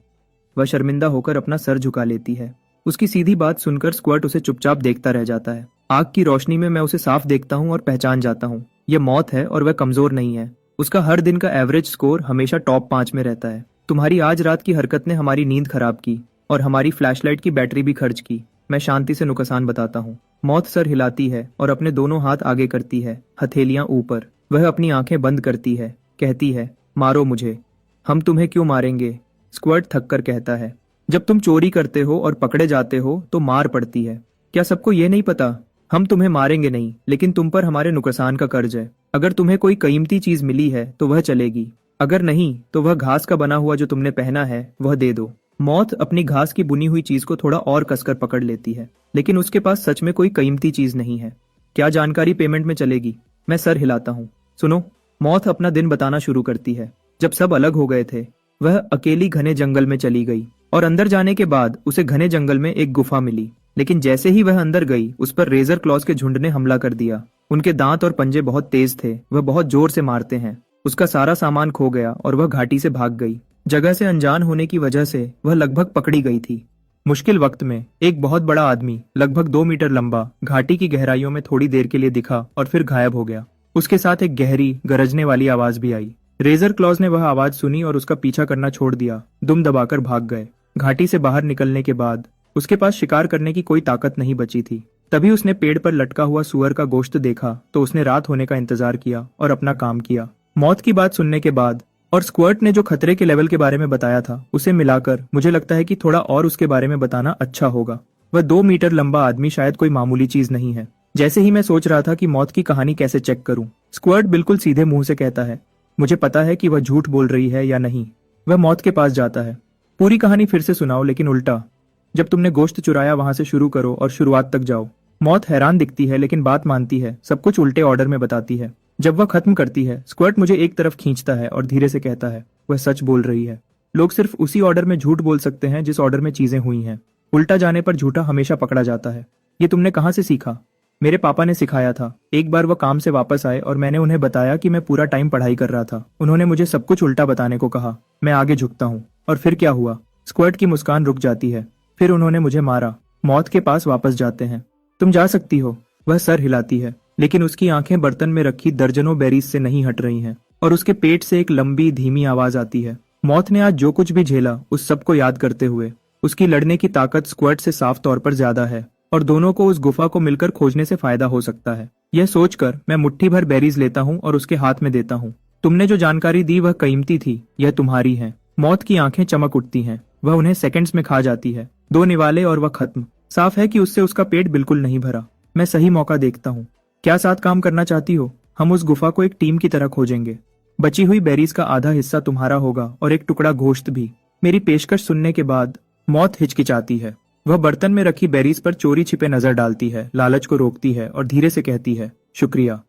वह शर्मिंदा होकर अपना सर झुका लेती है। उसकी सीधी बात सुनकर स्क्वर्ट उसे चुपचाप देखता रह जाता है। आग की रोशनी में मैं उसे साफ देखता हूँ और पहचान जाता हूँ। यह मौत है और वह कमजोर नहीं है। उसका हर दिन का एवरेज स्कोर हमेशा टॉप 5 में रहता है। तुम्हारी आज रात की हरकत ने हमारी नींद खराब की और हमारी फ्लैशलाइट की बैटरी भी खर्च की। मैं शांति से नुकसान बताता हूँ। मौत सर हिलाती है और अपने दोनों हाथ आगे करती है, हथेलियां ऊपर। वह अपनी आंखें बंद करती है, कहती है, मारो मुझे। हम तुम्हें क्यों मारेंगे? स्क्वर्ट थककर कहता है, जब तुम चोरी करते हो और पकड़े जाते हो तो मार पड़ती है। क्या सबको ये नहीं पता? हम तुम्हें मारेंगे नहीं, लेकिन तुम पर हमारे नुकसान का कर्ज है। अगर तुम्हें कोई कीमती चीज मिली है तो वह चलेगी, अगर नहीं तो वह घास का बना हुआ जो तुमने पहना है वह दे दो। मौत अपनी घास की बुनी हुई चीज को थोड़ा और कसकर पकड़ लेती है, लेकिन उसके पास सच में कोई कीमती चीज नहीं है। क्या जानकारी पेमेंट में चलेगी? मैं सर हिलाता हूँ। सुनो, मौत अपना दिन बताना शुरू करती है। जब सब अलग हो गए थे, वह अकेली घने जंगल में चली गई और अंदर जाने के बाद उसे घने जंगल में एक गुफा मिली। लेकिन जैसे ही वह अंदर गई, उस पर रेजर क्लॉज के झुंड ने हमला कर दिया। उनके दांत और पंजे बहुत तेज थे, वह बहुत जोर से मारते हैं। उसका सारा सामान खो गया और वह घाटी से भाग गई। जगह से अनजान होने की वजह से वह लगभग पकड़ी गई थी। मुश्किल वक्त में एक बहुत बड़ा आदमी, लगभग 2 मीटर लंबा, घाटी की गहराइयों में थोड़ी देर के लिए दिखा और फिर गायब हो गया। उसके साथ एक गहरी, गरजने वाली आवाज भी आई। रेजर क्लॉज ने वह आवाज सुनी और उसका पीछा करना छोड़ दिया। दुम दबाकर भाग गए। घाटी से बाहर निकलने के बाद उसके पास शिकार करने की कोई ताकत नहीं बची थी। तभी उसने पेड़ पर लटका हुआ सुअर का गोश्त देखा तो उसने रात होने का इंतजार किया और अपना काम किया। मौत की बात सुनने के बाद और स्क्वर्ट ने जो खतरे के लेवल के बारे में बताया था, उसे मिलाकर मुझे लगता है कि थोड़ा और उसके बारे में बताना अच्छा होगा। वह 2 मीटर लंबा आदमी शायद कोई मामूली चीज नहीं है। जैसे ही मैं सोच रहा था कि मौत की कहानी कैसे चेक करूं, स्क्वर्ट बिल्कुल सीधे मुंह से कहता है, मुझे पता है कि वह झूठ बोल रही है या नहीं। वह मौत के पास जाता है। पूरी कहानी फिर से सुनाओ, लेकिन उल्टा। जब तुमने गोश्त चुराया वहां से शुरू करो और शुरुआत तक जाओ। मौत हैरान दिखती है, लेकिन बात मानती है। सब कुछ उल्टे ऑर्डर में बताती है। जब वह खत्म करती है, स्क्वर्ट मुझे एक तरफ खींचता है और धीरे से कहता है, वह सच बोल रही है। लोग सिर्फ उसी ऑर्डर में झूठ बोल सकते हैं जिस ऑर्डर में चीजें हुई हैं। उल्टा जाने पर झूठा हमेशा पकड़ा जाता है। ये तुमने कहाँ से सीखा? मेरे पापा ने सिखाया था। एक बार वह काम से वापस आए और मैंने उन्हें बताया कि मैं पूरा टाइम पढ़ाई कर रहा था। उन्होंने मुझे सब कुछ उल्टा बताने को कहा। मैं आगे झुकता हूँ। और फिर क्या हुआ? स्क्वर्ट की मुस्कान रुक जाती है। फिर उन्होंने मुझे मारा। मौत के पास वापस जाते हैं। तुम जा सकती हो। वह सर हिलाती है, लेकिन उसकी आंखें बर्तन में रखी दर्जनों बेरीज से नहीं हट रही हैं और उसके पेट से एक लंबी धीमी आवाज आती है। मौत ने आज जो कुछ भी झेला, उस सब को याद करते हुए उसकी लड़ने की ताकत स्क्वर्ट से साफ तौर पर ज्यादा है और दोनों को उस गुफा को मिलकर खोजने से फायदा हो सकता है। यह सोचकर मैं मुट्ठी भर बेरीज लेता हूँ और उसके हाथ में देता हूँ। तुमने जो जानकारी दी वह कीमती थी। यह तुम्हारी है। मौत की आंखें चमक उठती हैं। वह उन्हें सेकंड्स में खा जाती है। 2 निवाले और वह खत्म। साफ है कि उससे उसका पेट बिल्कुल नहीं भरा। मैं सही मौका देखता हूँ। क्या साथ काम करना चाहती हो? हम उस गुफा को एक टीम की तरह खोजेंगे। बची हुई बेरीज का आधा हिस्सा तुम्हारा होगा और एक टुकड़ा गोश्त भी। मेरी पेशकश सुनने के बाद मौत हिचकिचाती है। वह बर्तन में रखी बेरीज पर चोरी छिपे नजर डालती है, लालच को रोकती है और धीरे से कहती है, शुक्रिया।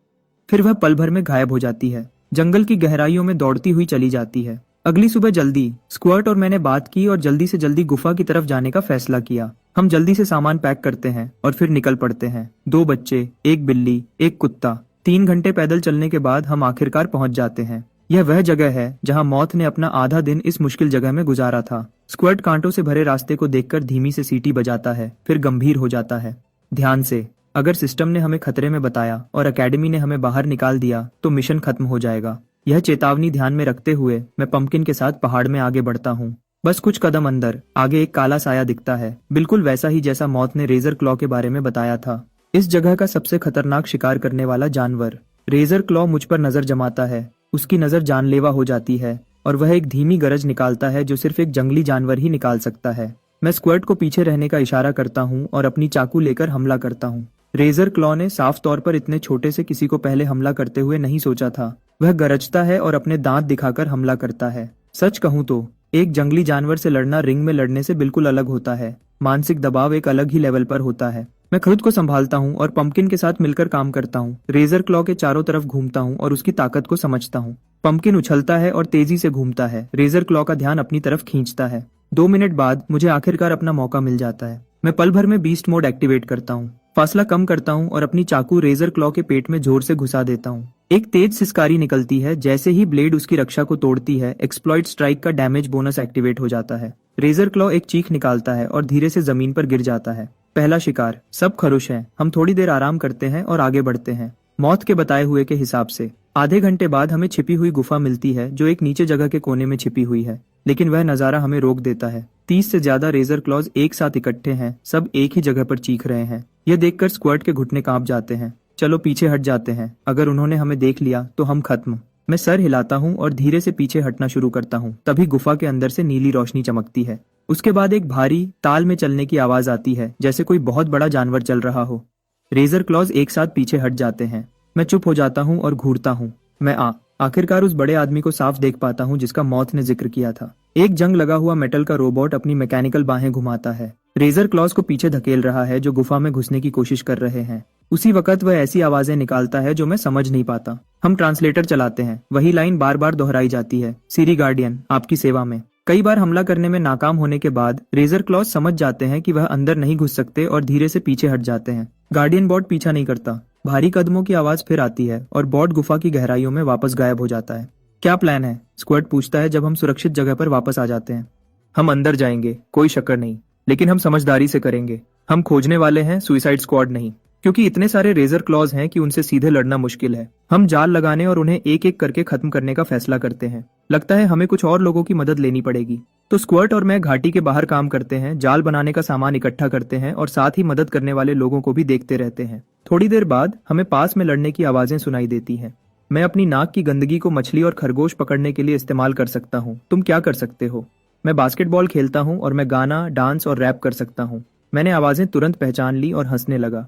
फिर वह पल भर में गायब हो जाती है। जंगल की गहराइयों में दौड़ती हुई चली जाती है। अगली सुबह जल्दी स्क्वर्ट और मैंने बात की और जल्दी से जल्दी गुफा की तरफ जाने का फैसला किया। हम जल्दी से सामान पैक करते हैं और फिर निकल पड़ते हैं। 2 बच्चे, एक बिल्ली, एक कुत्ता। 3 घंटे पैदल चलने के बाद हम आखिरकार पहुंच जाते हैं। यह वह जगह है जहां मौत ने अपना आधा दिन इस मुश्किल जगह में गुजारा था। स्क्वर्ट कांटों से भरे रास्ते को देखकर धीमी से सीटी बजाता है, फिर गंभीर हो जाता है। ध्यान से, अगर सिस्टम ने हमें खतरे में बताया और एकेडमी ने हमें बाहर निकाल दिया तो मिशन खत्म हो जाएगा। यह चेतावनी ध्यान में रखते हुए मैं पंपकिन के साथ पहाड़ में आगे बढ़ता हूँ। बस कुछ कदम अंदर आगे एक काला साया दिखता है, बिल्कुल वैसा ही जैसा मौत ने रेजर क्लॉ के बारे में बताया था। इस जगह का सबसे खतरनाक शिकार करने वाला जानवर। रेजर क्लॉ मुझ पर नजर जमाता है। उसकी नजर जानलेवा हो जाती है और वह एक धीमी गरज निकालता है जो सिर्फ एक जंगली जानवर ही निकाल सकता है। मैं स्क्वर्ट को पीछे रहने का इशारा करता हूँ और अपनी चाकू लेकर हमला करता हूँ। रेजर क्लॉ ने साफ तौर पर इतने छोटे से किसी को पहले हमला करते हुए नहीं सोचा था। वह गरजता है और अपने दांत दिखाकर हमला करता है। सच कहूँ तो एक जंगली जानवर से लड़ना रिंग में लड़ने से बिल्कुल अलग होता है। मानसिक दबाव एक अलग ही लेवल पर होता है। मैं खुद को संभालता हूँ और पंपकिन के साथ मिलकर काम करता हूँ। रेजर क्लॉ के चारों तरफ घूमता हूँ और उसकी ताकत को समझता हूँ। पंपकिन उछलता है और तेजी से घूमता है। रेजर क्लॉ का ध्यान अपनी तरफ खींचता है। 2 मिनट बाद मुझे आखिरकार अपना मौका मिल जाता है। मैं पल भर में बीस्ट मोड एक्टिवेट करता हूँ, फासला कम करता हूँ और अपनी चाकू रेजर क्लॉ के पेट में जोर से घुसा देता हूँ। एक तेज सिसकारी निकलती है। जैसे ही ब्लेड उसकी रक्षा को तोड़ती है, एक्सप्लॉइट स्ट्राइक का डैमेज बोनस एक्टिवेट हो जाता है। रेजर क्लॉ एक चीख निकालता है और धीरे से जमीन पर गिर जाता है। पहला शिकार। सब खुश हैं। हम थोड़ी देर आराम करते हैं और आगे बढ़ते हैं। मौत के बताए हुए के हिसाब से आधे घंटे बाद हमें छिपी हुई गुफा मिलती है जो एक नीचे जगह के कोने में छिपी हुई है, लेकिन वह नजारा हमें रोक देता है। 30 से ज्यादा रेजर क्लॉज एक साथ इकट्ठे हैं, सब एक ही जगह पर चीख रहे हैं। यह देखकर स्क्वाड के घुटने कांप जाते हैं। चलो पीछे हट जाते हैं, अगर उन्होंने हमें देख लिया तो हम खत्म। मैं सर हिलाता हूँ और धीरे से पीछे हटना शुरू करता हूँ। तभी गुफा के अंदर से नीली रोशनी चमकती है। उसके बाद एक भारी ताल में चलने की आवाज आती है, जैसे कोई बहुत बड़ा जानवर चल रहा हो। रेजर क्लॉज एक साथ पीछे हट जाते हैं। मैं चुप हो जाता हूँ और घूरता हूँ। मैं आखिरकार उस बड़े आदमी को साफ देख पाता हूँ जिसका मौत ने जिक्र किया था। एक जंग लगा हुआ मेटल का रोबोट अपनी मैकेनिकल बाहें घुमाता है। रेजर क्लॉज को पीछे धकेल रहा है जो गुफा में घुसने की कोशिश कर रहे हैं। उसी वक्त वह ऐसी आवाजें निकालता है जो मैं समझ नहीं पाता। हम ट्रांसलेटर चलाते हैं। वही लाइन बार बार दोहराई जाती है, सीरी गार्डियन आपकी सेवा में। कई बार हमला करने में नाकाम होने के बाद रेजर क्लॉज समझ जाते हैं कि वह अंदर नहीं घुस सकते और धीरे से पीछे हट जाते हैं। गार्डियन बॉट पीछा नहीं करता। भारी कदमों की आवाज फिर आती है और बॉट गुफा की गहराइयों में वापस गायब हो जाता है। क्या प्लान है? स्क्वाड पूछता है जब हम सुरक्षित जगह पर वापस आ जाते हैं। हम अंदर जाएंगे, कोई शक्कर नहीं, लेकिन हम समझदारी से करेंगे। हम खोजने वाले हैं, सुइसाइड स्क्वाड नहीं, क्योंकि इतने सारे रेजर क्लॉज हैं कि उनसे सीधे लड़ना मुश्किल है। हम जाल लगाने और उन्हें एक एक करके खत्म करने का फैसला करते हैं। लगता है हमें कुछ और लोगों की मदद लेनी पड़ेगी। तो स्क्वाड और मैं घाटी के बाहर काम करते हैं, जाल बनाने का सामान इकट्ठा करते हैं और साथ ही मदद करने वाले लोगों को भी देखते रहते हैं। थोड़ी देर बाद हमें पास में लड़ने की आवाजें सुनाई देती हैं। मैं अपनी नाक की गंदगी को मछली और खरगोश पकड़ने के लिए इस्तेमाल कर सकता हूँ। तुम क्या कर सकते हो? मैं बास्केटबॉल खेलता हूँ और मैं गाना, डांस और रैप कर सकता हूँ। मैंने आवाजें तुरंत पहचान ली और हंसने लगा।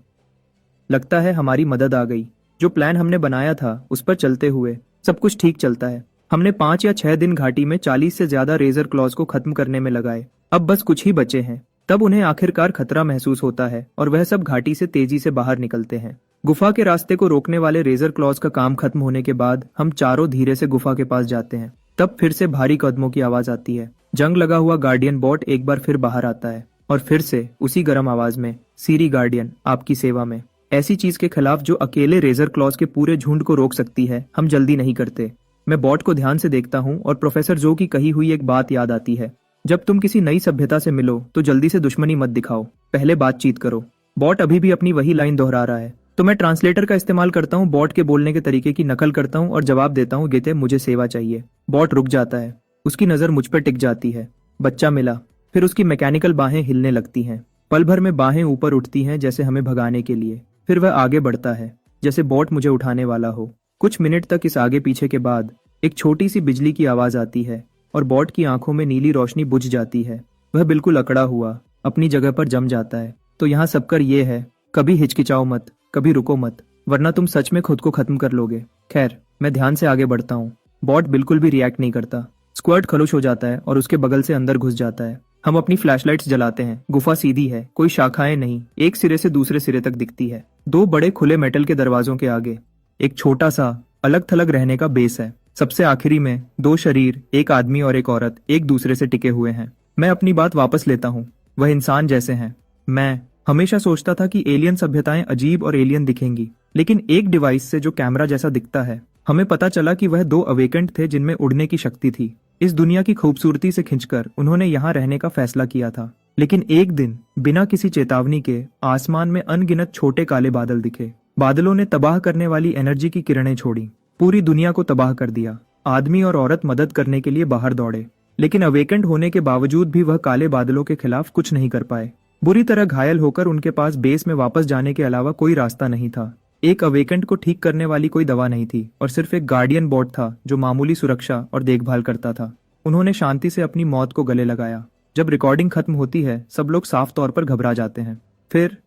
लगता है हमारी मदद आ गई। जो प्लान हमने बनाया था उस पर चलते हुए सब कुछ ठीक चलता है। हमने 5 या 6 दिन घाटी में 40 से ज्यादा रेजर क्लॉज को खत्म करने में लगाए। अब बस कुछ ही बचे हैं। तब उन्हें आखिरकार खतरा महसूस होता है और वह सब घाटी से तेजी से बाहर निकलते हैं। गुफा के रास्ते को रोकने वाले रेजर क्लॉज का काम खत्म होने के बाद हम चारों धीरे से गुफा के पास जाते हैं। तब फिर से भारी कदमों की आवाज आती है। जंग लगा हुआ गार्डियन बॉट एक बार फिर बाहर आता है और फिर से उसी गर्म आवाज में, सीरी गार्डियन आपकी सेवा में। ऐसी चीज के खिलाफ जो अकेले रेजर क्लॉज के पूरे झुंड को रोक सकती है, हम जल्दी नहीं करते। मैं बॉट को ध्यान से देखता हूँ और प्रोफेसर जो की कही हुई एक बात याद आती है, जब तुम किसी नई सभ्यता से मिलो तो जल्दी से दुश्मनी मत दिखाओ, पहले बातचीत करो। बॉट अभी भी अपनी वही लाइन दोहरा रहा है, तो मैं ट्रांसलेटर का इस्तेमाल करता हूँ, बॉट के बोलने के तरीके की नकल करता हूँ और जवाब देता हूँ, गीते मुझे सेवा चाहिए। बॉट रुक जाता है, उसकी नजर मुझ पर टिक जाती है। बच्चा मिला। फिर उसकी मैकेनिकल बाहें हिलने लगती हैं। पल भर में बाहें ऊपर उठती हैं जैसे हमें भगाने के लिए। फिर वह आगे बढ़ता है जैसे बॉट मुझे उठाने वाला हो। कुछ मिनट तक इस आगे पीछे के बाद एक छोटी सी बिजली की आवाज आती है और बॉट की आंखों में नीली रोशनी बुझ जाती है। वह बिल्कुल अकड़ा हुआ अपनी जगह पर जम जाता है। तो यहाँ सबकर ये है, कभी हिचकिचाओ मत, कभी रुको मत, वरना तुम सच में खुद को खत्म कर लोगे। खैर, मैं ध्यान से आगे बढ़ता हूँ। बॉट बिल्कुल भी रिएक्ट नहीं करता। स्क्वाड खलुश हो जाता है और उसके बगल से अंदर घुस जाता है। हम अपनी फ्लैशलाइट्स जलाते हैं। गुफा सीधी है, कोई शाखाएं नहीं, एक सिरे से दूसरे सिरे तक दिखती है। 2 बड़े खुले मेटल के दरवाजों के आगे एक छोटा सा अलग थलग रहने का बेस है। सबसे आखिरी में 2 शरीर, एक आदमी और एक औरत, एक दूसरे से टिके हुए हैं। मैं अपनी बात वापस लेता हूँ, वह इंसान जैसे हैं। मैं हमेशा सोचता था कि एलियन सभ्यताएं अजीब और एलियन दिखेंगी, लेकिन एक डिवाइस से जो कैमरा जैसा दिखता है, हमें पता चला कि वह 2 अवेकेंट थे जिनमें उड़ने की शक्ति थी। इस दुनिया की खूबसूरती से खिंचकर उन्होंने यहाँ रहने का फैसला किया था। लेकिन एक दिन बिना किसी चेतावनी के आसमान में अनगिनत छोटे काले बादल दिखे। बादलों ने तबाह करने वाली एनर्जी की किरणें छोड़ी, पूरी दुनिया को तबाह कर दिया। आदमी और औरत मदद करने के लिए बाहर दौड़े, लेकिन अवेकेंट होने के बावजूद भी वह काले बादलों के खिलाफ कुछ नहीं कर पाए। बुरी तरह घायल होकर उनके पास बेस में वापस जाने के अलावा कोई रास्ता नहीं था। एक अवेकेंट को ठीक करने वाली कोई दवा नहीं थी और सिर्फ एक गार्डियन बॉट था जो मामूली सुरक्षा और देखभाल करता था। उन्होंने शांति से अपनी मौत को गले लगाया। जब रिकॉर्डिंग खत्म होती है, सब लोग साफ तौर पर घबरा जाते हैं। फिर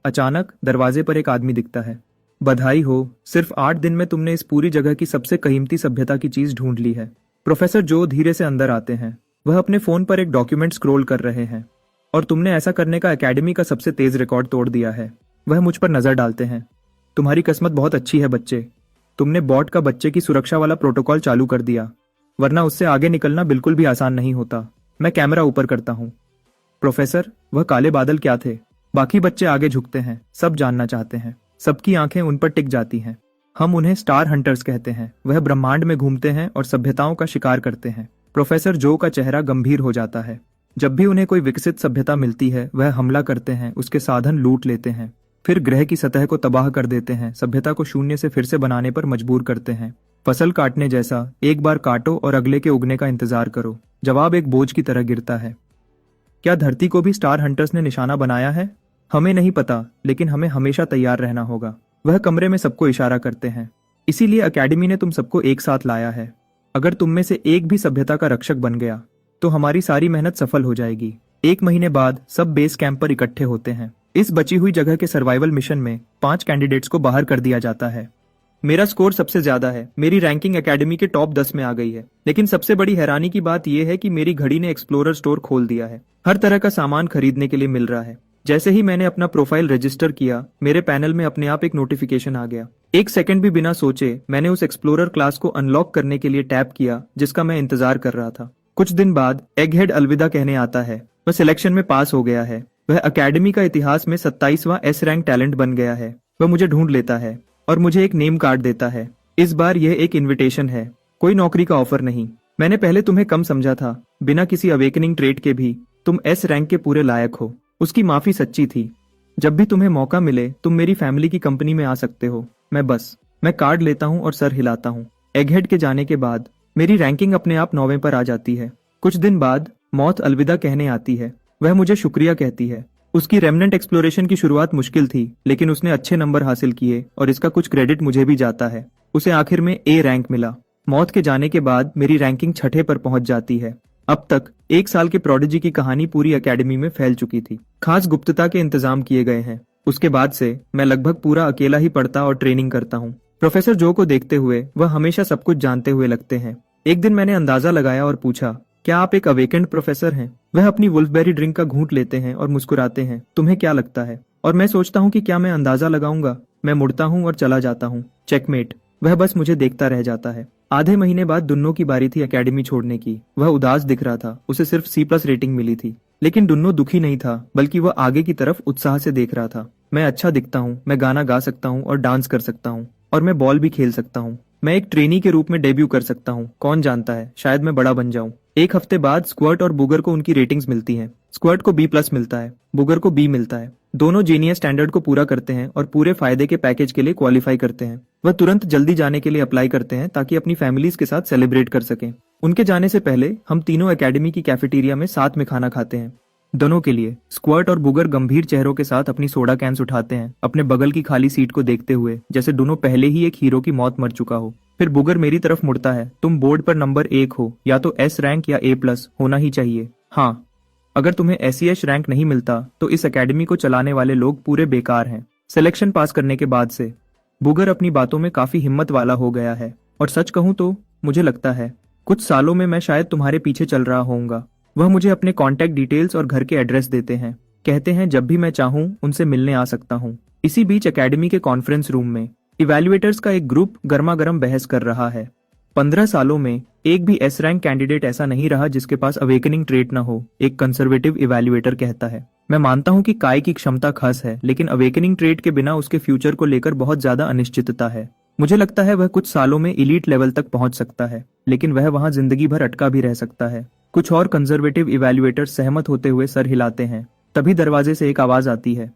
अचानक दरवाजे पर एक आदमी दिखता है। बधाई हो, सिर्फ 8 दिन में तुमने इस पूरी जगह की सबसे कीमती सभ्यता की चीज ढूंढ ली है। प्रोफेसर जो धीरे से अंदर आते हैं। वह अपने फोन पर एक डॉक्यूमेंट स्क्रॉल कर रहे हैं। और तुमने ऐसा करने का एकेडमी का सबसे तेज रिकॉर्ड तोड़ दिया है। वह मुझ पर नजर डालते हैं। तुम्हारी किस्मत बहुत अच्छी है बच्चे, तुमने बॉट का बच्चे की सुरक्षा वाला प्रोटोकॉल चालू कर दिया, वरना उससे आगे निकलना बिल्कुल भी आसान नहीं होता। मैं कैमरा ऊपर करता हूँ। प्रोफेसर, वह काले बादल क्या थे? बाकी बच्चे आगे झुकते हैं, सब जानना चाहते हैं, सबकी आंखें उन पर टिक जाती हैं। हम उन्हें स्टार हंटर्स कहते हैं। वह ब्रह्मांड में घूमते हैं और सभ्यताओं का शिकार करते हैं। प्रोफेसर जो का चेहरा गंभीर हो जाता है। जब भी उन्हें कोई विकसित सभ्यता मिलती है, वह हमला करते हैं, उसके साधन लूट लेते हैं, फिर ग्रह की सतह को तबाह कर देते हैं, सभ्यता को शून्य से फिर से बनाने पर मजबूर करते हैं। फसल काटने जैसा, एक बार काटो और अगले के उगने का इंतजार करो। जवाब एक बोझ की तरह गिरता है। क्या धरती को भी स्टार हंटर्स ने निशाना बनाया है? हमें नहीं पता, लेकिन हमें हमेशा तैयार रहना होगा। वह कमरे में सबको इशारा करते हैं। इसीलिए अकेडमी ने तुम सबको एक साथ लाया है। अगर तुम में से एक भी सभ्यता का रक्षक बन गया तो हमारी सारी मेहनत सफल हो जाएगी। 1 महीने बाद सब बेस कैंप पर इकट्ठे होते हैं। इस बची हुई जगह के सर्वाइवल मिशन में 5 कैंडिडेट्स को बाहर कर दिया जाता है। मेरा स्कोर सबसे ज्यादा है, मेरी रैंकिंग एकेडमी के टॉप 10 में आ गई है। लेकिन सबसे बड़ी हैरानी की बात यह है कि मेरी घड़ी ने एक्सप्लोरर स्टोर खोल दिया है। हर तरह का सामान खरीदने के लिए मिल रहा है। जैसे ही मैंने अपना प्रोफाइल रजिस्टर किया, मेरे पैनल में अपने आप एक नोटिफिकेशन आ गया। 1 सेकंड भी बिना सोचे मैंने उस एक्सप्लोरर क्लास को अनलॉक करने के लिए टैप किया जिसका मैं इंतजार कर रहा था। कुछ दिन बाद एगहेड अलविदा कहने आता है। वह सिलेक्शन में पास हो गया है। वह अकेडमी का इतिहास में 27वां एस रैंक टैलेंट बन गया है। वह मुझे ढूंढ लेता है और मुझे एक नेम कार्ड देता है। इस बार यह एक इनविटेशन है, कोई नौकरी का ऑफर नहीं। मैंने पहले तुम्हें कम समझा था, बिना किसी अवेकनिंग ट्रेट के भी तुम एस रैंक के पूरे लायक हो। उसकी माफी सच्ची थी। जब भी तुम्हें मौका मिले तुम मेरी फैमिली की कंपनी में आ सकते हो। मैं कार्ड लेता हूँ और सर हिलाता हूँ। एगहेड के जाने के बाद मेरी रैंकिंग अपने आप 9वें पर आ जाती है। कुछ दिन बाद मौत अलविदा कहने आती है। वह मुझे शुक्रिया कहती है। उसकी रेमनेंट एक्सप्लोरेशन की शुरुआत मुश्किल थी, लेकिन उसने अच्छे नंबर हासिल किए और इसका कुछ क्रेडिट मुझे भी जाता है। उसे आखिर में ए रैंक मिला। मौत के जाने के बाद मेरी रैंकिंग 6ठे पर पहुंच जाती है। अब तक 1 साल के प्रोडिजी की कहानी पूरी एकेडमी में फैल चुकी थी। खास गुप्तता के इंतजाम किए गए हैं। उसके बाद से मैं लगभग पूरा अकेला ही पढ़ता और ट्रेनिंग करता हूँ। प्रोफेसर जो को देखते हुए वह हमेशा सब कुछ जानते हुए लगते हैं। एक दिन मैंने अंदाजा लगाया और पूछा, क्या आप एक अवेकेंड प्रोफेसर हैं? वह अपनी वुल्फबेरी ड्रिंक का घूंट लेते हैं और मुस्कुराते हैं। तुम्हें क्या लगता है? और मैं सोचता हूँ कि क्या मैं अंदाजा लगाऊंगा। मैं मुड़ता हूँ और चला जाता हूँ। चेकमेट। वह बस मुझे देखता रह जाता है। आधे महीने बाद दुन्नो की बारी थी एकेडमी छोड़ने की। वह उदास दिख रहा था। उसे सिर्फ C+ रेटिंग मिली थी। लेकिन दुन्नो दुखी नहीं था, बल्कि वह आगे की तरफ उत्साह से देख रहा था। मैं अच्छा दिखता हूँ, मैं गाना गा सकता हूँ और डांस कर सकता हूँ, और मैं बॉल भी खेल सकता हूँ। मैं एक ट्रेनी के रूप में डेब्यू कर सकता हूँ। कौन जानता है, शायद मैं बड़ा बन जाऊं। 1 हफ्ते बाद स्क्वर्ट और बुगर को उनकी रेटिंग्स मिलती हैं। स्क्वर्ट को B+ मिलता है, बुगर को B मिलता है। दोनों जीनियस स्टैंडर्ड को पूरा करते हैं और पूरे फायदे के पैकेज के लिए क्वालिफाई करते हैं। वह तुरंत जल्दी जाने के लिए अप्लाई करते हैं ताकि अपनी फैमिलीज के साथ सेलिब्रेट कर सकें। उनके जाने से पहले हम तीनों एकेडमी की कैफेटेरिया में साथ में खाना खाते हैं। दोनों के लिए स्क्वर्ट और बुगर गंभीर चेहरों के साथ अपनी सोडा कैंस उठाते हैं, अपने बगल की खाली सीट को देखते हुए, जैसे दोनों पहले ही एक हीरो की मौत मर चुका हो। फिर बुगर मेरी तरफ मुड़ता है। तुम बोर्ड पर नंबर 1 हो, या तो S रैंक या A+ होना ही चाहिए। हाँ, अगर तुम्हें SEH रैंक नहीं मिलता तो इस एकेडमी को चलाने वाले लोग पूरे बेकार हैं। सिलेक्शन पास करने के बाद से बुगर अपनी बातों में काफी हिम्मत वाला हो गया है, और सच कहूं तो मुझे लगता है कुछ सालों में मैं शायद तुम्हारे पीछे चल रहा होऊंगा। वह मुझे अपने कॉन्टैक्ट डिटेल्स और घर के एड्रेस देते हैं। कहते हैं जब भी मैं चाहूं उनसे मिलने आ सकता हूं। इसी बीच एकेडमी के कॉन्फ्रेंस रूम में इवैल्यूएटर्स का एक ग्रुप गर्मा गर्म बहस कर रहा है। 15 सालों में एक भी S रैंक कैंडिडेट ऐसा नहीं रहा जिसके पास अवेकनिंग ट्रेट न हो, एक कंजर्वेटिव इवैल्यूएटर कहता है। मैं मानता हूं कि काय की क्षमता खास है, लेकिन अवेकनिंग ट्रेट के बिना उसके फ्यूचर को लेकर बहुत ज्यादा अनिश्चितता है। मुझे लगता है वह कुछ सालों में इलीट लेवल तक पहुंच सकता है, लेकिन वह वहां जिंदगी भर अटका भी रह सकता है। कुछ और कंजर्वेटिव इवैल्यूएटर्स सहमत होते हुए सर हिलाते हैं। तभी दरवाजे से एक आवाज आती है,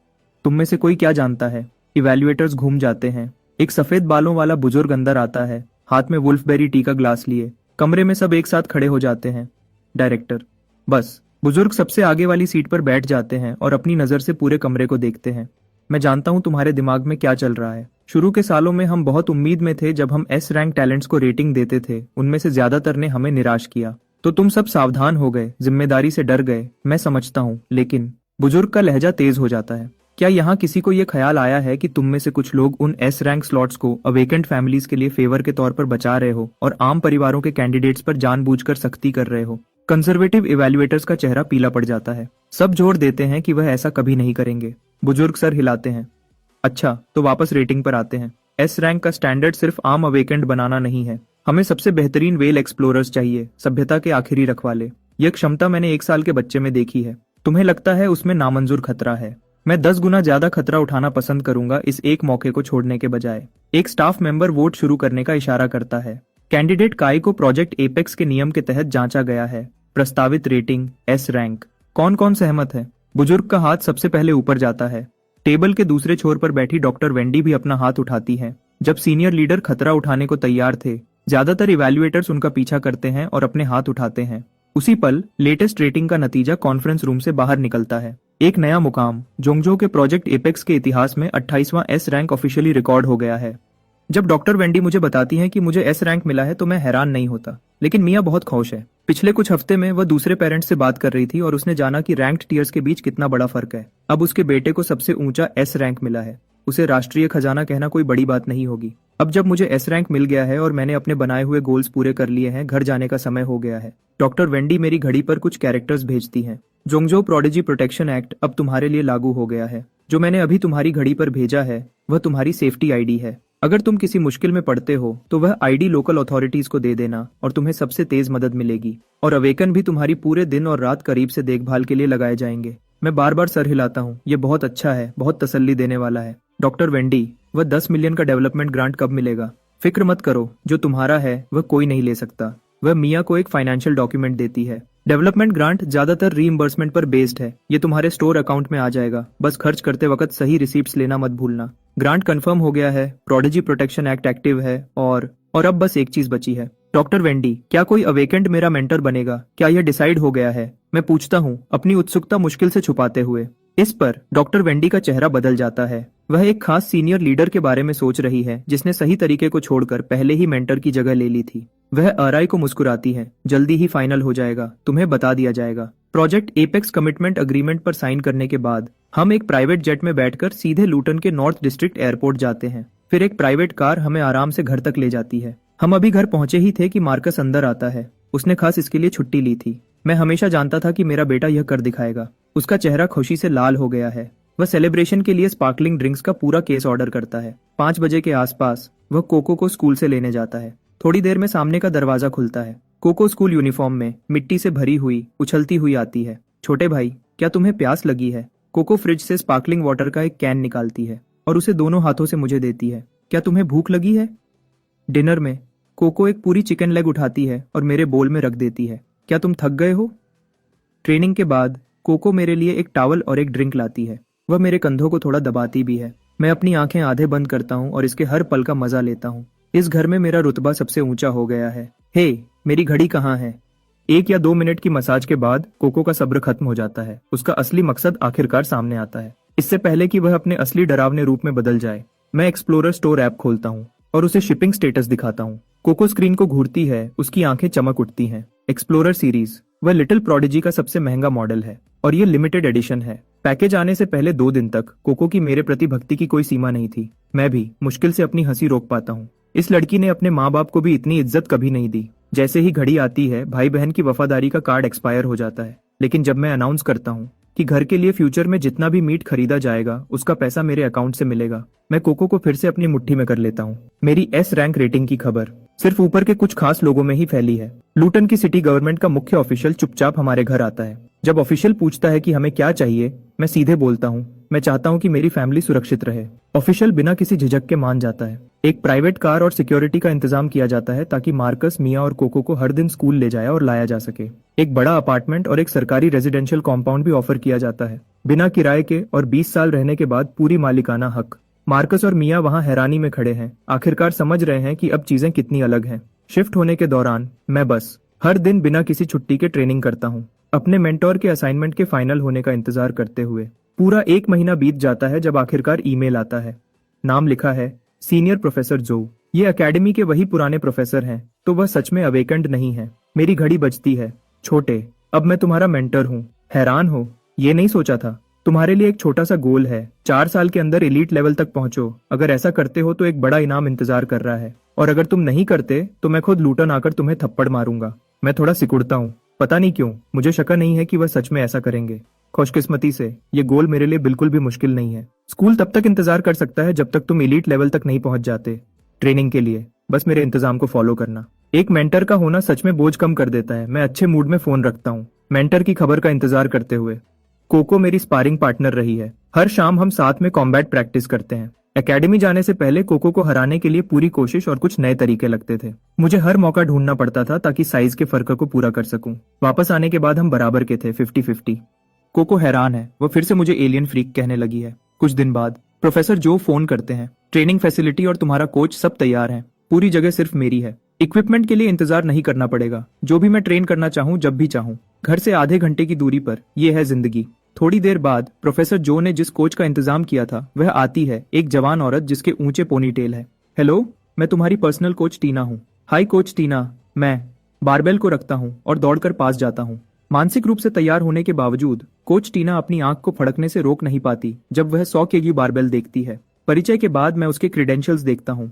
तुम में से कोई क्या जानता है? इवैल्यूएटर्स घूम जाते हैं। एक सफेद बालों वाला बुजुर्ग अंदर आता है, हाथ में वुल्फबेरी टी का ग्लास लिए। कमरे में सब एक साथ खड़े हो जाते हैं। डायरेक्टर। बस बुजुर्ग सबसे आगे वाली सीट पर बैठ जाते हैं और अपनी नजर से पूरे कमरे को देखते हैं। मैं जानता हूं तुम्हारे दिमाग में क्या चल रहा है। शुरू के सालों में हम बहुत उम्मीद में थे। जब हम S रैंक टैलेंट्स को रेटिंग देते थे, उनमें से ज्यादातर ने हमें निराश किया, तो तुम सब सावधान हो गए, जिम्मेदारी से डर गए। मैं समझता हूँ, लेकिन बुजुर्ग का लहजा तेज हो जाता है। क्या यहाँ किसी को ये ख्याल आया है कि तुम में से कुछ लोग उन S रैंक स्लॉट्स को अवेकेंट फैमिलीज के लिए फेवर के तौर पर बचा रहे हो और आम परिवारों के कैंडिडेट्स पर जानबूझकर सख्ती कर रहे हो? कंजर्वेटिव इवैल्यूएटर्स का चेहरा पीला पड़ जाता है। सब जोर देते हैं कि वह ऐसा कभी नहीं करेंगे। बुजुर्ग सर हिलाते हैं। अच्छा, तो वापस रेटिंग पर आते हैं। एस रैंक का स्टैंडर्ड सिर्फ आम अवेकेंड बनाना नहीं है। हमें सबसे बेहतरीन वेल एक्सप्लोरर्स चाहिए, सभ्यता के आखिरी रखवाले। यह क्षमता मैंने 1 साल के बच्चे में देखी है। तुम्हें लगता है उसमें नामंजूर खतरा है? मैं 10 गुना ज्यादा खतरा उठाना पसंद करूंगा इस एक मौके को छोड़ने के बजाय। एक स्टाफ मेंबर वोट शुरू करने का इशारा करता है। कैंडिडेट काई को प्रोजेक्ट एपेक्स के नियम के तहत जांचा गया है। प्रस्तावित रेटिंग एस रैंक। कौन कौन सहमत है? बुजुर्ग का हाथ सबसे पहले ऊपर जाता है। टेबल के दूसरे छोर पर बैठी डॉक्टर वेंडी भी अपना हाथ उठाती है। जब सीनियर लीडर खतरा उठाने को तैयार थे, ज्यादातर इवैल्यूएटर्स उनका पीछा करते हैं और अपने हाथ उठाते हैं। उसी पल लेटेस्ट रेटिंग का नतीजा कॉन्फ्रेंस रूम से बाहर निकलता है। एक नया मुकाम जोंगजो के प्रोजेक्ट एपेक्स के इतिहास में 28वां एस रैंक ऑफिशियली रिकॉर्ड हो गया है। जब डॉक्टर वेंडी मुझे बताती हैं कि मुझे एस रैंक मिला है तो मैं हैरान नहीं होता, लेकिन मिया बहुत खुश है। पिछले कुछ हफ्ते में वह दूसरे पेरेंट्स से बात कर रही थी और उसने जाना कि रैंक्ड टीयर्स के बीच कितना बड़ा फर्क है। अब उसके बेटे को सबसे ऊंचा एस रैंक मिला है। उसे राष्ट्रीय खजाना कहना कोई बड़ी बात नहीं होगी। अब जब मुझे एस रैंक मिल गया है और मैंने अपने बनाए हुए गोल्स पूरे कर लिए हैं, घर जाने का समय हो गया है। डॉक्टर वेंडी मेरी घड़ी पर कुछ कैरेक्टर्स भेजती हैं। जोंगजो प्रोडिजी प्रोटेक्शन एक्ट अब तुम्हारे लिए लागू हो गया है। जो मैंने अभी तुम्हारी घड़ी पर भेजा है वह तुम्हारी सेफ्टी आईडी है। अगर तुम किसी मुश्किल में पड़ते हो तो वह आईडी लोकल अथॉरिटीज को दे देना और तुम्हें सबसे तेज मदद मिलेगी। और अवेकन भी तुम्हारी पूरे दिन और रात करीब से देखभाल के लिए लगाए जाएंगे। मैं बार बार सर हिलाता हूँ, ये बहुत अच्छा है, बहुत तसल्ली देने वाला है। डॉक्टर वेंडी, वह 10 मिलियन का डेवलपमेंट ग्रांट कब मिलेगा? फिक्र मत करो, जो तुम्हारा है वह कोई नहीं ले सकता। वह मिया को एक फाइनेंशियल डॉक्यूमेंट देती है। डेवलपमेंट ग्रांट ज्यादातर रीइंबर्समेंट पर बेस्ड है। ये तुम्हारे स्टोर अकाउंट में आ जाएगा। बस खर्च करते वक्त सही रिसीप्ट्स लेना मत भूलना। ग्रांट कंफर्म हो गया है, प्रोडिजी प्रोटेक्शन एक्ट एक्टिव है और अब बस एक चीज बची है। डॉक्टर वेंडी, क्या कोई अवेकेंड मेरा मेंटर बनेगा? क्या यह डिसाइड हो गया है? मैं पूछता हूँ, अपनी उत्सुकता मुश्किल से छुपाते हुए। इस पर डॉक्टर वेंडी का चेहरा बदल जाता है। वह एक खास सीनियर लीडर के बारे में सोच रही है जिसने सही तरीके को छोड़कर पहले ही मेंटर की जगह ले ली थी। वह आरआई को मुस्कुराती है। जल्दी ही फाइनल हो जाएगा, तुम्हें बता दिया जाएगा। प्रोजेक्ट एपेक्स कमिटमेंट अग्रीमेंट पर साइन करने के बाद हम एक प्राइवेट जेट में बैठकर सीधे लूटन के नॉर्थ डिस्ट्रिक्ट एयरपोर्ट जाते हैं। फिर एक प्राइवेट कार हमें आराम से घर तक ले जाती है। हम अभी घर पहुंचे ही थे कि मार्कस अंदर आता है। उसने खास इसके लिए छुट्टी ली थी। मैं हमेशा जानता था कि मेरा बेटा यह कर दिखाएगा। उसका चेहरा खुशी से लाल हो गया है। वह सेलिब्रेशन के लिए स्पार्कलिंग ड्रिंक्स का पूरा केस ऑर्डर करता है। 5 बजे के आसपास वह कोको को स्कूल से लेने जाता है। थोड़ी देर में सामने का दरवाजा खुलता है। कोको स्कूल यूनिफॉर्म में मिट्टी से भरी हुई उछलती हुई आती है। छोटे भाई, क्या तुम्हें प्यास लगी है? कोको फ्रिज से स्पार्कलिंग वाटर का एक कैन निकालती है और उसे दोनों हाथों से मुझे देती है। क्या तुम्हें भूख लगी है? डिनर में कोको एक पूरी चिकन लेग उठाती है और मेरे बोल में रख देती है। क्या तुम थक गए हो? ट्रेनिंग के बाद कोको मेरे लिए एक टॉवल और एक ड्रिंक लाती है। वह मेरे कंधों को थोड़ा दबाती भी है। मैं अपनी आंखें आधे बंद करता हूँ और इसके हर पल का मजा लेता हूँ। इस घर में मेरा रुतबा सबसे ऊंचा हो गया है। हे, मेरी घड़ी कहाँ है? 1 या 2 मिनट की मसाज के बाद कोको का सब्र खत्म हो जाता है। उसका असली मकसद आखिरकार सामने आता है। इससे पहले कि वह अपने असली डरावने रूप में बदल जाए, मैं एक्सप्लोरर स्टोर ऐप खोलता हूँ और उसे शिपिंग स्टेटस दिखाता हूँ। कोको स्क्रीन को घूरती है, उसकी आंखें चमक उठती हैं। एक्सप्लोरर सीरीज, वह लिटिल प्रोडिजी का सबसे महंगा मॉडल है और ये लिमिटेड एडिशन है। पैकेज आने से पहले 2 दिन तक कोको की मेरे प्रति भक्ति की कोई सीमा नहीं थी। मैं भी मुश्किल से अपनी हंसी रोक पाता हूँ। इस लड़की ने अपने माँ बाप को भी इतनी इज्जत कभी नहीं दी। जैसे ही घड़ी आती है, भाई बहन की वफादारी का कार्ड एक्सपायर हो जाता है। लेकिन जब मैं अनाउंस करता हूँ कि घर के लिए फ्यूचर में जितना भी मीट खरीदा जाएगा उसका पैसा मेरे अकाउंट से मिलेगा, मैं कोको को फिर से अपनी मुट्ठी में कर लेता हूँ। मेरी एस रैंक रेटिंग की खबर सिर्फ ऊपर के कुछ खास लोगों में ही फैली है। लूटन की सिटी गवर्नमेंट का मुख्य ऑफिशियल चुपचाप हमारे घर आता है। जब ऑफिशियल पूछता है कि हमें क्या चाहिए, मैं सीधे बोलता हूँ, मैं चाहता हूँ कि मेरी फैमिली सुरक्षित रहे। ऑफिशियल बिना किसी झिझक के मान जाता है। एक प्राइवेट कार और सिक्योरिटी का इंतजाम किया जाता है ताकि मार्कस, मिया और कोको को हर दिन स्कूल ले जाया और लाया जा सके। एक बड़ा अपार्टमेंट और एक सरकारी रेजिडेंशियल कॉम्पाउंड भी ऑफर किया जाता है, बिना किराए के और 20 साल रहने के बाद पूरी मालिकाना हक। मार्कस और मिया वहाँ हैरानी में खड़े हैं, आखिरकार समझ रहे हैं कि अब चीजें कितनी अलग हैं। शिफ्ट होने के दौरान मैं बस हर दिन बिना किसी छुट्टी के ट्रेनिंग करता हूँ, अपने मेंटोर के असाइनमेंट के फाइनल होने का इंतजार करते हुए। पूरा 1 महीना बीत जाता है जब आखिरकार ईमेल आता है। नाम लिखा है सीनियर प्रोफेसर जो। ये एकेडमी के वही पुराने प्रोफेसर हैं, तो वह सच में अवेकेंड नहीं है। मेरी घड़ी बजती है। छोटे, अब मैं तुम्हारा मेंटर हूँ। हैरान हो? ये नहीं सोचा था। तुम्हारे लिए एक छोटा सा गोल है, 4 साल के अंदर एलीट लेवल तक पहुंचो। अगर ऐसा करते हो तो एक बड़ा इनाम इंतजार कर रहा है, और अगर तुम नहीं करते तो मैं खुद लूटन आकर तुम्हें थप्पड़ मारूंगा। मैं थोड़ा सिकुड़ता हूँ, पता नहीं क्यों। मुझे शक नहीं है कि वह सच में ऐसा करेंगे। खुशकिस्मती से ये गोल मेरे लिए बिल्कुल भी मुश्किल नहीं है। स्कूल तब तक इंतजार कर सकता है जब तक तुम एलीट लेवल तक नहीं पहुंच जाते। ट्रेनिंग के लिए बस मेरे इंतजाम को फॉलो करना। एक मेंटर का होना सच में बोझ कम कर देता है। मैं अच्छे मूड में फोन रखता हूँ, मेंटर की खबर का इंतजार करते हुए। कोको मेरी स्पारिंग पार्टनर रही है। हर शाम हम साथ में कॉम्बैट प्रैक्टिस करते हैं। एकेडमी जाने से पहले कोको को हराने के लिए पूरी कोशिश और कुछ नए तरीके लगते थे। मुझे हर मौका ढूंढना पड़ता था ताकि साइज के फर्क को पूरा कर सकूं। वापस आने के बाद हम बराबर के थे, 50-50। कोको हैरान है, वो फिर से मुझे एलियन फ्रीक कहने लगी है। कुछ दिन बाद प्रोफेसर जो फोन करते हैं, ट्रेनिंग फैसिलिटी और तुम्हारा कोच सब तैयार है। पूरी जगह सिर्फ मेरी है। इक्विपमेंट के लिए इंतजार नहीं करना पड़ेगा। जो भी मैं ट्रेन करना चाहूँ जब भी चाहूँ। घर से आधे घंटे की दूरी पर। यह है जिंदगी। थोड़ी देर बाद प्रोफेसर जो ने जिस कोच का इंतजाम किया था वह आती है, एक जवान औरत जिसके ऊंचे पोनीटेल है। हेलो, मैं तुम्हारी पर्सनल कोच टीना हूँ। हाय कोच टीना। मैं बारबेल को रखता हूँ और दौड़कर पास जाता हूँ। मानसिक रूप से तैयार होने के बावजूद कोच टीना अपनी आंख को फड़कने से रोक नहीं पाती जब वह 100 केजी बारबेल देखती है। परिचय के बाद मैं उसके क्रेडेंशियल्स देखता हूँ।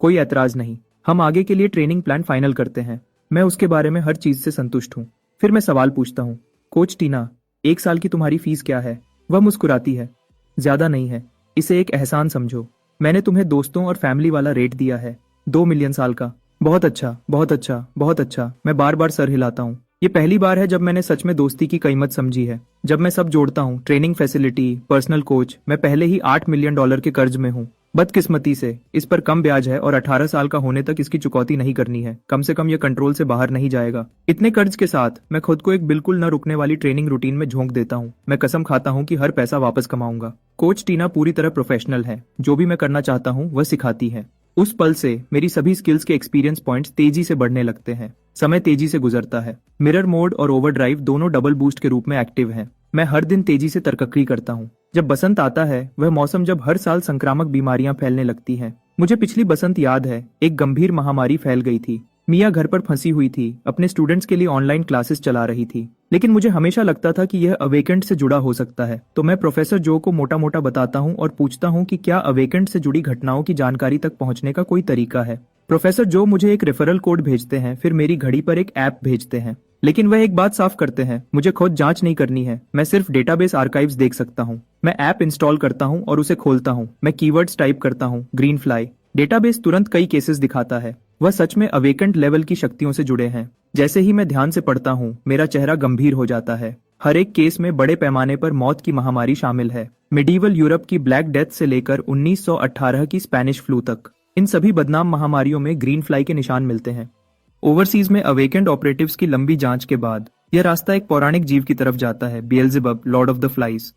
कोई ऐतराज नहीं। हम आगे के लिए ट्रेनिंग प्लान फाइनल करते हैं। मैं उसके बारे में हर चीज से संतुष्ट हूँ। फिर मैं सवाल पूछता हूँ, कोच टीना, 1 साल की तुम्हारी फीस क्या है? वह मुस्कुराती है। ज्यादा नहीं है, इसे एक एहसान समझो। मैंने तुम्हें दोस्तों और फैमिली वाला रेट दिया है, 2 मिलियन साल का। बहुत अच्छा, बहुत अच्छा, बहुत अच्छा। मैं बार बार सर हिलाता हूँ। ये पहली बार है जब मैंने सच में दोस्ती की कीमत समझी है। जब मैं सब जोड़ता हूँ, ट्रेनिंग फैसिलिटी, पर्सनल कोच, मैं पहले ही $8 मिलियन के कर्ज में हूँ। बदकिस्मती से इस पर कम ब्याज है और 18 साल का होने तक इसकी चुकौती नहीं करनी है। कम से कम यह कंट्रोल से बाहर नहीं जाएगा। इतने कर्ज के साथ मैं खुद को एक बिल्कुल न रुकने वाली ट्रेनिंग रूटीन में झोंक देता हूँ। मैं कसम खाता हूँ कि हर पैसा वापस कमाऊंगा। कोच टीना पूरी तरह प्रोफेशनल है। जो भी मैं करना चाहता हूँ वह सिखाती है। उस पल से मेरी सभी स्किल्स के एक्सपीरियंस पॉइंट्स तेजी से बढ़ने लगते हैं। समय तेजी से गुजरता है। मिरर मोड और ओवरड्राइव दोनों डबल बूस्ट के रूप में एक्टिव हैं। मैं हर दिन तेजी से तरक्की करता हूँ। जब बसंत आता है, वह मौसम जब हर साल संक्रामक बीमारियां फैलने लगती हैं। मुझे पिछली बसंत याद है, एक गंभीर महामारी फैल गई थी। मिया घर पर फंसी हुई थी, अपने स्टूडेंट्स के लिए ऑनलाइन क्लासेस चला रही थी। लेकिन मुझे हमेशा लगता था कि यह अवेकेंट से जुड़ा हो सकता है। तो मैं प्रोफेसर जो को मोटा मोटा बताता हूँ और पूछता हूँ कि क्या अवेकेंट से जुड़ी घटनाओं की जानकारी तक पहुँचने का कोई तरीका है। प्रोफेसर जो मुझे एक रेफरल कोड भेजते हैं, फिर मेरी घड़ी पर एक ऐप भेजते हैं। लेकिन वह एक बात साफ करते हैं, मुझे खुद जांच नहीं करनी है। मैं सिर्फ डेटाबेस आर्काइव्स देख सकता हूँ। मैं ऐप इंस्टॉल करता हूँ और उसे खोलता हूँ। मैं कीवर्ड्स टाइप करता हूँ, ग्रीन फ्लाई। डेटाबेस तुरंत कई केसेस दिखाता है। वह सच में अवेकेंट लेवल की शक्तियों से जुड़े हैं। जैसे ही मैं ध्यान से पढ़ता हूँ, मेरा चेहरा गंभीर हो जाता है। हर एक केस में बड़े पैमाने पर मौत की महामारी शामिल है। मिडीवल यूरोप की ब्लैक डेथ से लेकर 1918 की स्पेनिश फ्लू तक, इन सभी बदनाम महामारियों में ग्रीन फ्लाई के निशान मिलते हैं। ओवरसीज में अवेकेंड ऑपरेटिव्स की लंबी जांच के बाद यह रास्ता एक पौराणिक जीव की तरफ जाता है, बेएल्ज़ेबब, लॉर्ड ऑफ द फ्लाइज।